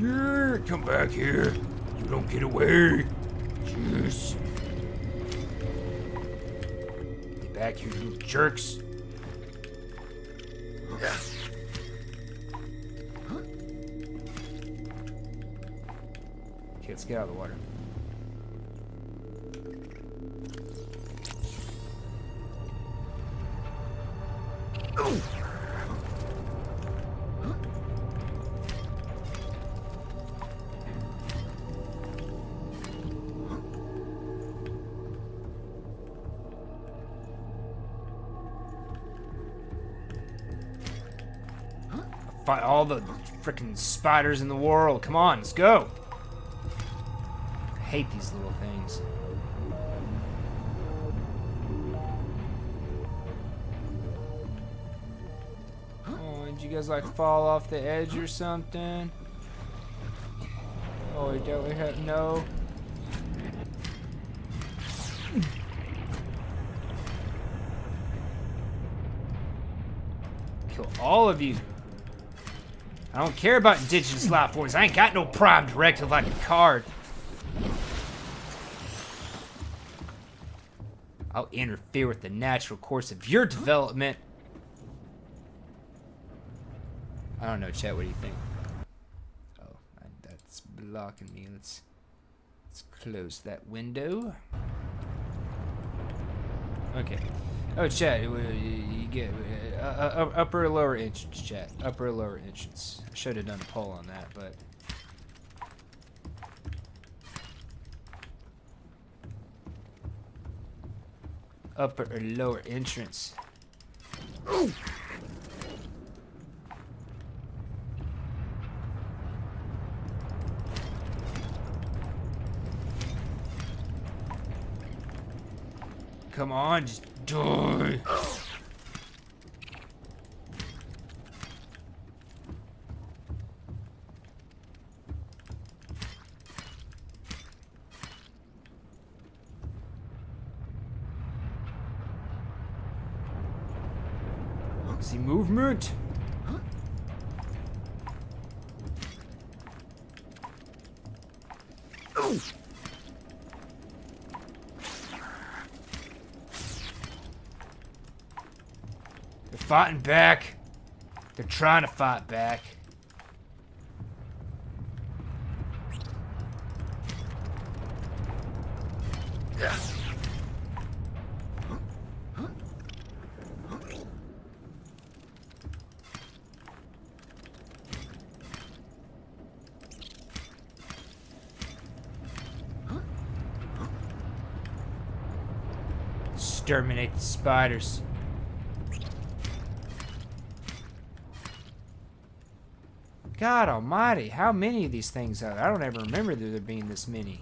Yeah, come back here. You don't get away. Jeez. Get back here, you jerks. Okay, let's get out of the water. Fight all the freaking spiders in the world. Come on, let's go. I hate these little things. Oh, did you guys like fall off the edge or something? Oh, we don't have no. Kill all of you. I don't care about indigenous life forms. I ain't got no prime directive like a card. I'll interfere with the natural course of your development. I don't know, chat. What do you think? Oh, that's blocking me. Let's close that window. Okay. Oh, chat. You get upper or lower entrance, chat. Upper or lower entrance. I should have done a poll on that, but. Upper or lower entrance. Ooh. Come on, just die. See movement? Oh. They're fighting back. They're trying to fight back. Yes. Exterminate the spiders. God almighty, how many of these things are there? I don't ever remember there being this many.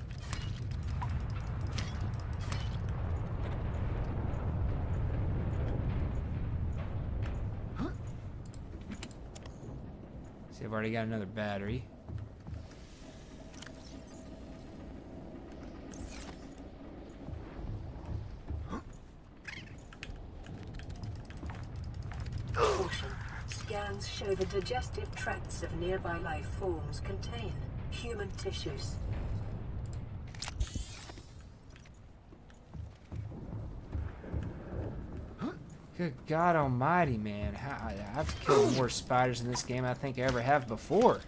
See, I've already got another battery. Scans show the digestive tracts of nearby life forms contain human tissues. Good God almighty, man. I've killed more spiders in this game than I think I ever have before.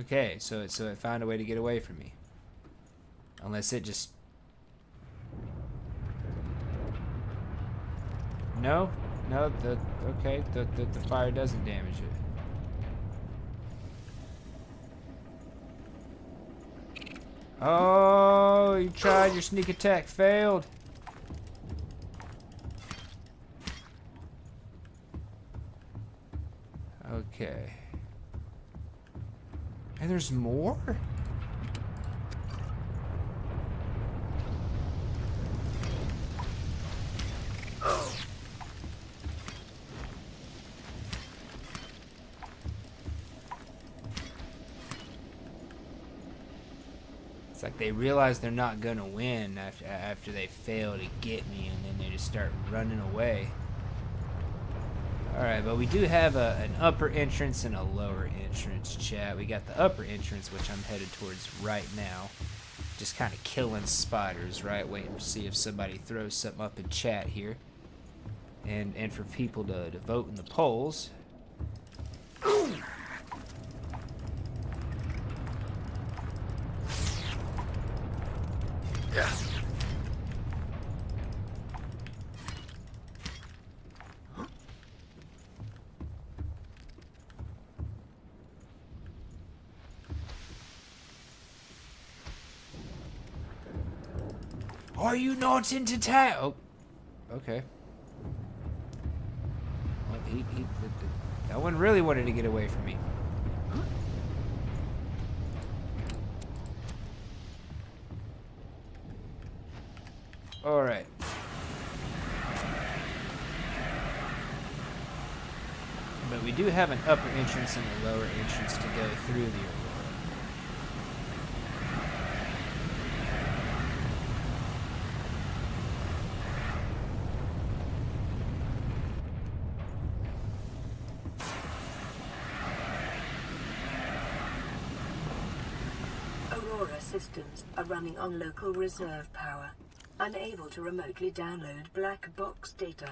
Okay, so it found a way to get away from me. Unless it just... No, the fire doesn't damage it. Oh, you tried your sneak attack, failed. Okay. And there's more? It's like they realize they're not gonna win after they fail to get me, and then they just start running away. Alright, but we do have an upper entrance and a lower entrance, chat. We got the upper entrance, which I'm headed towards right now. Just kind of killing spiders, right? Waiting to see if somebody throws something up in chat here. And for people to vote in the polls. Yeah. Are you not into town? Oh, okay. Well, that one really wanted to get away from me. All right. But we do have an upper entrance and a lower entrance to go through the Aurora. Aurora systems are running on local reserve power, unable to remotely download black box data.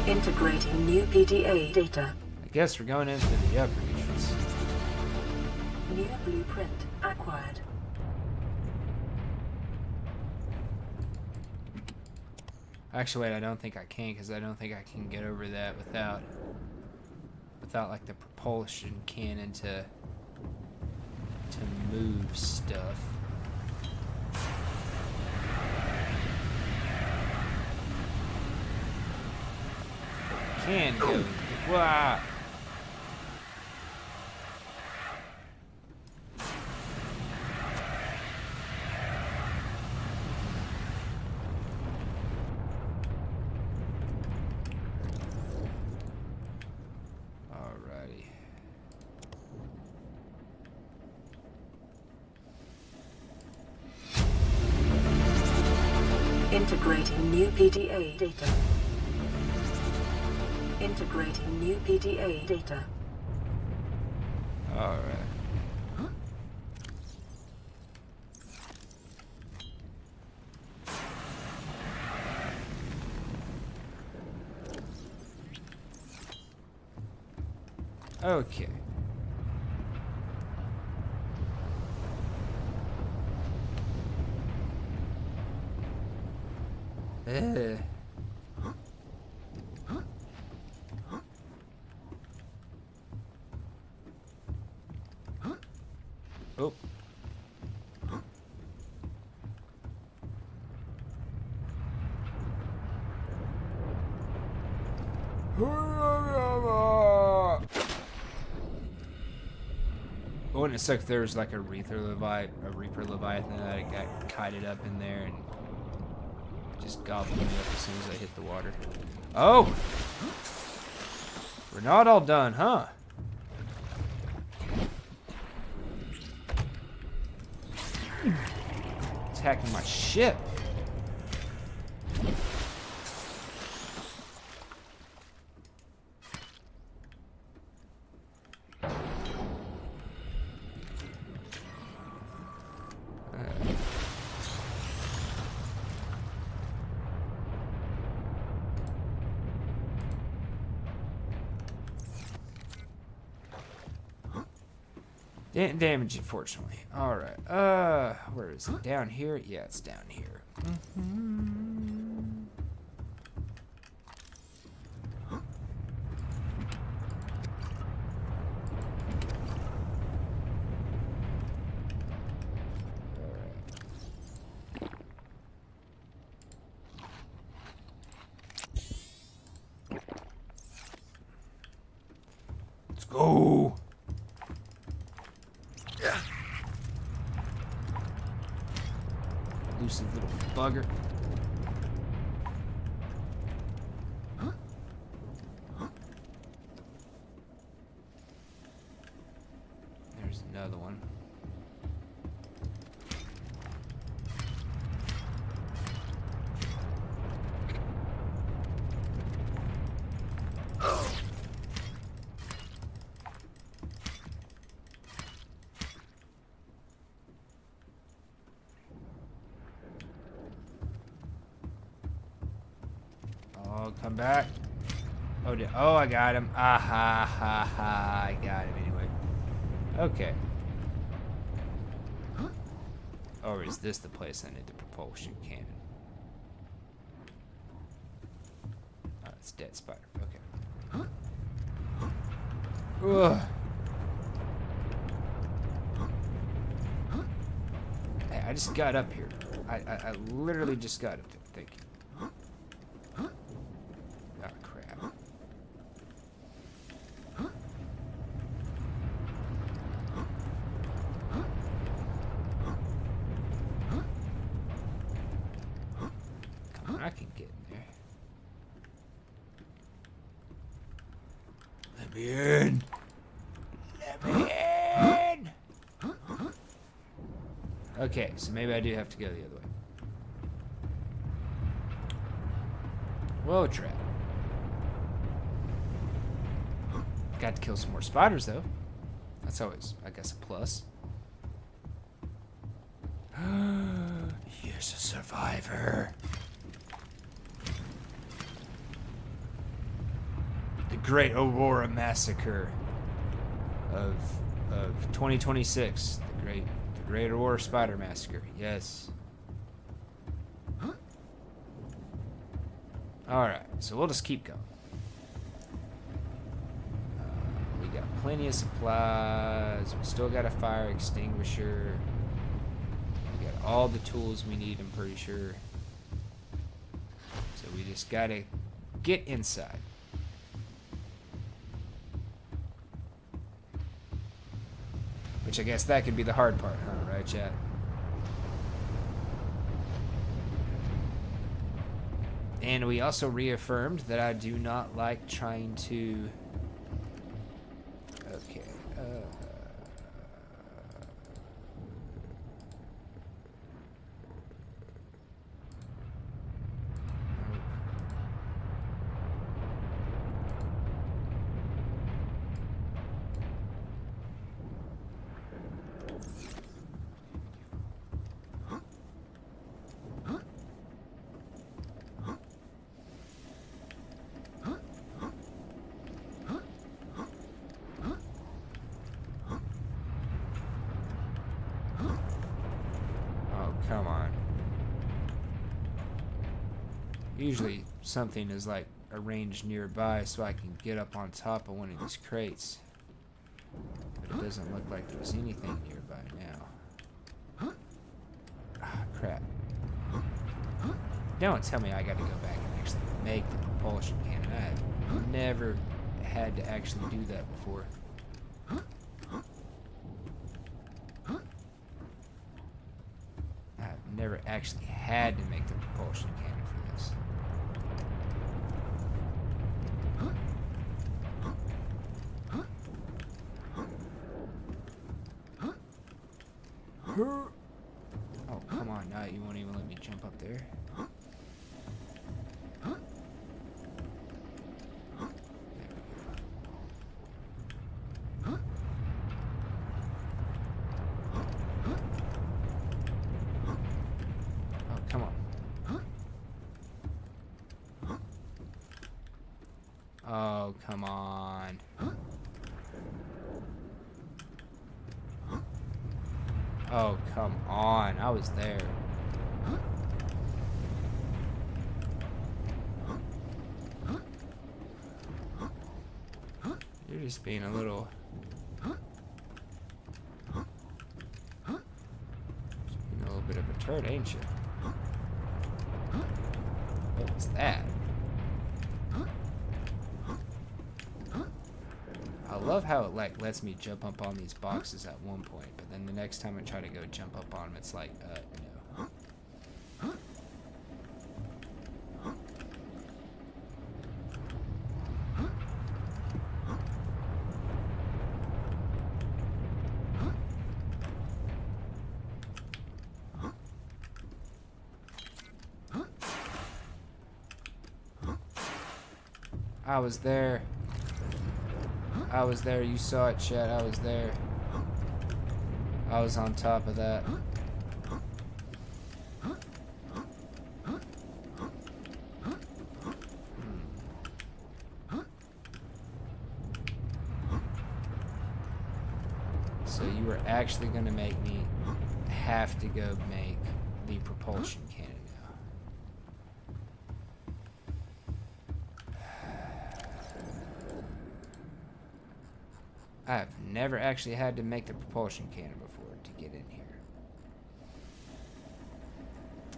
Integrating new PDA data. I guess we're going into the upper entrance. New blueprint acquired. Actually, wait, I don't think I can, because I don't think I can get over that without like the propulsion cannon to move stuff. Can go. Wow. Alrighty. Integrating new PDA data. Integrating new PDA data. Alright. Okay. Oh. Wouldn't it suck if there was like a Reaper Leviathan that got kited up in there and just gobbled me up as soon as I hit the water. Oh! We're not all done, huh? Attacking my ship. Damage, unfortunately. Alright. Where is it? Down here? Yeah, it's down here. Let's go. Elusive little bugger. There's another one. Oh, come back. Oh, oh, I got him. Ah, ha, ha, ha. I got him anyway. Okay. Or is this the place I need the propulsion cannon? Oh, it's dead spider. Okay. Ugh. Hey, I just got up here. I literally just got up there. Thank you. Oh, crap. Come on, I can get in there. Let me in. Let me in. Okay, so maybe I do have to go the other way. Whoa, trap. Got to kill some more spiders, though. That's always, I guess, a plus. Here's a survivor. The Great Aurora Massacre of 2026. The Great Aurora Spider Massacre. Yes. Alright, so we'll just keep going. We got plenty of supplies. We still got a fire extinguisher. We got all the tools we need, I'm pretty sure. So we just gotta get inside. Which I guess that could be the hard part, huh? Right, chat? And we also reaffirmed that I do not like trying to... Okay. Come on. Usually something is like arranged nearby so I can get up on top of one of these crates. But it doesn't look like there's anything nearby now. Ah, crap. Don't tell me I gotta go back and actually make the propulsion cannon. I've never had to actually do that before. Never actually had to make the propulsion cannon for this. Oh, come on, now you won't even let me jump up there. Oh, come on. Oh, come on. I was there. You're just being a little... Just being a little bit of a turd, ain't you? What was that? I love how it like lets me jump up on these boxes at one point, but then the next time I try to go jump up on them, it's like, no. I was there. I was there. You saw it, chat. I was there. I was on top of that. So you were actually going to make me have to go make the propulsion cannon now. I've never actually had to make the propulsion cannon before to get in here.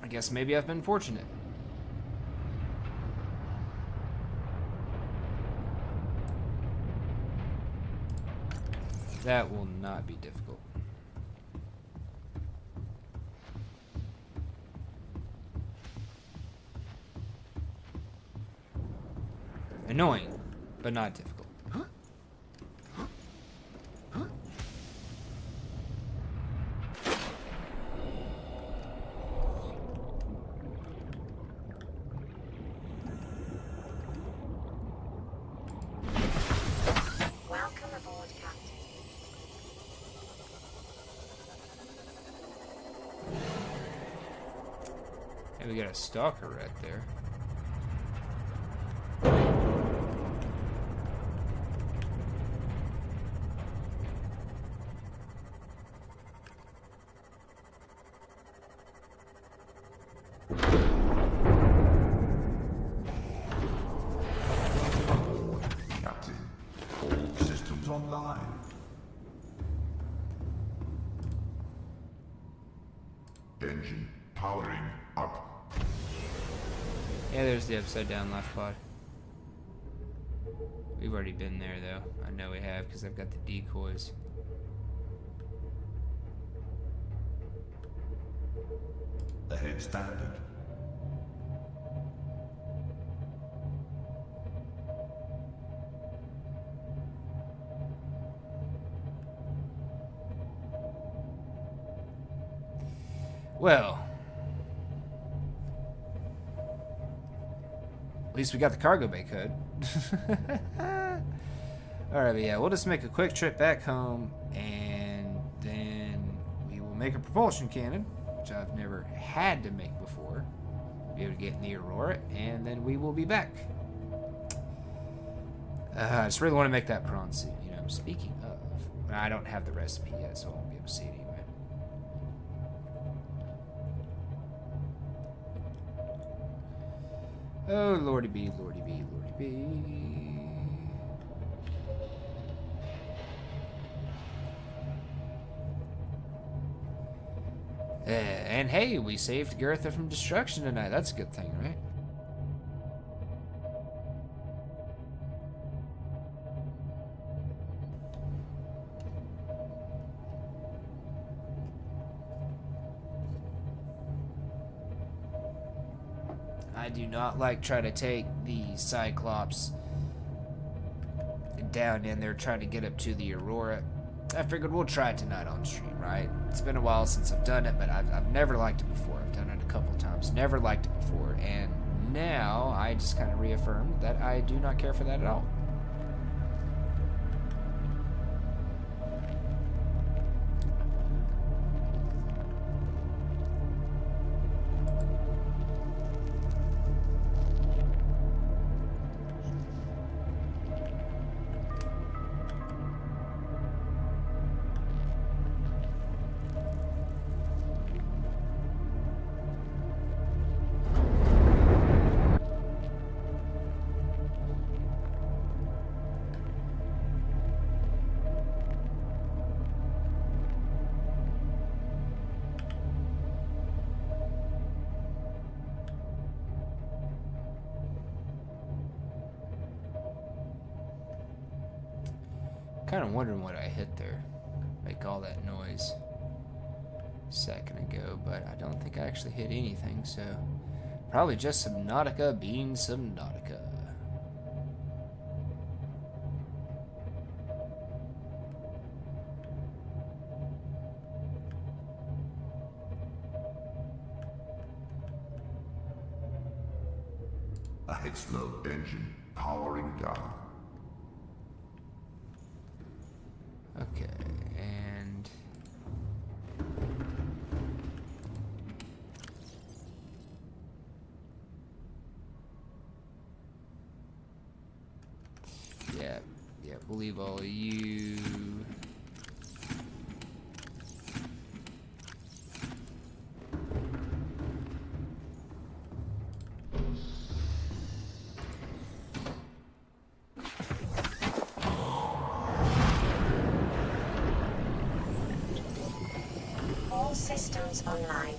I guess maybe I've been fortunate. That will not be difficult. Annoying, but not difficult. Welcome aboard, Captain. Hey, we got a stalker right there. Captain, all systems online. Engine powering up. Yeah, there's the upside down left pod. We've already been there though. I know we have because I've got the decoys. Ahead standard. Well, at least we got the cargo bay code. Alright, but yeah, we'll just make a quick trip back home, and then we will make a propulsion cannon, which I've never had to make before. Be able to get in the Aurora, and then we will be back. I just really want to make that prawn suit, you know. Speaking of, I don't have the recipe yet, so I won't be able to see it anyway. Oh, lordy be, lordy be, lordy be. And hey, we saved Gertha from destruction tonight. That's a good thing, right? I do not like trying to take the Cyclops down in there trying to get up to the Aurora. I figured we'll try it tonight on stream, right? It's been a while since I've done it, but I've never liked it before. I've done it a couple times, never liked it before, and now I just kind of reaffirmed that I do not care for that at all. Kind of wondering what I hit there. Make all that noise a second ago, but I don't think I actually hit anything, so probably just Subnautica being Subnautica. Ahead slow engine powering down. Okay, and yeah, we'll leave all of you. All systems online.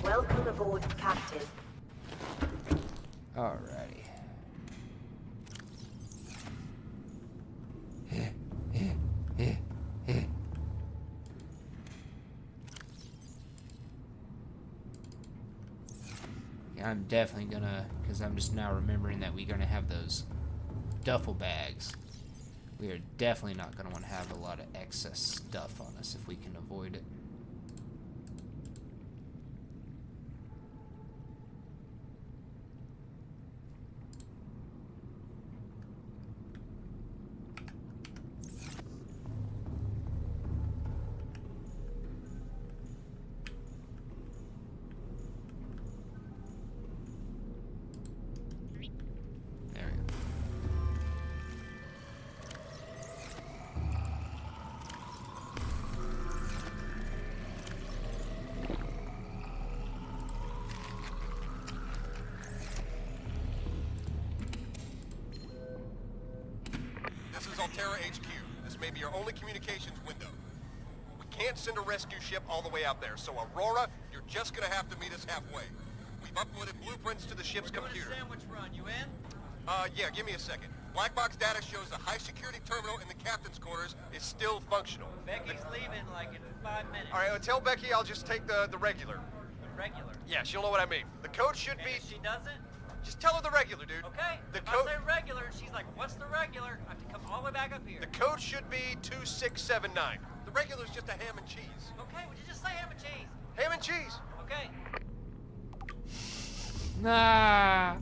Welcome aboard, Captain. Alrighty. Yeah, I'm definitely gonna, because I'm just now remembering that we're gonna have those duffel bags. We are definitely not gonna want to have a lot of excess stuff on us if we can avoid it. There we go. This is Altera HQ. This may be your only communications window. We can't send a rescue ship all the way out there, so Aurora, you're just gonna have to meet us halfway. We've uploaded blueprints to the ship's computer. Sandwich run, you in? Yeah, give me a second. Black box data shows the high-security terminal in the captain's quarters is still functional. Becky's leaving like in 5 minutes. All right, tell Becky I'll just take the regular. The regular? Yeah, she'll know what I mean. The code should And be... if she doesn't? Just tell her the regular, dude. Okay. The If code... I say regular, and she's like, what's the regular? I have to come all the way back up here. The code should be 2679. The regular's just a ham and cheese. Okay, would you just say ham and cheese? Ham and cheese. Okay. Nah.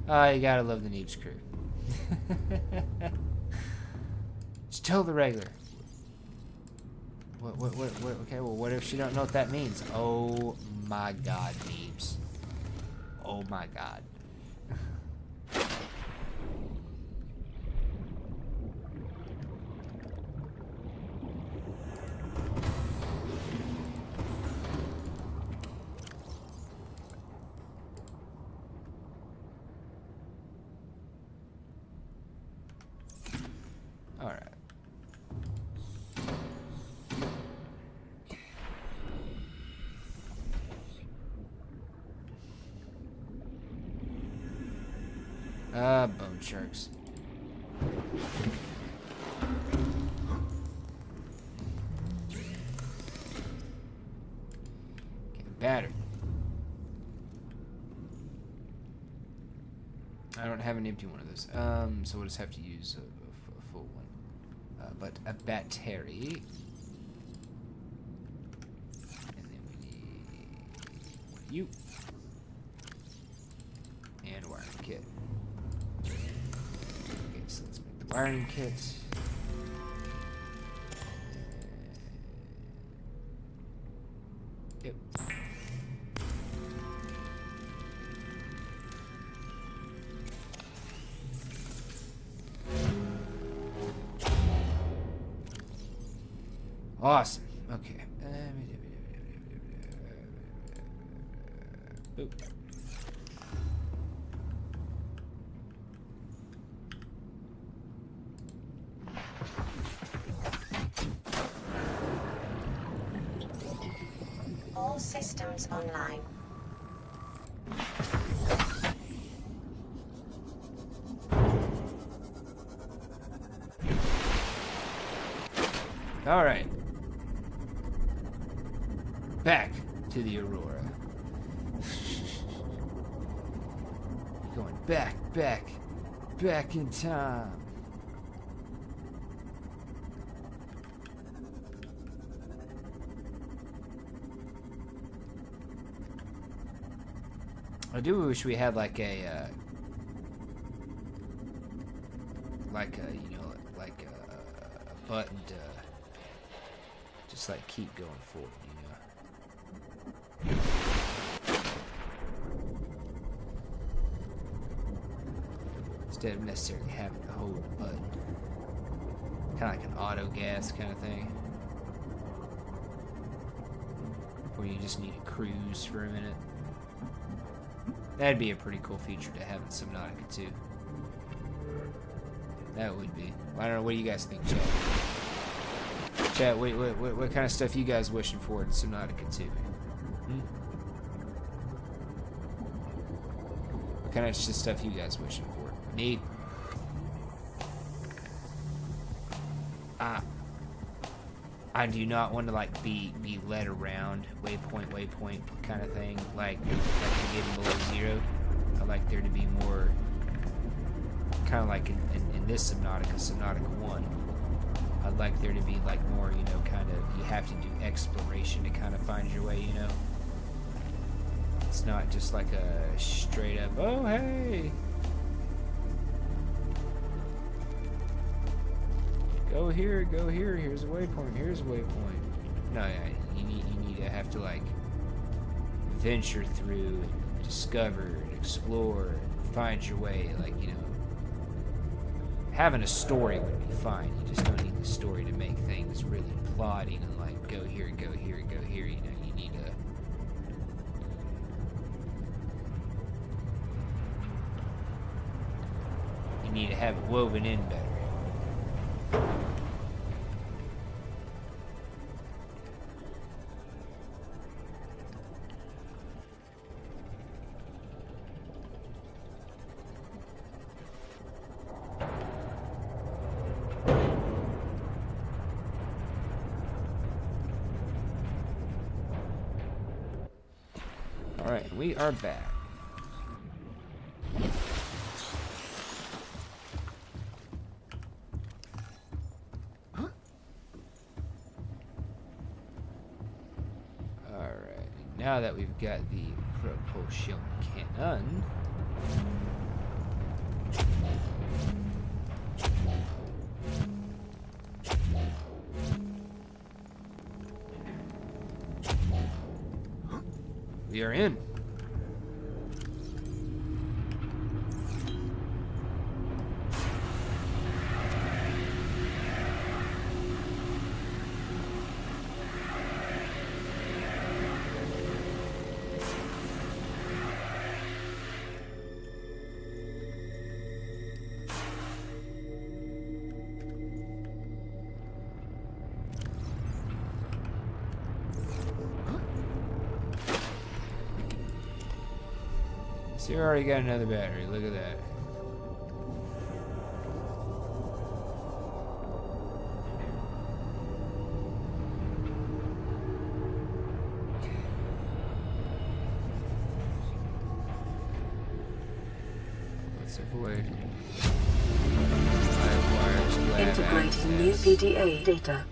Oh, you gotta love the Neebs crew. Just tell the regular. What, okay, well, what if she don't know what that means? Oh my god, Neebs. Oh my god. All right. Bone sharks. Okay, battered. I don't have an empty one of those. So we'll just have to use a full one. But a battery. And then we need you. And wiring kit. Okay, so let's make the wiring kit. Yep. Awesome. Okay. Boop. All systems online. All right. Back to the Aurora. Going back in time. I do wish we had like a, you know, like a button to just like keep going forward, you know. Instead of necessarily having to hold the button. Kind of like an auto gas kind of thing. Where you just need to cruise for a minute. That'd be a pretty cool feature to have in Subnautica too. That would be. I don't know, what do you guys think, chat? Chat, what kind of stuff you guys wishing for in Subnautica 2? What kind of stuff you guys wishing for? Neat. I do not want to like be led around waypoint kind of thing like you're getting below zero. I like there to be more kind of like in this Subnautica 1. I'd like there to be like more, you know, kind of you have to do exploration to kind of find your way, you know. It's not just like a straight up, oh hey, go here, here's a waypoint, here's a waypoint. No, yeah, you need to have to like venture through and discover and explore and find your way, like, you know. Having a story would be fine. You just don't need the story to make things really plotting and like go here, you know, you need to have it woven in better. Alright, we are back. Alright, now that we've got the propulsion cannon, we are in. So you already got another battery, look at that. Let's avoid live wires, lab Integrating new access. PDA data.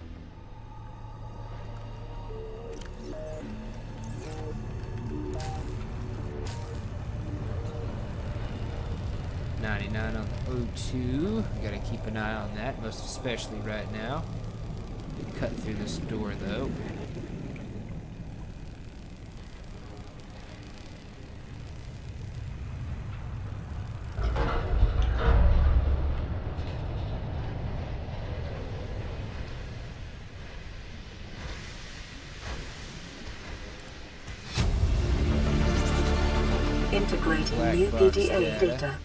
On the O2. We gotta keep an eye on that, most especially right now. Cut through this door though. Integrating Black new box PDA data.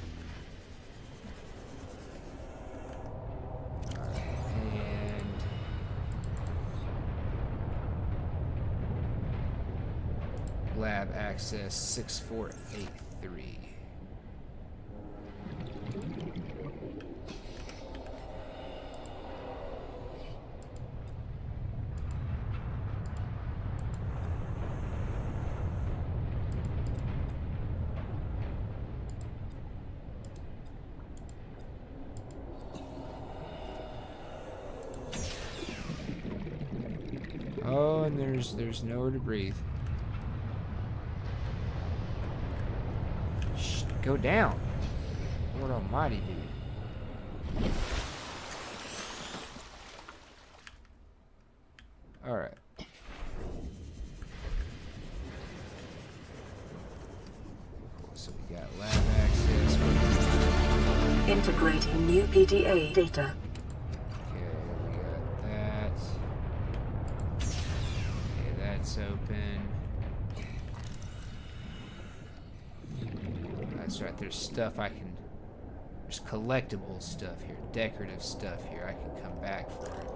Lab access 6483. and there's nowhere to breathe. Shh, go down. Lord Almighty, dude. All right. So we got lab access. Integrating new PDA data. Okay, we got that. Okay, that's open. That's right, there's stuff I can... There's collectible stuff here, decorative stuff here. I can come back for it.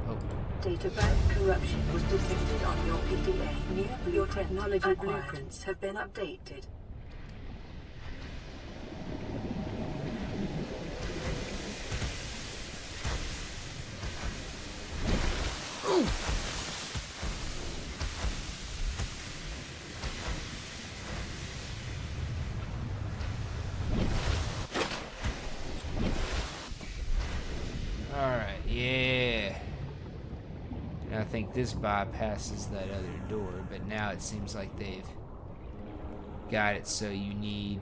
Oh. Data bank corruption was detected on your PDA. Your technology blueprints have been updated. Alright, yeah. And I think this bypasses that other door, but now it seems like they've got it so you need...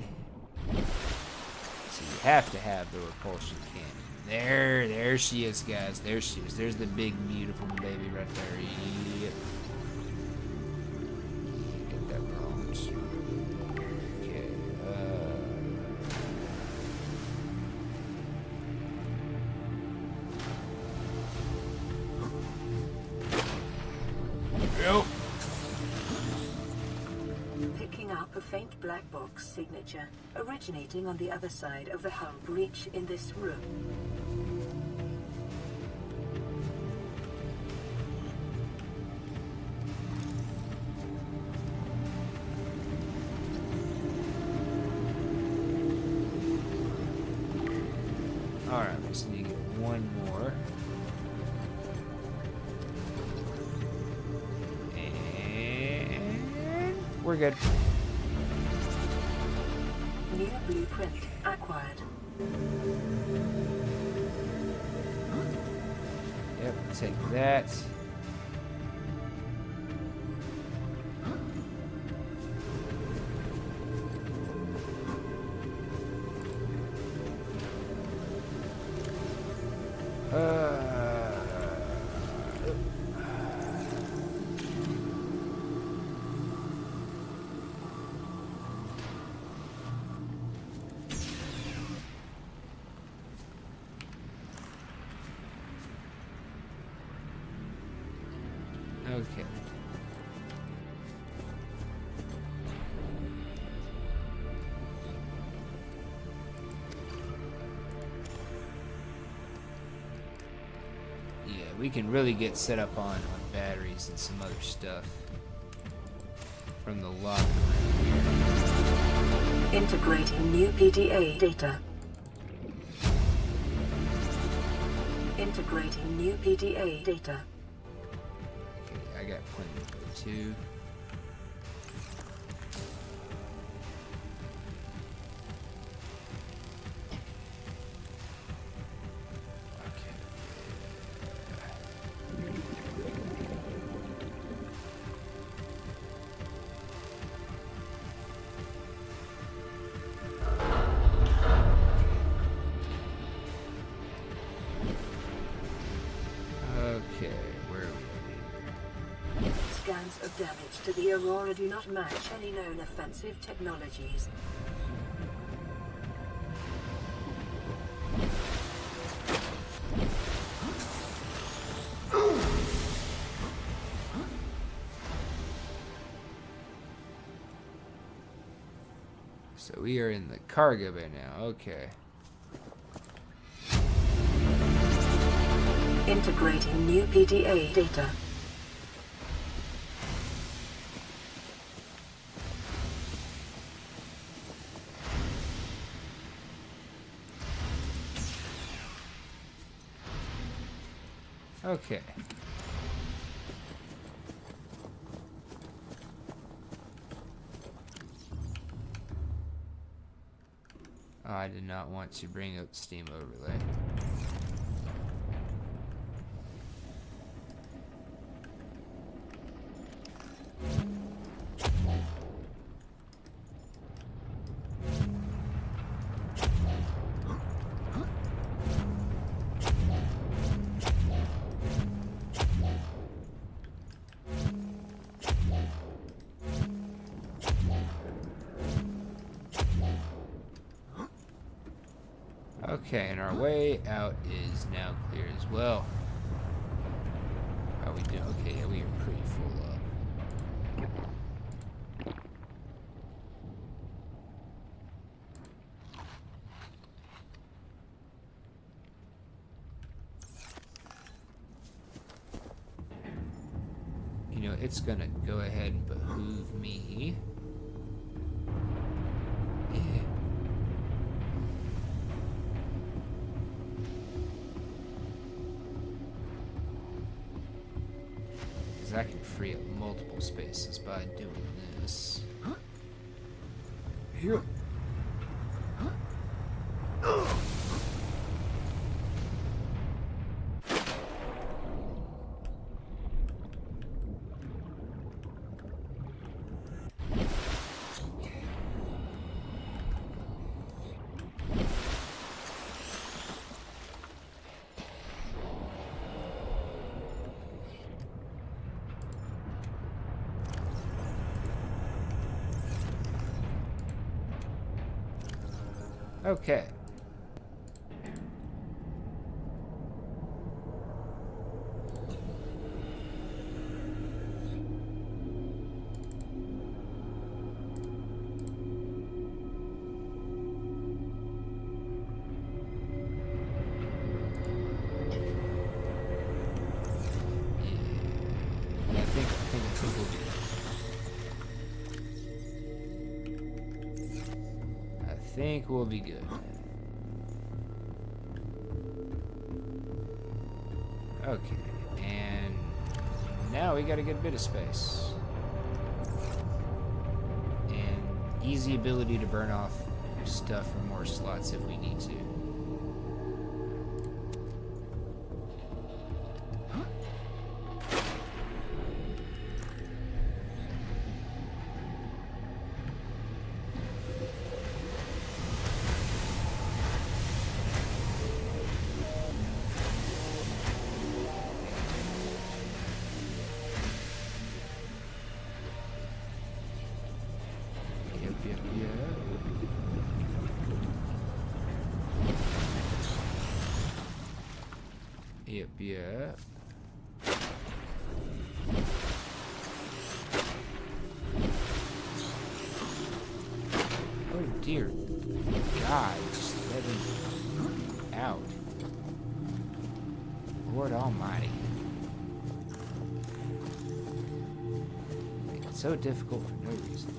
So you have to have the repulsion cannon. There she is, guys. There she is. There's the big, beautiful baby right there. Yep. Get that bones. Okay, Yep. Picking up a faint black box signature originating on the other side of the hull breach in this room. Alright, we just need to get one more. And we're good. New blueprint acquired. Yep, take that. Okay. Yeah, we can really get set up on batteries and some other stuff from the locker room here. Integrating new PDA data. Integrating new PDA data. I got plenty of them too. Okay, where are we? Scans of damage to the Aurora do not match any known offensive technologies. So we are in the cargo bay now. Okay. Integrating new PDA data. Okay. Oh, I did not want to bring up the Steam overlay. Okay, and our way out is now clear as well. How are we doing? Okay, yeah, we are pretty full up. You know, it's gonna go ahead and behoove me. I can free up multiple spaces by doing this. Here. Okay. I think we'll be good. I think we'll be good. Okay, and now we got a good bit of space. And easy ability to burn off stuff for more slots if we need to. Yep. Oh dear God, just let him out. Lord Almighty. It's so difficult for no reason.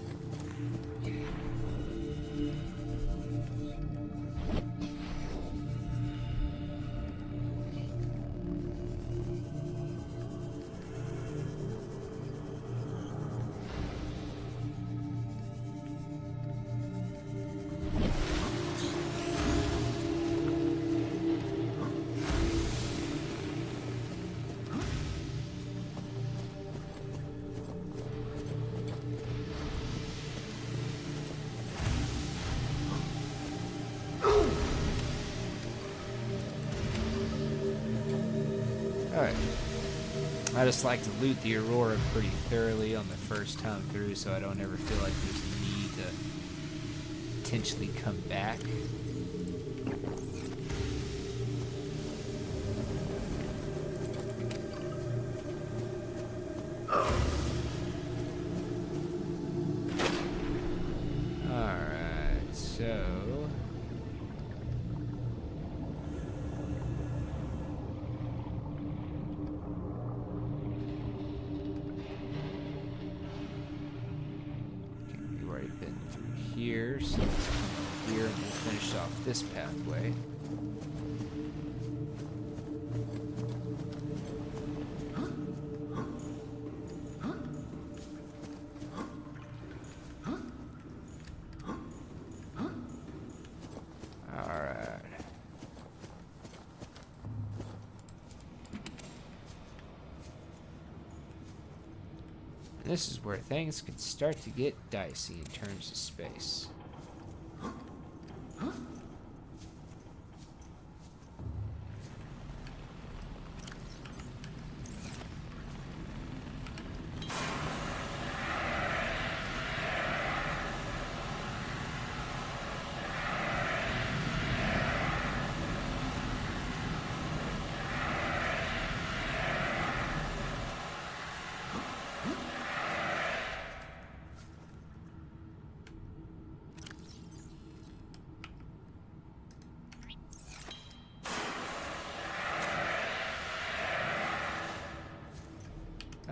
Alright. I just like to loot the Aurora pretty thoroughly on the first time through, so I don't ever feel like there's a need to potentially come back. Alright, so... here, so let's come over here and we'll finish off this pathway. Alright. This is where things can start to get dicey in terms of space.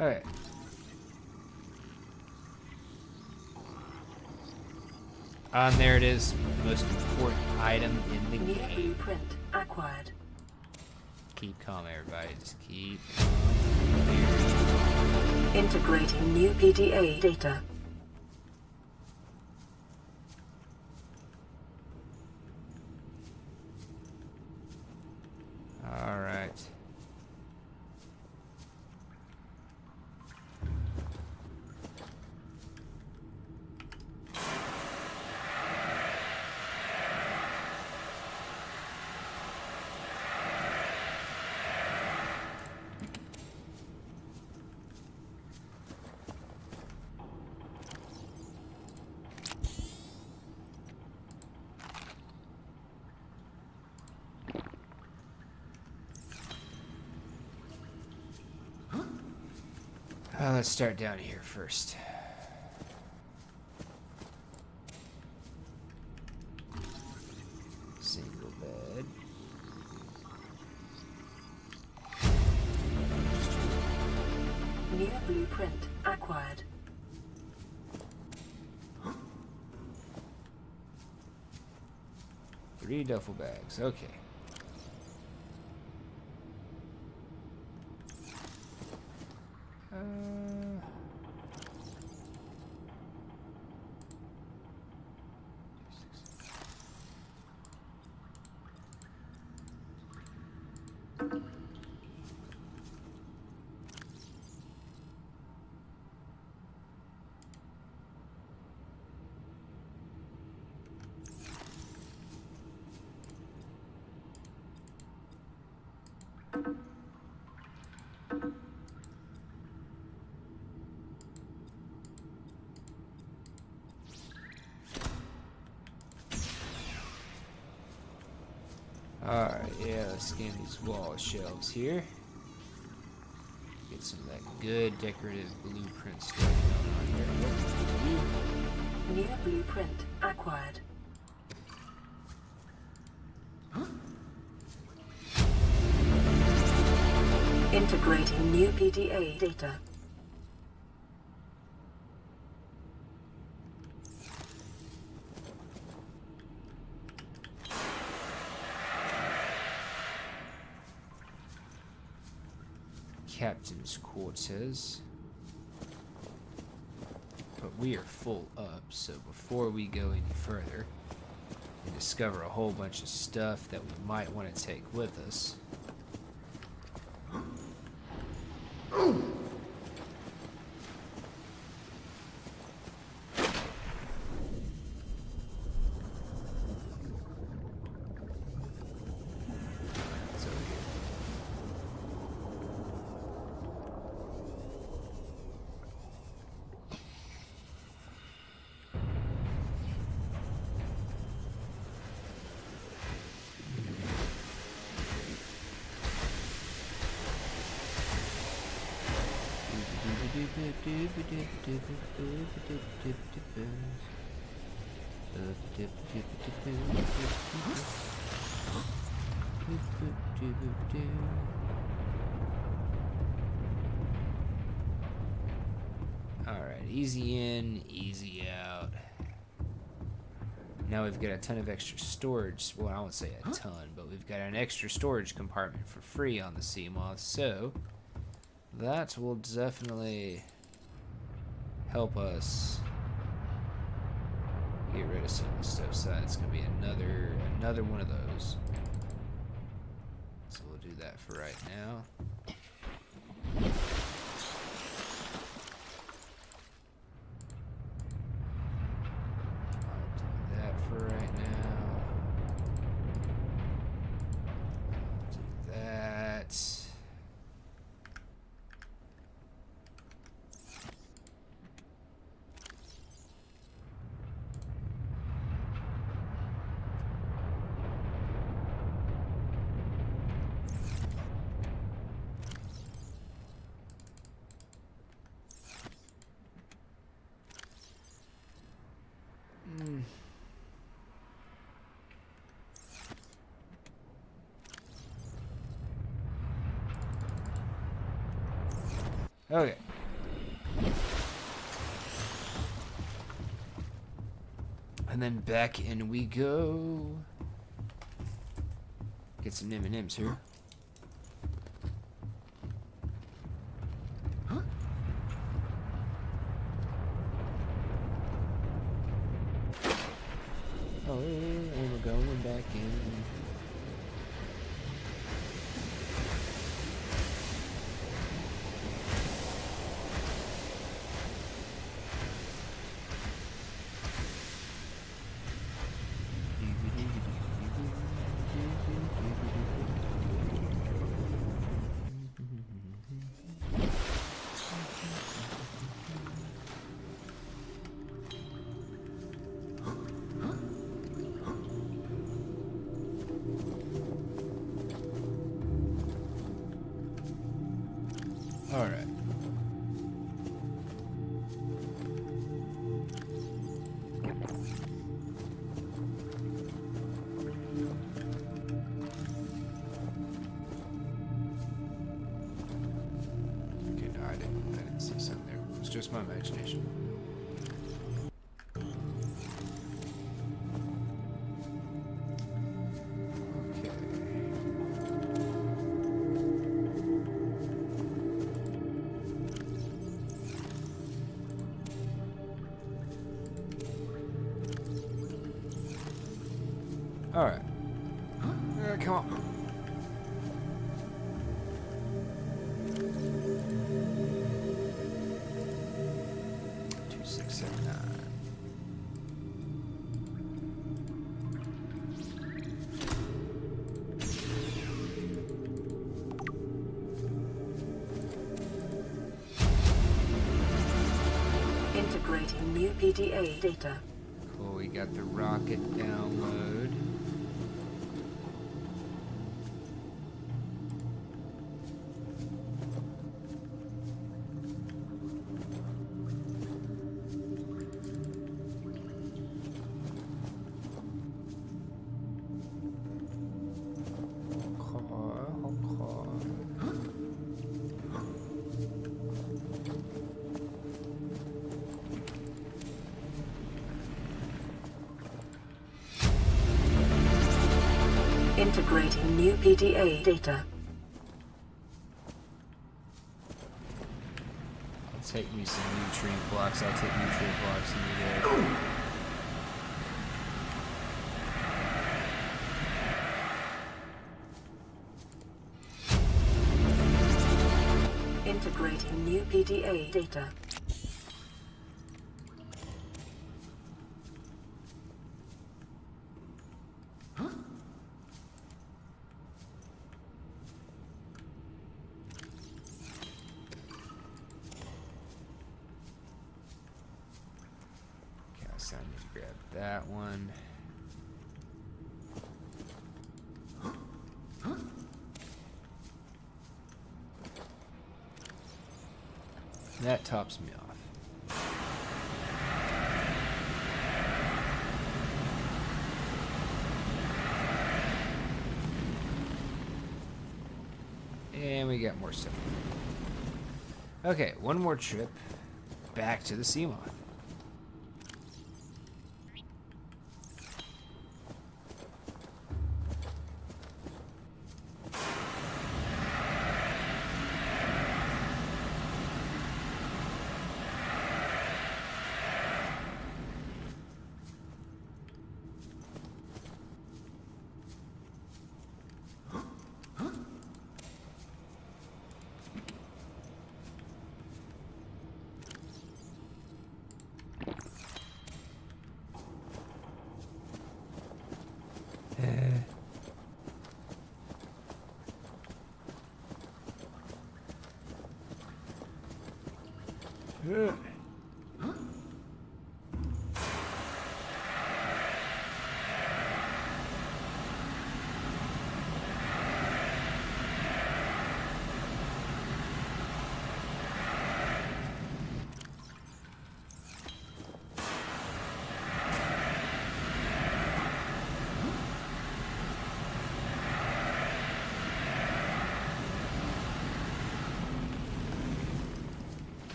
Alright. And there it is. Most important item in the New game. blueprint acquired. Keep calm, everybody. Just keep Integrating new PDA data. Alright. Let's start down here first. Single bed. New blueprint acquired. Three duffel bags. Okay. Alright, yeah, let's scan these wall shelves here. Get some of that good decorative blueprint stuff going on here. New blueprint acquired. Integrating new PDA data. Captain's quarters. But we are full up, so before we go any further and discover a whole bunch of stuff that we might want to take with us. Alright, easy in, easy out. Now we've got a ton of extra storage. Well, I won't say a ton, but we've got an extra storage compartment for free on the Seamoth, so that will definitely help us get rid of some of the stuff. So it's gonna be another one of those. So we'll do that for right now. I'll do that for right now. I'll do that. Okay. And then back in we go. Get some M&Ms here. Oh, and we're going back in. All right. Okay, no, I didn't see something there. It's just my imagination. All right. Come on. Two, 6, 7, 9. Integrating new PDA data. Cool. We got the rocket download. Integrating new PDA data. I'll take me some nutrient blocks. I'll take nutrient blocks any day. Integrating new PDA data. So I need to grab that one. That tops me off. And we got more stuff. Okay, one more trip back to the Seamoth.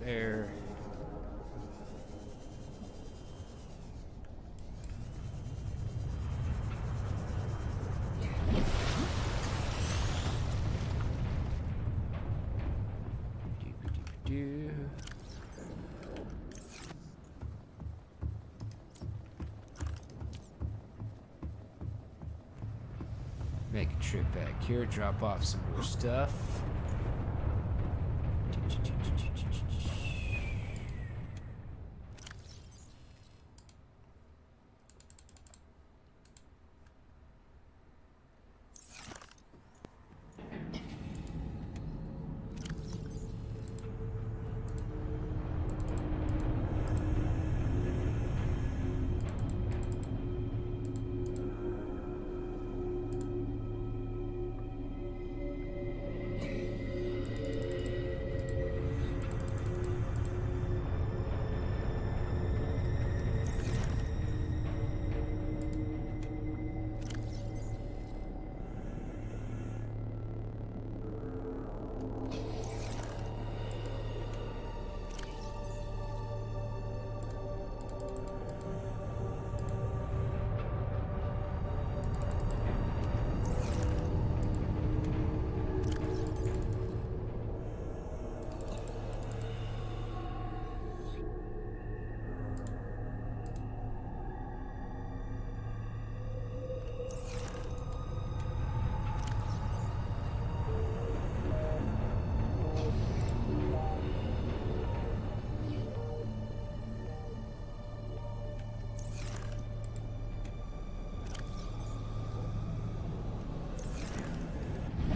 air. Do. Make a trip back here, drop off some more stuff.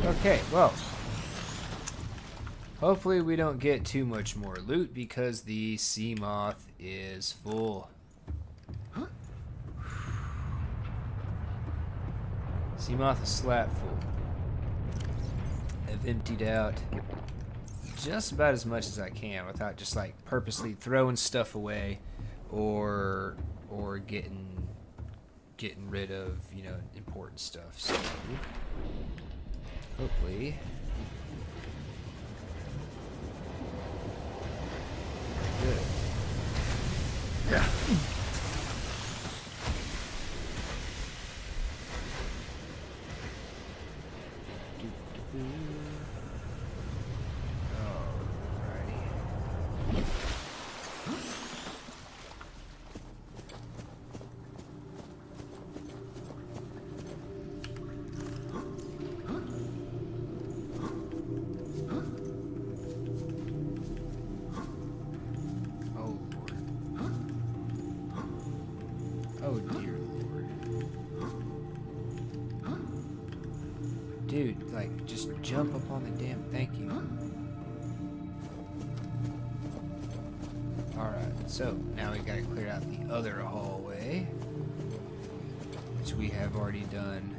Okay, well, hopefully we don't get too much more loot because the sea moth is full. Sea moth is slap full. I've emptied out just about as much as I can without just like purposely throwing stuff away or getting rid of, you know, important stuff. So hopefully good. Yeah. Oh dear Lord. Dude, like, just jump up on the damn, thank you. Alright, so now we gotta clear out the other hallway, which we have already done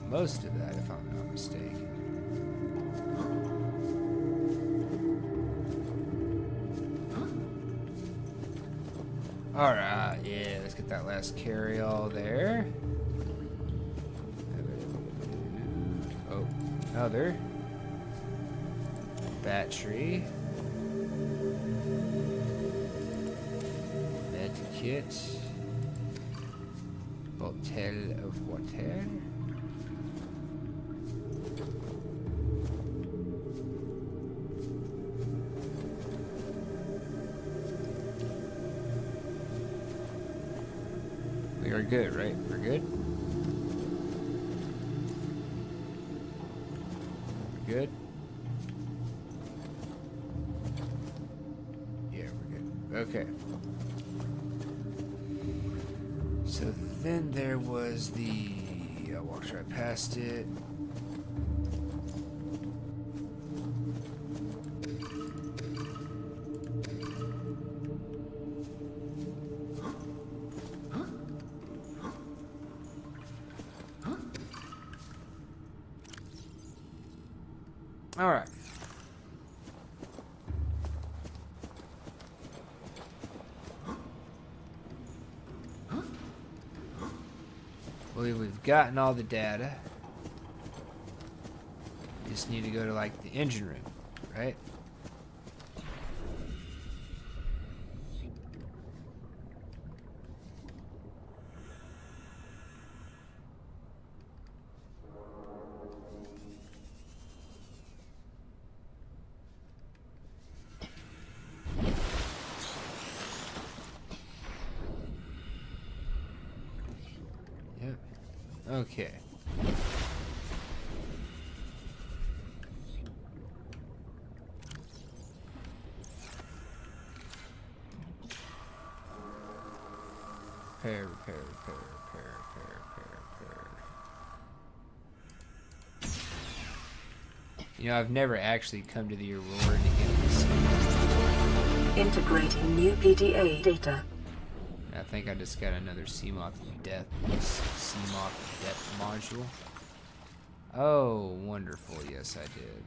most of that, if I'm not mistaken. Alright, yeah, let's get that last carry-all there. Oh, another battery. Medkit. Bottle of water. We are good, right? We're good? We're good? Yeah, we're good. Okay. So then there was the... I walked right past it. All right. Well, we've gotten all the data. We just need to go to like the engine room, right? Okay. Repair. You know, I've never actually come to the Aurora to get this. Integrating new PDA data. I think I just got another Seamoth depth module. Oh, wonderful! Yes, I did.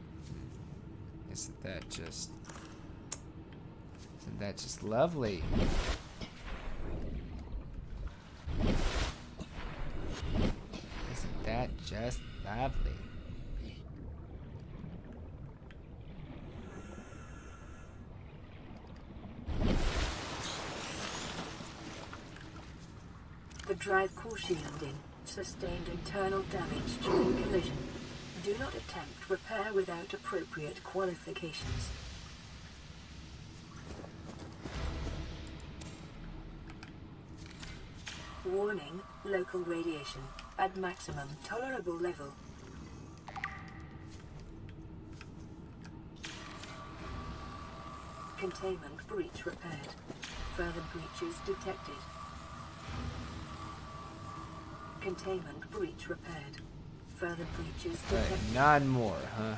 Isn't that just lovely? Isn't that just lovely? The drive core shielding sustained internal damage during collision. Do not attempt repair without appropriate qualifications. Warning, local radiation at maximum tolerable level. Containment breach repaired. Further breaches detected. Containment breach repaired. Further breaches detected. Right, 9 more, huh?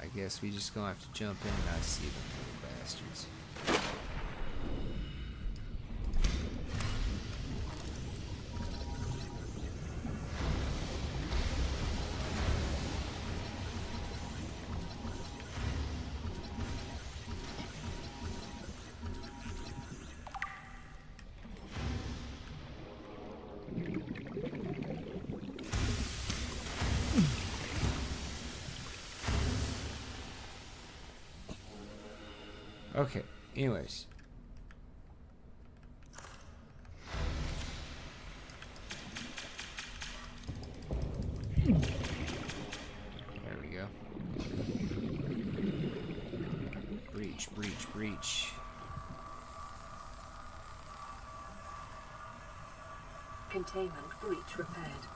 I guess we just gonna have to jump in and not see them little bastards. Okay, anyways. There we go. Breach. Containment breach repaired.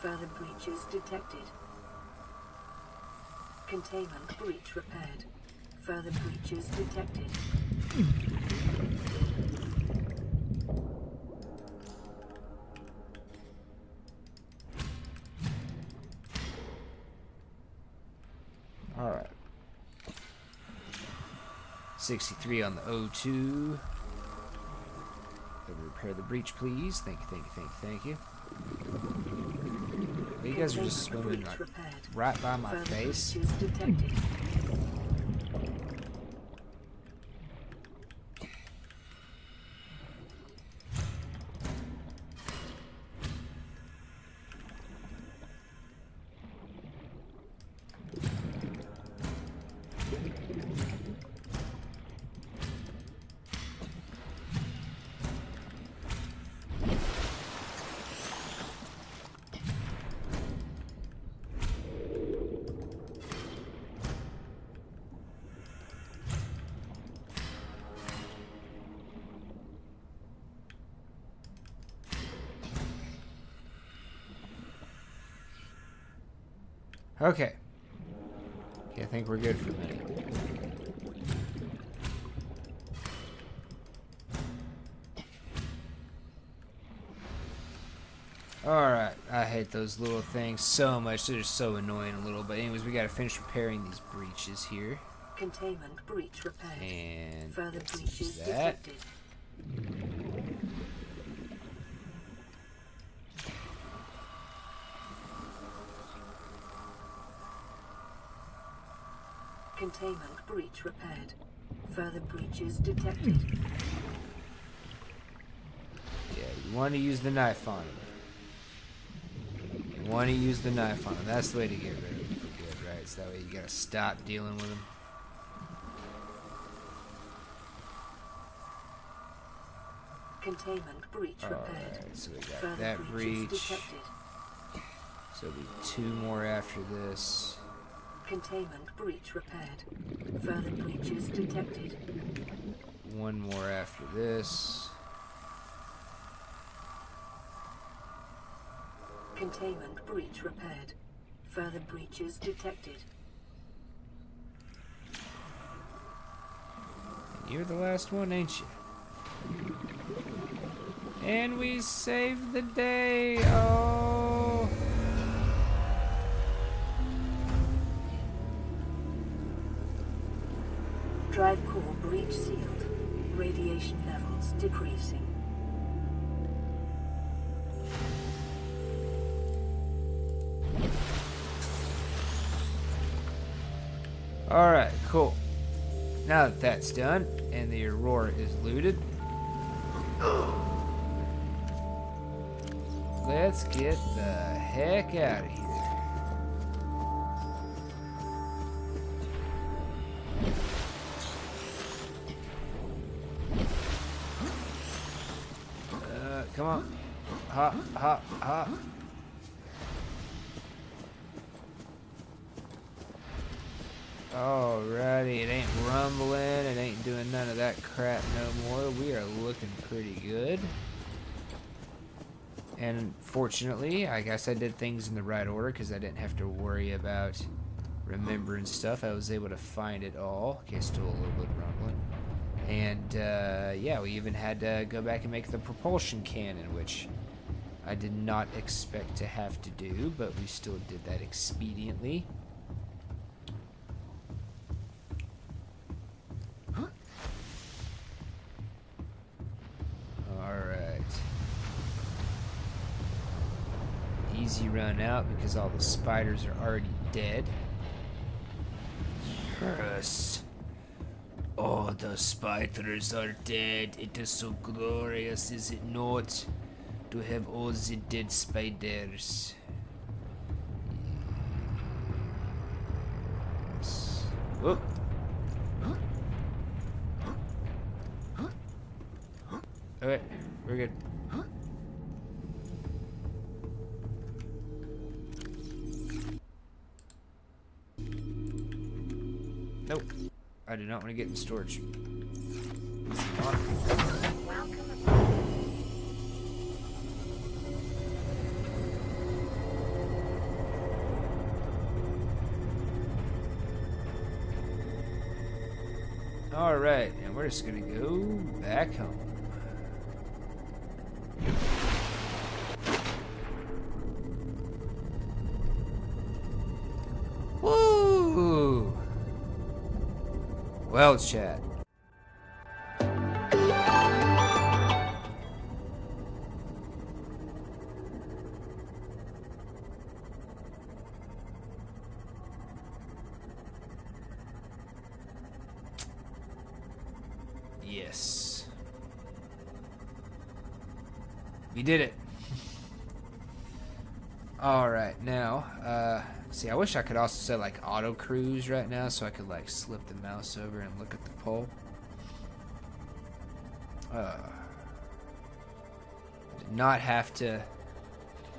Further breaches detected. Containment breach repaired. Further breaches detected. All right. 63 on the O2. Repair the breach, please. Thank you. You guys are just swimming like right by my face. Okay. I think we're good for a minute. Alright, I hate those little things so much. They're so annoying a little. But anyways, we gotta finish repairing these breaches here. Containment breach repaired. And further breaches that. detected. Containment breach repaired. Further breaches detected. Yeah, you want to use the knife on them. That's the way to get rid of them for good, right? So that way you gotta stop dealing with them. Containment breach repaired. Alright, so we got further that breaches breach. detected. So it'll be 2 more after this. Containment breach repaired. Further breaches detected. 1 more after this. Containment breach repaired. Further breaches detected. And you're the last one, ain't you? And we saved the day. Oh. Drive core breach sealed. Radiation levels decreasing. Alright, cool. Now that that's done, and the Aurora is looted, let's get the heck out of here. Come on. Hop, hop, hop. Alrighty, it ain't rumbling, it ain't doing none of that crap no more. We are looking pretty good. And fortunately, I guess I did things in the right order because I didn't have to worry about remembering stuff. I was able to find it all. Okay, still a little bit rumbling. And yeah, we even had to go back and make the propulsion cannon, which I did not expect to have to do, but we still did that expediently. Alright. Easy run out because all the spiders are already dead. Yes. Oh, the spiders are dead. It is so glorious, is it not? To have all the dead spiders. Yes. Whoop. Okay, we're good. Nope. I do not want to get in storage. Alright, and we're just gonna go back home. Woo! Well, chat. Yes. We did it. Alright, now, see, I wish I could also set, like, auto cruise right now so I could, like, slip the mouse over and look at the pole. Did not have to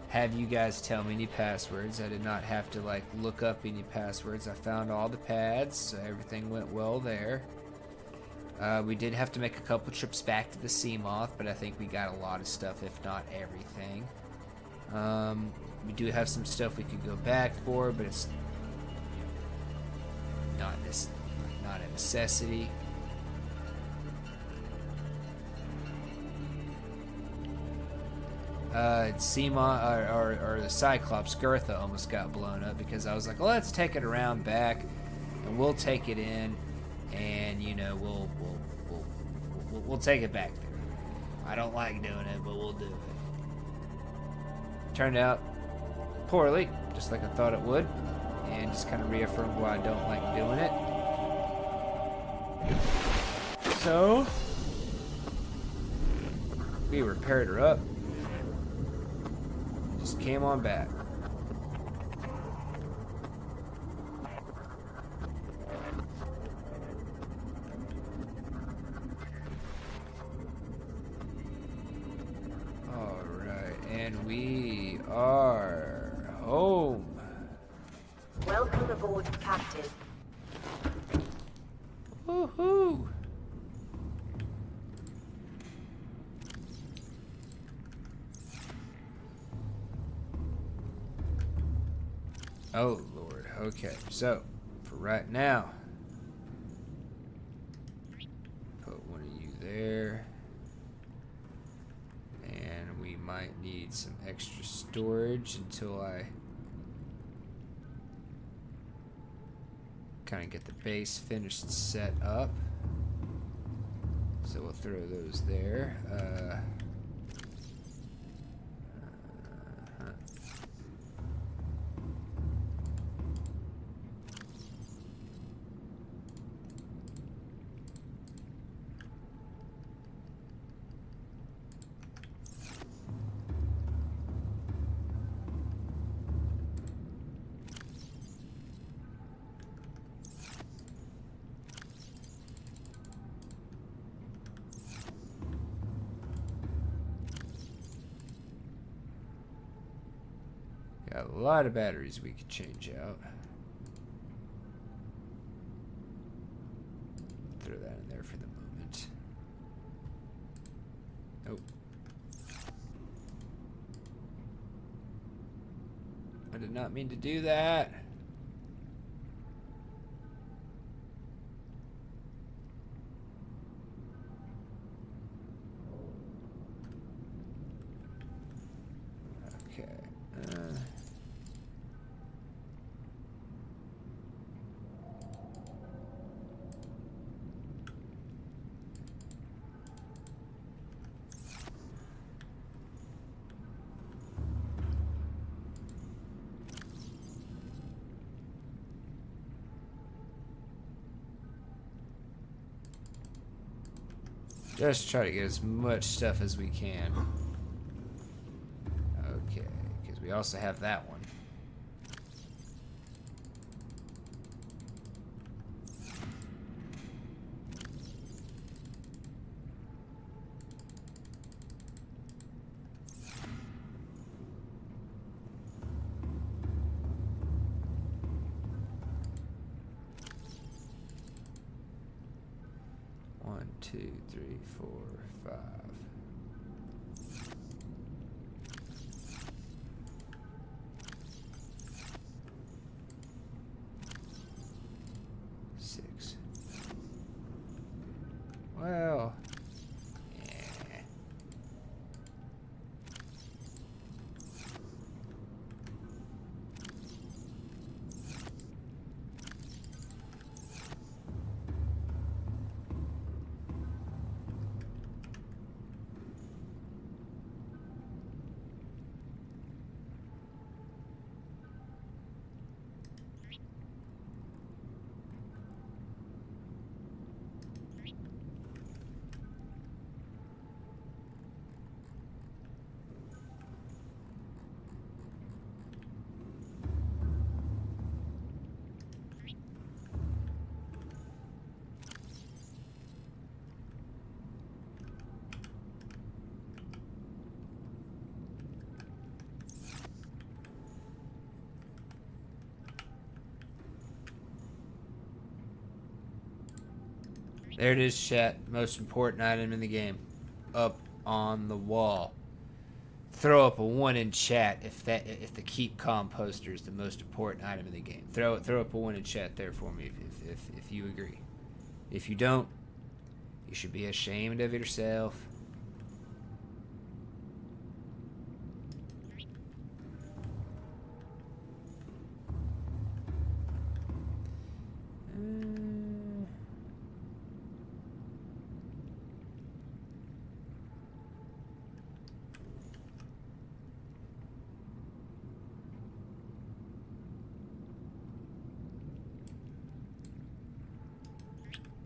have you guys tell me any passwords. I did not have to, like, look up any passwords. I found all the pads, so everything went well there. We did have to make a couple trips back to the Seamoth, but I think we got a lot of stuff, if not everything. We do have some stuff we could go back for, but it's not a necessity. Seamoth or the Cyclops Girtha almost got blown up because I was like, well, let's take it around back, and we'll take it in, and you know we'll take it back there. I don't like doing it, but we'll do it. Turned out poorly, just like I thought it would, and just kind of reaffirmed why I don't like doing it. So we repaired her up, just came on back. Alright, and we are home. Welcome aboard, Captain. Woohoo! Oh Lord. Okay, so for right now, put one of you there, and we might need some extra storage until I kind of get the base finished set up. So we'll throw those there. Got a lot of batteries we could change out. Throw that in there for the moment. Nope. I did not mean to do that. Okay. Just try to get as much stuff as we can. Okay, because we also have that one. One, two, three, four, five. Six. Well, yeah. There it is, chat. Most important item in the game. Up on the wall. Throw up a 1 in chat if the keep calm poster is the most important item in the game. Throw up a 1 in chat there for me if you agree. If you don't, you should be ashamed of yourself.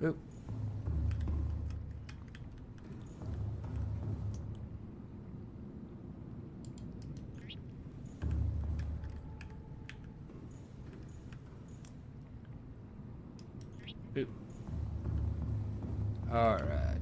Boop. Boop. All right.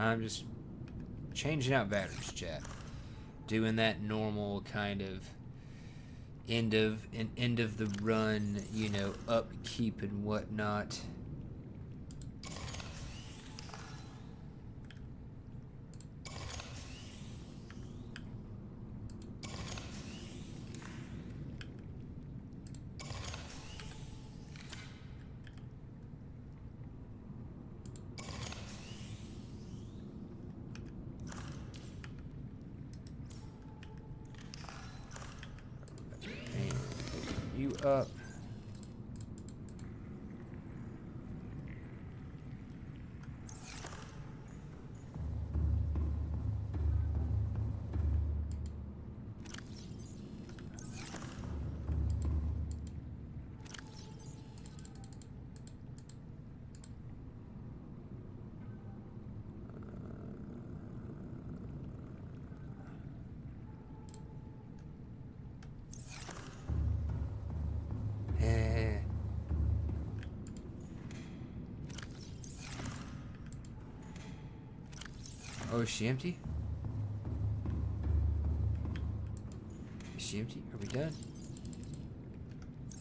I'm just changing out batteries, chat. Doing that normal kind of end of the run, you know, upkeep and whatnot. You up. Oh, is she empty? Is she empty? Are we done?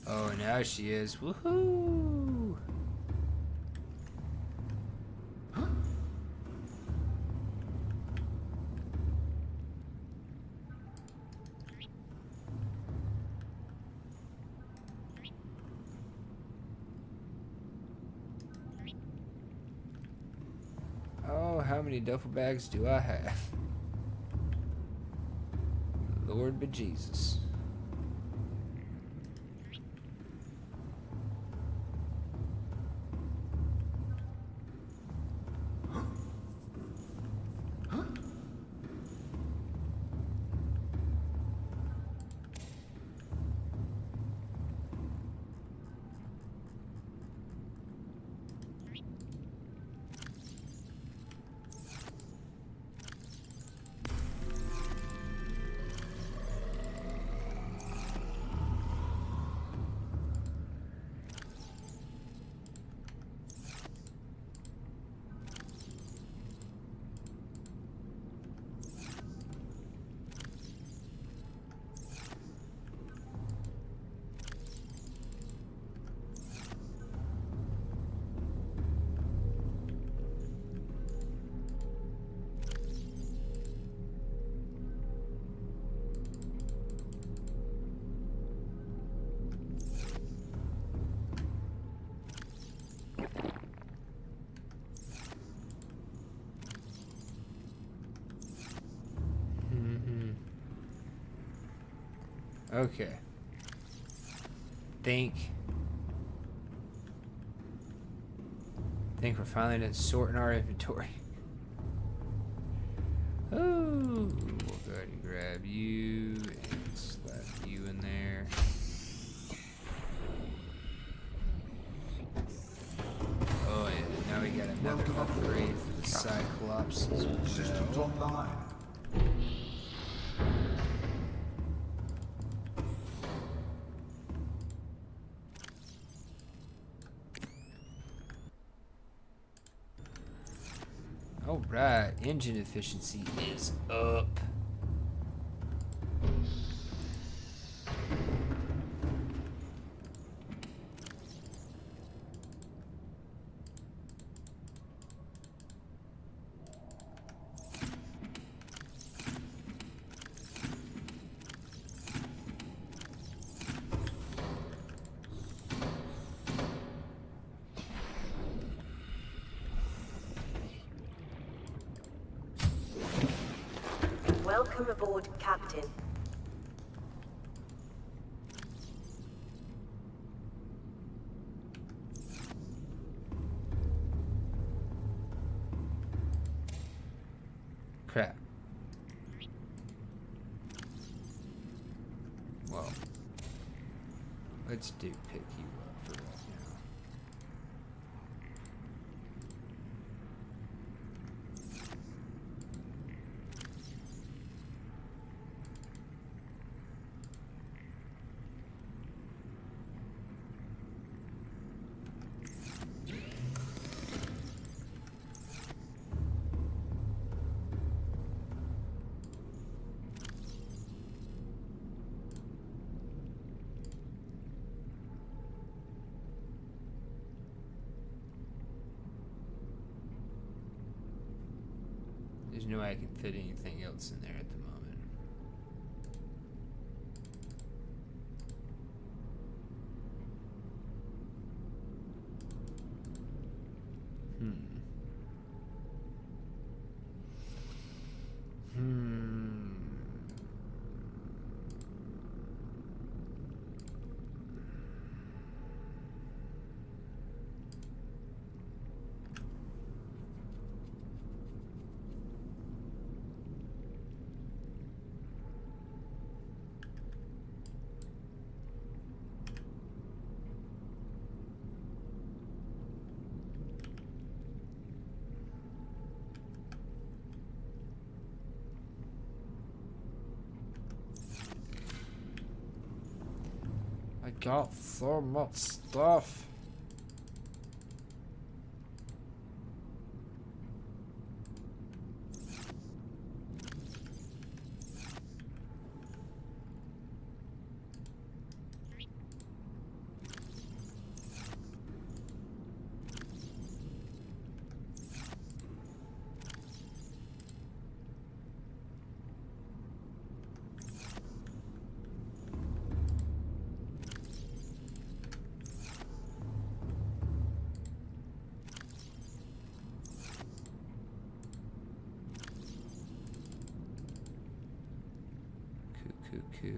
Oh, now she is. Woohoo! Oh, how many duffel bags do I have? Lord bejesus. Okay. Think we're finally done sorting our inventory. Oh, we'll go ahead and grab you and slap you in there. Oh yeah, now we got another upgrade for the Cyclops as well. Systems online. Alright, engine efficiency is up. Welcome aboard, Captain. Crap. Well, let's do pick you up for right now. no way I can fit anything else in there at the moment. I got so much stuff. Cuckoo.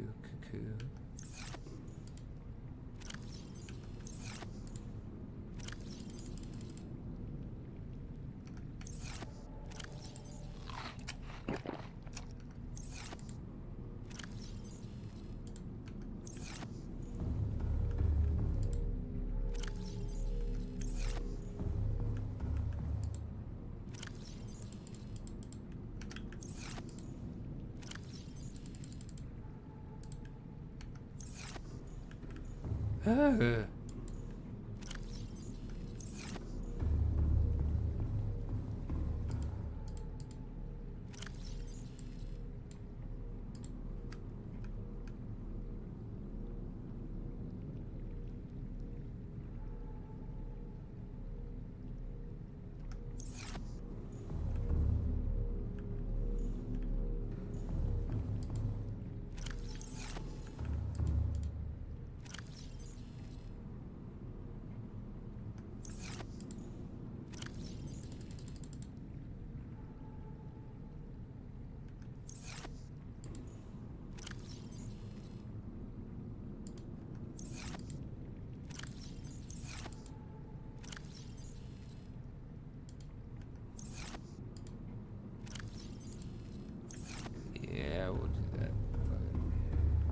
Yeah, we'll do that.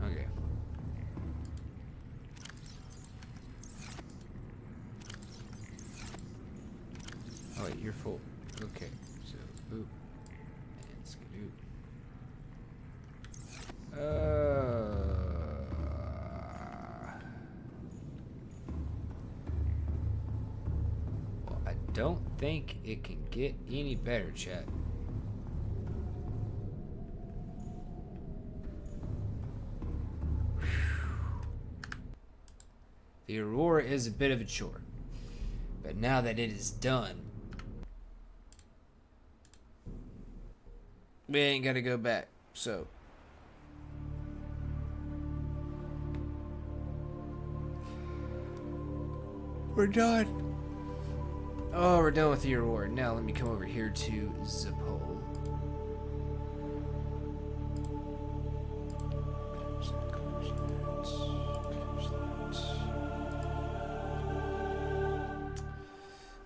Okay. Oh wait, you're full. Okay, so boop and skidoo. Well, I don't think it can get any better, chat. The Aurora is a bit of a chore, but now that it is done, we ain't gotta go back, so. We're done. Oh, we're done with the Aurora. Now let me come over here to the pole.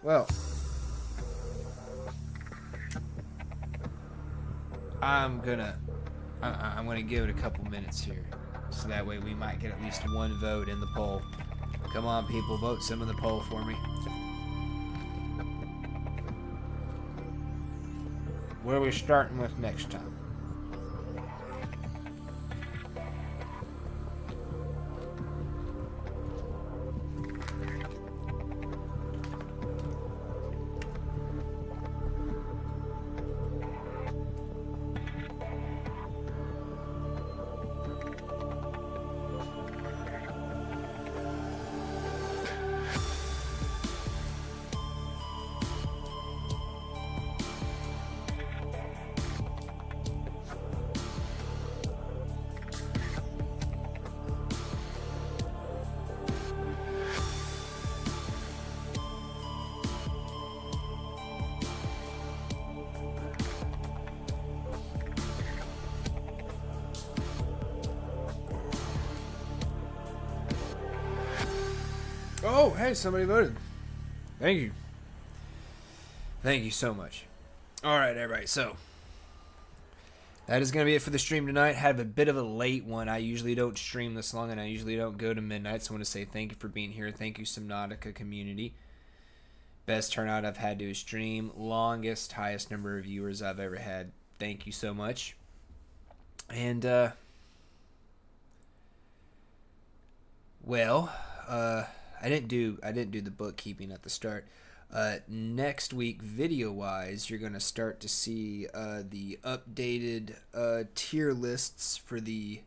Well, I'm gonna give it a couple minutes here, so that way we might get at least one vote in the poll. Come on, people, vote some in the poll for me. Where are we starting with next time? Oh, hey, somebody voted. Thank you. Thank you so much. All right, everybody. So that is going to be it for the stream tonight. Had a bit of a late one. I usually don't stream this long, and I usually don't go to midnight. So I want to say thank you for being here. Thank you, Subnautica community. Best turnout I've had to a stream. Longest, highest number of viewers I've ever had. Thank you so much. And I didn't do the bookkeeping at the start. Next week, video-wise, you're going to start to see the updated tier lists for the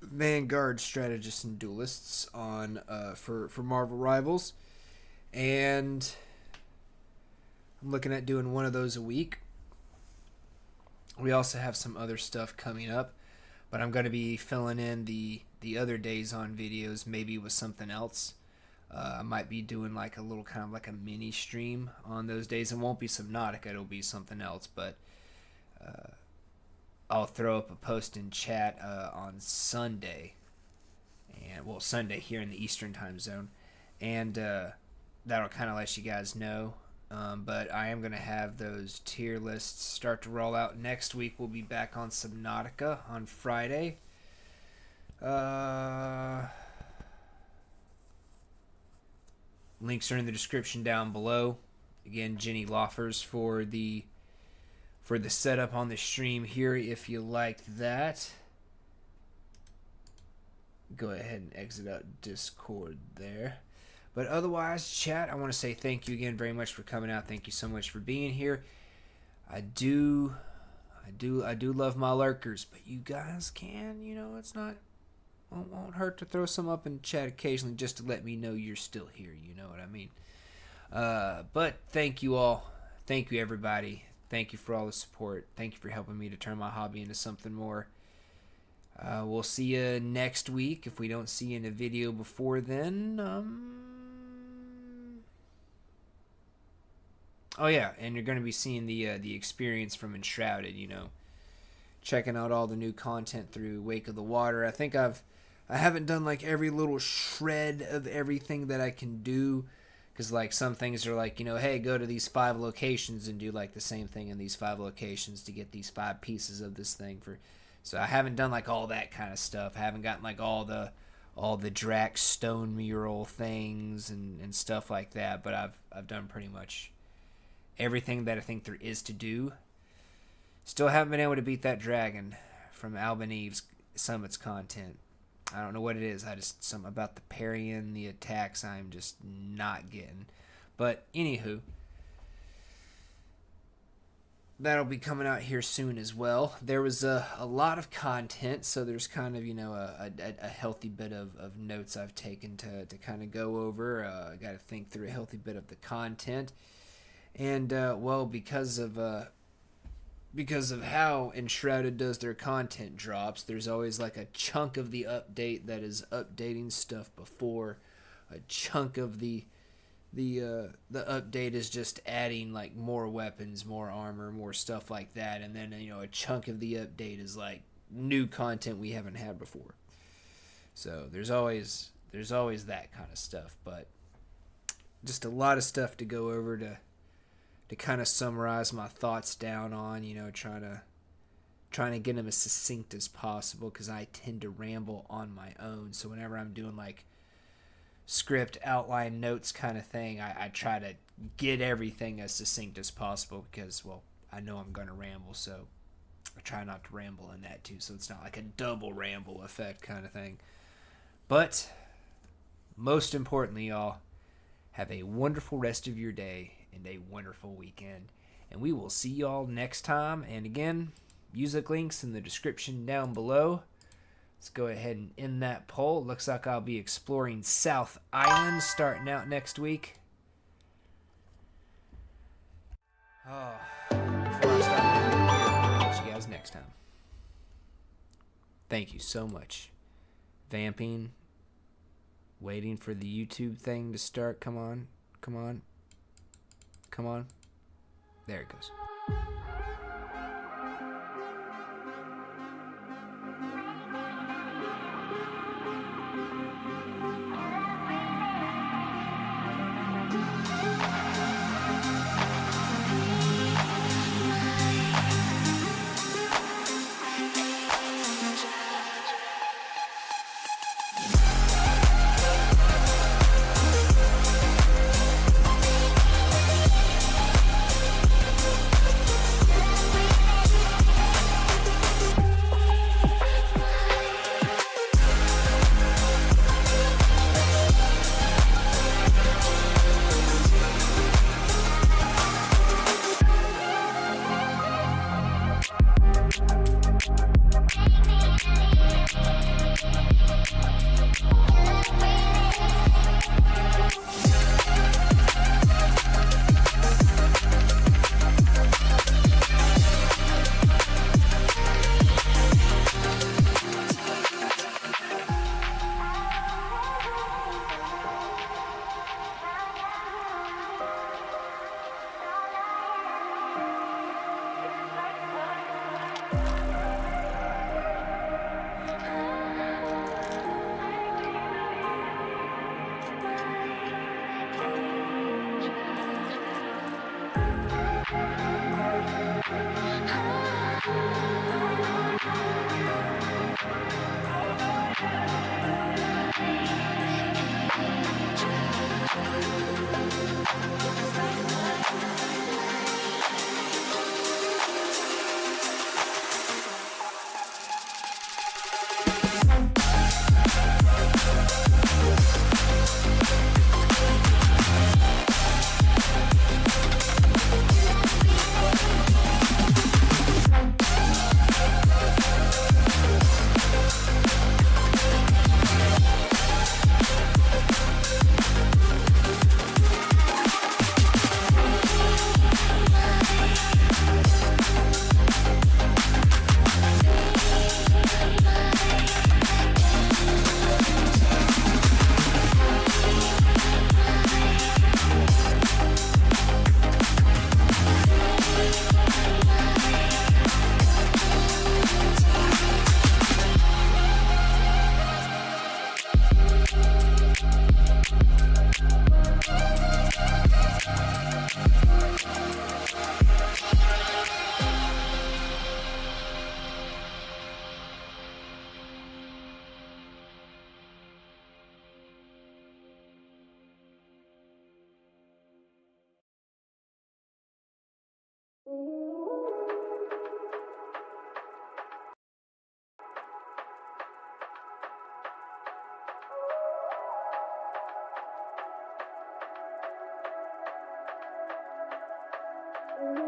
Vanguard strategists and duelists on for Marvel Rivals, and I'm looking at doing one of those a week. We also have some other stuff coming up, but I'm going to be filling in the other days on videos, maybe with something else. I might be doing like a little kind of like a mini stream on those days. It won't be Subnautica, it'll be something else, but I'll throw up a post in chat on Sunday, and well, Sunday here in the Eastern time zone, and that'll kind of let you guys know. But I am going to have those tier lists start to roll out next week. We'll be back on Subnautica on Friday. Links are in the description down below. Again, Jenny Loffers for the setup on the stream here. If you liked that, go ahead and exit out Discord there. But otherwise, chat, I want to say thank you again very much for coming out. Thank you so much for being here. I do love my lurkers, but you guys can, it's not, won't hurt to throw some up in chat occasionally just to let me know you're still here. You know what I mean? But thank you all. Thank you, everybody. Thank you for all the support. Thank you for helping me to turn my hobby into something more. We'll see you next week. If we don't see you in a video before then, oh yeah, and you're going to be seeing the experience from Enshrouded, checking out all the new content through Wake of the Water. I haven't done like every little shred of everything that I can do, because like some things are like, hey, go to these 5 locations and do like the same thing in these 5 locations to get these 5 pieces of this thing for. So I haven't done like all that kind of stuff. I haven't gotten like all the Drax stone mural things and stuff like that, but I've done pretty much everything that I think there is to do. Still haven't been able to beat that dragon from Alban Eve's Summit's content. I don't know what it is. Something about the parrying, the attacks I'm just not getting. But anywho, that'll be coming out here soon as well. There was a lot of content, so there's kind of, a healthy bit of notes I've taken to kind of go over. I got to think through a healthy bit of the content. And, because of how Enshrouded does their content drops, there's always like a chunk of the update that is updating stuff before. A chunk of the update is just adding like more weapons, more armor, more stuff like that. And then, a chunk of the update is like new content we haven't had before. So there's always that kind of stuff, but just a lot of stuff to go over to kind of summarize my thoughts down on, trying to get them as succinct as possible, because I tend to ramble on my own. So whenever I'm doing like script outline notes kind of thing, I try to get everything as succinct as possible, because, well, I know I'm going to ramble, so I try not to ramble in that too, so it's not like a double ramble effect kind of thing. But most importantly, y'all, have a wonderful rest of your day and a wonderful weekend, and we will see y'all next time. And again, music links in the description down below. Let's go ahead and end that poll. Looks like I'll be exploring South Island starting out next week. Before I start ending here, I'll catch you guys next time. Thank you so much. Vamping. Waiting for the YouTube thing to start. Come on. There it goes. Seven.